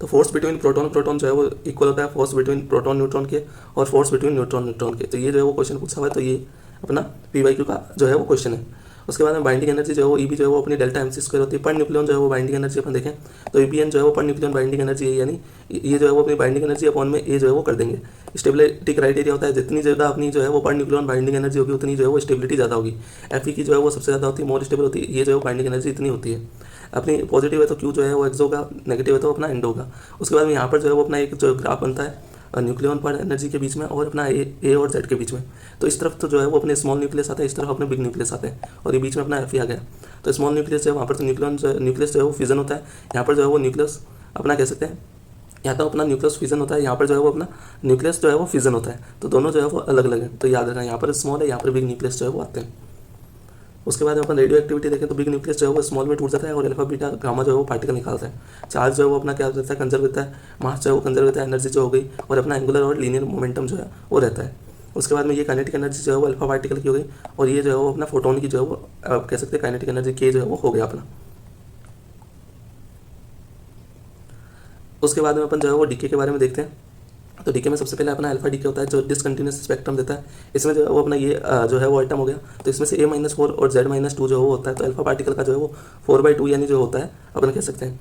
तो फोर्स बिटवीन प्रोटॉन जो है वो इक्वल होता है फोर्स बिटवीन प्रोटॉन न्यूट्रॉन के, और फोर्स बिटवीन न्यूट्रॉन के। तो ये जो है वो क्वेश्चन पूछा हुआ है, तो ये अपना PYQ का जो है वो क्वेश्चन है। उसके बाद में बाइंडिंग एनर्जी जो है वो EB जो है वो अपनी डेल्टा mc² होती है। पर न्यूक्लियन जो है वो बाइंडिंग एनर्जी अपन देखें तो EBN जो है वो पर न्यूक्लियन बाइंडिंग एनर्जी है, यानी ये जो है वो अपनी बाइंडिंग एनर्जी अपॉन में A जो है वो कर देंगे। स्टेबिलिटी क्राइटेरिया होता है, जितनी ज़्यादा अपनी जो है वो पर न्यूक्लियन बाइंडिंग एनर्जी होगी उतनी जो है वो स्टेबिलिटी ज़्यादा होगी। Fe की जो है वो सबसे ज़्यादा होती है, मोर स्टेबल होती है। ये जो है बाइंडिंग एनर्जी इतनी होती है। अपनी पॉजिटिव है तो Q जो है वो एक्स होगा, नेगेटिव है तो अपना एंड होगा। उसके बाद में यहाँ पर जो है वो अपना एक जो ग्राफ बनता है न्यूक्लियन पर एनर्जी के बीच में और अपना ए और जेड के बीच में। तो इस तरफ तो जो है वो अपने स्मॉल न्यूक्लियस आता है, इस तरफ अपने बिग न्यूक्लियस आते हैं, और ये बीच में अपना Fe आ गया। तो स्मॉल न्यूक्लियस है वहाँ पर तो न्यूक्लियस जो है वो फिजन होता है। यहाँ पर जो है वो न्यूक्लियस अपना कह सकते हैं, यहाँ तो अपना न्यूक्लियस फिजन होता है, यहाँ पर जो है वो अपना न्यूक्लियस जो है वो फिजन होता है। तो दोनों जो है वो अलग अलग है। तो याद रखना, यहाँ पर स्मॉल है, यहाँ पर बिग न्यूक्लियस जो है वो आते हैं। उसके बाद अपन रेडियो एक्टिविटी देखें तो बिग न्यूक्लियस जो है वो स्मॉल में टूट जाता है, और अल्फा बीटा गामा जो है वो पार्टिकल निकालता है। चार्ज जो है वो अपना क्या रहता है, कंजर्व रहता है। मास जो है वो कंजर्व रहता है, एनर्जी जो हो गई, और अपना एंगुलर और लीनियर मोमेंटम जो है वो रहता है। उसके बाद में ये काइनेटिक एनर्जी जो है वो अल्फा पार्टिकल की हो गई, और ये जो है वो अपना फोटोन की जो है वो कह सकते हैं काइनेटिक एनर्जी के जो है वो हो गया अपना। उसके बाद में अपन जो है वो डीके के बारे में देखते हैं। तो डीके में सबसे पहले अपना अल्फा डीके होता है जो डिसकंटिन्यूस स्पेक्ट्रम देता है। इसमें जो है वो अपना ये जो है वो आइटम हो गया। तो इसमें से A-4 और Z-2 जो है वो होता है। तो अल्फा पार्टिकल का जो है वो 4/2 यानी जो होता है अपन कह सकते हैं।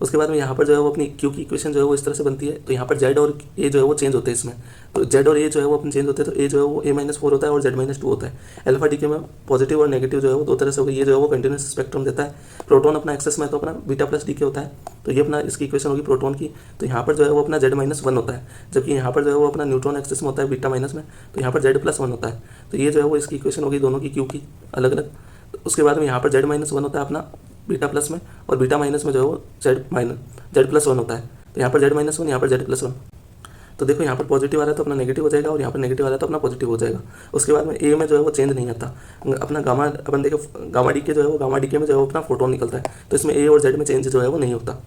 उसके बाद में यहाँ पर जो है वो अपनी क्यू की इक्वेशन जो है वो इस तरह से बनती है। तो यहाँ पर जेड और ए जो है वो चेंज होते हैं इसमें। तो जेड और ए जो है वो अपन चेंज होते हैं। तो ए जो है वो A-4 होता है और Z-2 होता है। अल्फा डीके में पॉजिटिव और नेगेटिव जो है वो दो तरह से होगा। ये जो है वो कंटिन्यूस स्पेक्ट्रम देता है। प्रोटॉन अपना एक्सेस में तो अपना बीटा प्लस डीके होता है। तो ये अपना इसकी इक्वेशन होगी प्रोटॉन की। तो यहाँ पर जो है वो अपना Z-1 होता है, जबकि यहाँ पर जो है वो अपना न्यूट्रॉन एक्सेस में होता है बीटा माइनस में। तो यहाँ पर Z+1 होता है। तो ये जो है वो इसकी इक्वेशन होगी दोनों की क्यू की अलग अलग। तो उसके बाद में यहाँ पर Z-1 होता है अपना बीटा प्लस में, और बीटा माइनस में जो है वो Z+1 होता है। तो यहाँ पर Z-1, यहाँ पर Z+1। तो देखो यहाँ पर पॉजिटिव आ रहा है तो अपना नेगेटिव हो जाएगा, और यहाँ पर नेगेटिव आ रहा है तो अपना पॉजिटिव हो जाएगा। उसके बाद में ए में जो है वो चेंज नहीं आता। अपना गामा अपन देखे गामा डी के जो है वो गामा डी के में जो है वो अपना फोटोन निकलता है। तो इसमें ए और जेड में चेंज जो है वो नहीं होता।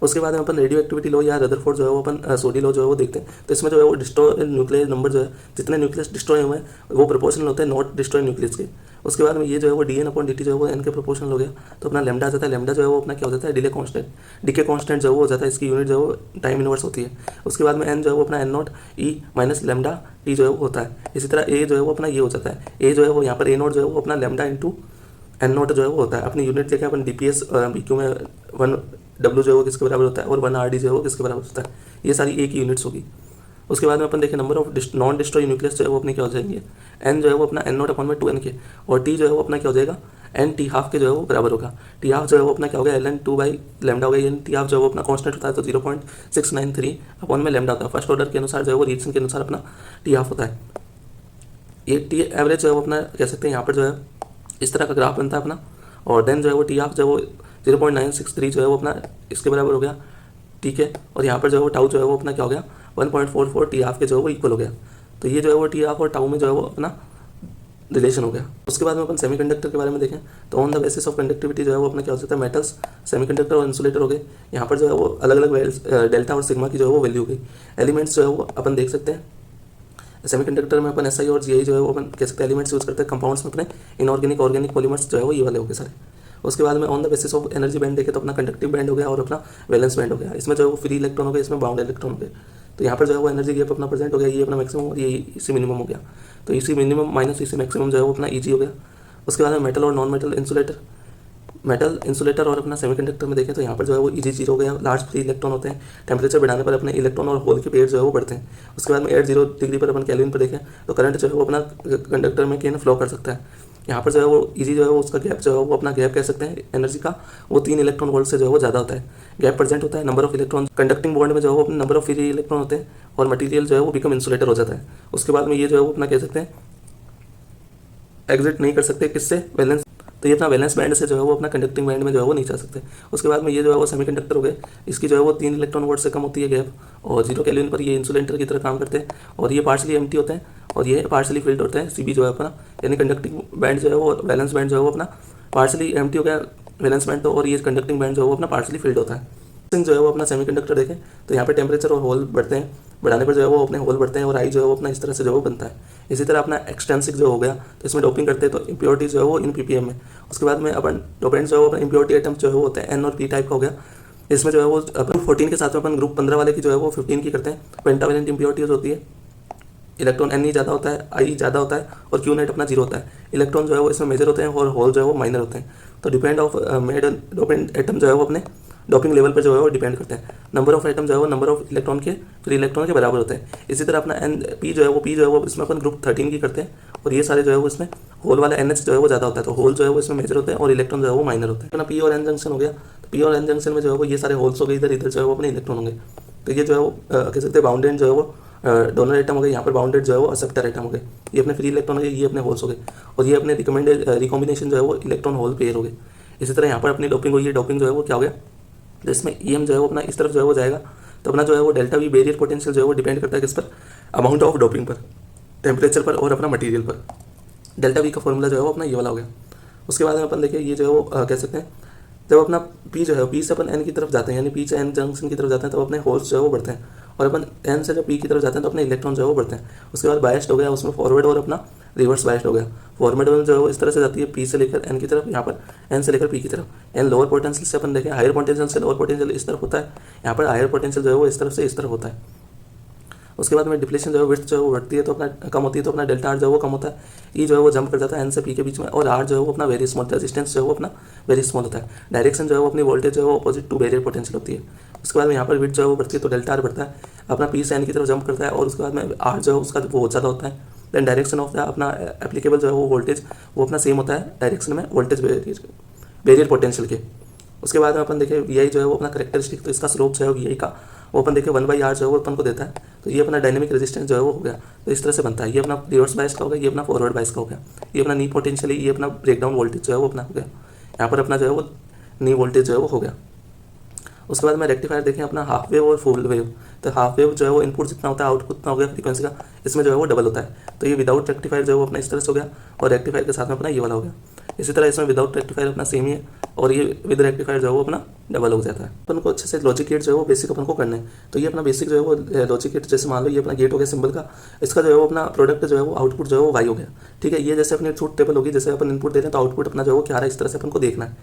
उसके बाद में अपन रेडियो एक्टिविटी लो या रदरफोर्ड जो है वो अपन सोडी लो जो है वो देखते हैं। तो इसमें जो है वो डिस्ट्रॉय न्यूक्लियस नंबर जो है, जितने न्यूक्लियस डिस्ट्रॉय हुए हैं वो प्रोपोर्शनल होते हैं नॉट डिस्ट्रॉय न्यूक्लियस के। उसके बाद में ये जो है वो dN/dt जो है वो n के प्रोपोर्शनल हो गया। तो अपना लैम्डा आ जाता है। लैम्डा जो है वो अपना क्या हो जाता है, डीके कांस्टेंट जो है वो हो जाता है। इसकी यूनिट जो है वो टाइम इनवर्स होती है। उसके बाद में n जो है वो अपना n0 e minus lambda T जो है वो होता है। इसी तरह a जो है वो अपना ये हो जाता है। a जो है वो यहाँ पर a0 जो है वो अपना लैम्डा इंटू n0 जो है वो होता है। अपनी यूनिट लेके अपन DPS BQ में 1 W जो है वो किसके बराबर होता है, और 1 RD जो है वो किसके बराबर होता है। ये सारी एक ही यूनिट्स होगी। उसके बाद में अपन देखें number of non destroy nucleus जो है वो अपने क्या हो जाएंगे, n जो है वो अपना n0/2n के, और t जो है वो अपना क्या हो जाएगा n/t½ के जो है वो बराबर होगा। t½ जो है वो अपना क्या हो गया ln2/λ हो गया। यानी t½ जो है वो अपना कांस्टेंट होता है। तो 0.693 अपॉन में लैम्डा होता है। फर्स्ट ऑर्डर के अनुसार जो है वो रीजन के अनुसार अपना t½ होता है। ये टी एवरेज जो है वो अपना कह सकते हैं यहाँ पर जो है इस तरह का ग्राफ बनता है अपना। और देन जो है वो t½ जो है वो 0.963 जो है वो अपना इसके बराबर हो गया, ठीक है। और यहाँ पर जो है वो टाउ जो है वो अपना क्या हो गया 1.44 t½ के जो है वो इक्वल हो गया। तो ये जो है वो t½ और टाउ में जो है वो अपना रिलेशन हो गया। उसके बाद में अपन सेमीकंडक्टर के बारे में देखें तो on the basis of conductivity जो है वो अपना क्या हो सकता है, मेटल्स, सेमीकंडक्टर और इंसुलेटर हो गए। यहाँ पर जो है वो अलग अलग डेल्टा और सिग्मा की जो है वो वैल्यू हो गई। एलिमेंट्स जो है वो अपन देख सकते हैं। सेमीकंडक्टर में अपन SI और GI जो है वो अपन कह सकते हैं एलिमेंट्स यूज़ करते हैं। कंपाउंड्स में अपने इनऑर्गेनिक ऑर्गेनिक पॉलीमर्स जो है वो ये वाले हो गए सारे। उसके बाद में on the basis of energy band देखे तो अपना कंडक्टिव बैंड हो गया और अपना वैलेंस बैंड हो गया। इसमें जो है वो फ्री इलेक्ट्रॉन हो गए, इसमें बाउंड इलेक्ट्रॉन हो गए। तो यहाँ पर जो है वो एनर्जी गैप अपना प्रेजेंट हो गया, ये अपना मैक्सिमम और ये इसी मिनिमम हो गया। तो इसी मिनिमम माइनस इसी मैक्सिमम जो है वो अपना EG हो गया। उसके बाद में मेटल और non metal insulator, metal insulator और अपना सेमीकंडक्टर में देखें तो यहाँ पर जो है वो EG 0 हो गया। लार्ज फ्री इलेक्ट्रॉन होते हैं। टेम्परेचर बढ़ाने पर अपने इलेक्ट्रॉन और होल के पेयर जो है वो बढ़ते हैं। उसके बाद में 0 डिग्री पर अपन केल्विन पर देखें तो करंट जो है वो अपना कंडक्टर में केन फ्लो कर सकता है। यहाँ पर जो है वो EG जो है वो उसका गैप जो है वो अपना गैप कह सकते हैं एनर्जी का, वो 3 इलेक्ट्रॉन वोल्ट से जो है वो ज़्यादा होता है। गैप प्रेजेंट होता है। Number of electron conducting bond में जो है वो अपने नंबर ऑफ फ्री इलेक्ट्रॉन होते हैं, और मटेरियल जो है वो बिकम इंसुलेटर हो जाता है। उसके बाद में ये जो है वो अपना कह सकते हैं एग्जिट नहीं कर सकते किससे, वैलेंस। तो ये अपना वैलेंस बैंड से जो है वो अपना कंडक्टिंग बैंड में जो है वो नहीं जा सकते। उसके बाद में ये जो है वो सेमीकंडक्टर हो गए। इसकी जो है वो 3 इलेक्ट्रॉन वोल्ट से कम होती है गैप, और 0 केल्विन पर ये इंसुलेटर की तरह काम करते हैं। और ये पार्शली एम्प्टी होते हैं और ये पार्शली फिल्ड होते हैं। CB जो है अपना यानी कंडक्टिंग बैंड जो है वो वैलेंस बैंड जो है वो अपना पार्शली एम्प्टी हो गया वैलेंस बैंड, तो और ये कंडक्टिंग बैंड जो है वो अपना पार्शली फिल्ड होता है। जो है वो अपना सेमीकंडक्टर देखें तो यहाँ पे टेम्परेचर और होल बढ़ते हैं, बढ़ाने पर जो है वो अपने होल बढ़ते हैं, और I जो है वो अपना इस तरह से जो है वो बनता है। इसी तरह अपना एक्सटेंसिक जो हो गया तो इसमें डोपिंग करते हैं तो इम्प्योरिटी जो है वो इन ppm में। उसके बाद में अपन डोपेंट जो है वो अपना इम्प्योरिटी आइटम जो है वो होते हैं N और P टाइप का हो गया। इसमें जो है वो अपन 14 के साथ में अपन ग्रुप 15 वाले की जो है वो 15 की करते हैं। पेंटावेलेंट इम्प्योरिटीज होती है, इलेक्ट्रॉन N ज़्यादा होता है, I ज़्यादा होता है, और Q नेट अपना 0 होता है। इलेक्ट्रॉन जो है वो इसमें मेजर होते हैं और होल जो है वो माइनर होते हैं। तो depend of made dopant atom जो है वो अपने डोपिंग लेवल पर जो है वो डिपेंड करते हैं। नंबर ऑफ एटम जो है वो नंबर ऑफ इलेक्ट्रॉन के फ्री इलेक्ट्रॉन के बराबर होते हैं। इसी तरह अपना P जो है वो इसमें अपन ग्रुप 13 की करते हैं, और ये सारे जो है वो इसमें होल वाला NH जो है वो ज़्यादा होता है। तो होल जो है वो इसमें मेजर होते हैं और इलेक्ट्रॉन जो है वो माइनर होते हैं। अपना P और N जंक्शन हो गया। तो P और N जंक्शन में जो है वो ये सारे होल्स हो गए, इधर इधर जो है वो अपने इलेक्ट्रॉन होंगे। तो ये जो है वो कह सकते हैं बाउंडेड जो है वो डोनर एटम हो गए। यहाँ पर बाउंडेड जो है वो एक्सेप्टर एटम हो गए। ये अपने फ्री इलेक्ट्रॉन हो गए, ये अपने होल्स हो गए, और ये अपने रिकमेंडेड रिकॉम्बिनेशन जो है वो इलेक्ट्रॉन होल पेयर हो गए। इसी तरह यहाँ पर अपनी डोपिंग हुई है। डोपिंग जो है वो क्या हो गया, जिसमें EM जो है वो अपना इस तरफ जो है वो जाएगा। तो अपना जो है वो डेल्टा V बैरियर पोटेंशियल जो है वो डिपेंड करता है किस पर, अमाउंट ऑफ डोपिंग पर, टेम्परेचर पर और अपना मटेरियल पर। डेल्टा V का फॉर्मूला जो है वो अपना ये वाला हो गया। उसके बाद में अपन देखिए ये जो है वो कह सकते हैं जब अपना P जो है P से अपन N की तरफ जाते हैं, यानी P से N जंक्शन की तरफ जाते हैं, तो अपने होल्स जो है वो बढ़ते हैं, और अपन N से जब P की तरफ जाते हैं तो अपने इलेक्ट्रॉन जो है वो बढ़ते हैं। उसके बाद बायस्ड हो गया, उसमें फॉरवर्ड और अपना रिवर्स बाइस्ड हो गया। फॉर्मेट वन जो है वो इस तरह से जाती है पी से लेकर एन की तरफ, यहाँ पर एन से लेकर पी की तरफ। एन लोअर पोटेंशियल से अपन देखें, हायर पोटेंशियल से लोअर पोटेंशियल इस तरफ होता है, यहाँ पर हायर पोटेंशियल जो है वो इस तरफ से इस तरफ होता है। उसके बाद में डिप्लेशन जो है विड्थ जो है वो बढ़ती है तो अपना कम होती है तो अपना डेल्टा आर जो है वो कम होता है। ई जो है वो जंप कर जाता है एन से पी के बीच में, और आर जो है वो अपना वेरी स्मॉल, रेजिस्टेंस जो है वो अपना वेरी स्मॉल होता है। डायरेक्शन जो है वो अपनी वोल्टेज जो है वो अपोजिट टू बैरियर पोटेंशियल होती है। उसके बाद में यहाँ पर विड्थ जो है वो बढ़ती है तो डेल्टा आर बढ़ता है, अपना पी से एन की तरफ जंप करता है, और उसके बाद में आर जो है उसका बहुत ज़्यादा होता है। देन डायरेक्शन ऑफ द अपना एप्लीकेबल जो है वो वोल्टेज वो अपना सेम होता है डायरेक्शन में वोल्टेज बैरियर पोटेंशियल के। उसके बाद में अपन देखें वी आई जो है वो अपना करेक्टरिस्टिक, तो इसका स्लोप जो है वी आई का वो अपन देखें 1/r जो है वो अपन को देता है। तो ये अपना डायनेमिक रेजिस्टेंस जो है वो हो गया, तो इस तरह से बनता है। ये अपना रिवर्स बायस का हो गया, ये अपना फॉरवर्ड बायस का हो गया, ये अपना नी पोटेंशियल, ये अपना ब्रेकडाउन वोल्टेज जो है वो अपना हो गया। यहाँ पर अपना जो है वो नी वोल्टेज जो है वो हो गया। उसके बाद में रेक्टिफायर देखें अपना हाफ वेव और फुल वेव। तो हाफ वेव जो है वो इनपुट जितना होता है आउटपुट उतना हो गया फ्रीक्वेंसी का, इसमें जो है वो डबल होता है। तो ये विदाउट रेक्टिफायर जो है वो अपना इस तरह से हो गया, और रेक्टिफायर के साथ में अपना ये वाला हो गया। इसी तरह इसमें विदाउट रेक्टिफायर अपना सेम ही है, और ये विद रेक्टिफायर जो है वो अपना डबल हो जाता है। अपन को अच्छे से लॉजिक गेट जो है वो बेसिक अपन को करना है। तो ये अपना बेसिक जो है वो लॉजिक गेट, जैसे मान लो ये अपना गेट हो गया सिंबल का, इसका जो है वो अपना प्रोडक्ट जो है वो आउटपुट जो है वो वाई हो गया। ठीक है, ये जैसे अपनी ट्रूथ टेबल होगी, जैसे अपन इनपुट दे रहे हैं तो आउटपुट अपना जो है वो क्या आ रहा है, इस तरह से अपन को देखना है।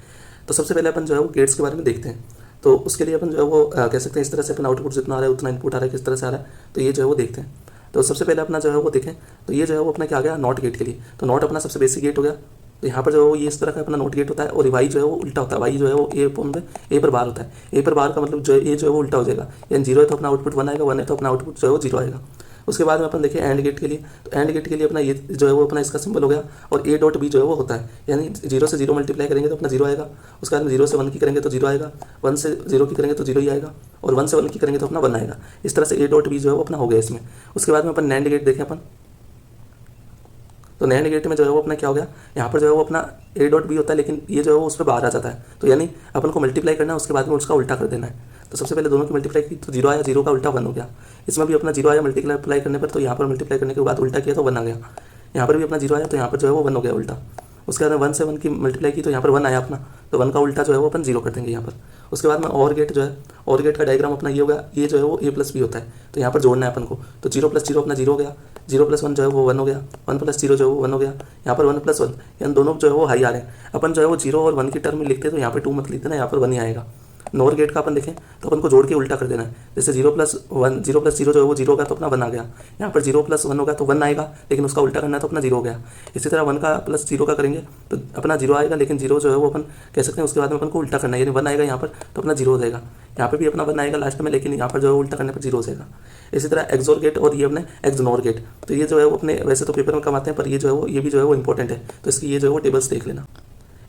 तो सबसे पहले अपन जो है वो गेट्स के बारे में देखते हैं। तो उसके लिए अपन जो है वो कह सकते हैं इस तरह से अपन आउटपुट जितना आ रहा है उतना इनपुट आ रहा है, किस तरह से आ रहा है, तो ये जो है वो देखते हैं। तो सबसे पहले अपना जो है वो देखें, तो ये जो है वो अपना क्या आ गया नॉट गेट के लिए। तो नॉट अपना सबसे बेसिक गेट हो गया। तो यहाँ पर जो है वो ये इस तरह का अपना नॉट गेट होता है, और वाई जो है वो उल्टा होता है। वाई जो है वो ए पर बार होता है। ए पर बार का मतलब जो है ए जो है वो उल्टा हो जाएगा, यानी 0 है तो अपना आउटपुट 1 आएगा, 1 है तो अपना आउटपुट जो है वो 0 आएगा। उसके बाद में अपन देखें एंड गेट के लिए। तो एंड गेट के लिए अपना ये जो है वो अपना इसका सिंबल हो गया, और ए डॉट बी जो है वो होता है, यानी 0 से 0 मल्टीप्लाई करेंगे तो अपना 0 आएगा। उसके बाद में 0 से 1 की करेंगे तो 0 आएगा, 1 से 0 की करेंगे तो 0 ही आएगा, और 1 से 1 की करेंगे तो अपना 1 आएगा। इस तरह से ए डॉट बी जो है वो अपना हो गया इसमें। उसके बाद में अपन नैंड गेट देखें अपन, तो नैंड गेट में जो है वो अपना क्या हो गया, यहाँ पर जो है वो अपना ए डॉट बी होता है, लेकिन ये जो है वो उस पर बाहर आ जाता है। तो यानी अपन को मल्टीप्लाई करना है, उसके बाद में उसका उल्टा कर देना है। तो सबसे पहले दोनों की मल्टीप्लाई की तो 0 आया, 0 का उल्टा 1 हो गया। इसमें भी अपना 0 आया मल्टीप्लाई करने पर, तो यहाँ पर मल्टीप्लाई करने के बाद उल्टा किया तो 1 आ गया। यहाँ पर भी अपना 0 आया, तो यहाँ पर जो है वो 1 हो गया उल्टा। उसके बाद में 1 से 1 की मल्टीप्लाई की तो यहाँ पर 1 आया अपना, तो 1 का उल्टा जो है वो अपन 0 कर देंगे यहाँ पर। उसके बाद में और गेट जो है, और गेट का डायग्राम अपना ये हो गया, ये जो है वो ए प्लस बी होता है, तो यहाँ पर जोड़ना है अपन को। तो 0 + 0 अपना 0 हो गया, 0 + 1 जो है वो 1 हो गया, 1 + 0 जो है वो 1 हो गया। यहाँ पर 1 + 1 यानी दोनों जो है वो हाई आ रहे हैं। अपन जो है वो 0 और 1 की टर्म में लिखते हैं, तो यहाँ पर 2 मत लिखते ना, यहाँ पर 1 ही आएगा। नॉर गेट का अपन देखें तो अपन को जोड़ के उल्टा कर देना है। जैसे 0 + 1 0 + 0 जो है वो 0 होगा तो अपना 1 आ गया। यहाँ पर 0 + 1 होगा तो 1 आएगा, लेकिन उसका उल्टा करना है तो अपना 0 हो गया। इसी तरह 1 का + 0 का करेंगे तो अपना 0 आएगा, लेकिन 0 जो है वो अपन कह सकते हैं उसके बाद में अपन को उल्टा करना है, यानी 1 आएगा यहाँ पर तो अपना 0 हो जाएगा। यहाँ पर भी अपना 1 आएगा लास्ट में, लेकिन यहाँ पर जो है उल्टा करने पर 0 हो जाएगा। इसी तरह एक्सोर गेट और ये अपने एक्सनोर गेट, तो ये जो है वो अपने वैसे तो पेपर में कम आते हैं, पर ये जो है वो ये भी जो है वो इंपॉर्टेंट है, तो इसकी ये जो है वो टेबल्स देख लेना।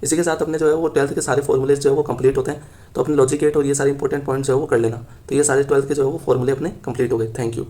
इसी के साथ अपने जो है वो 12th के सारे फॉर्मूलेज जो है वो कंप्लीट होते हैं। तो अपने लॉजिक गेट और ये सारे इंपॉर्टेंट पॉइंट्स जो है वो कर लेना। तो ये सारे 12th के जो है वो फॉर्मूले अपने कंप्लीट हो गए। Thank you.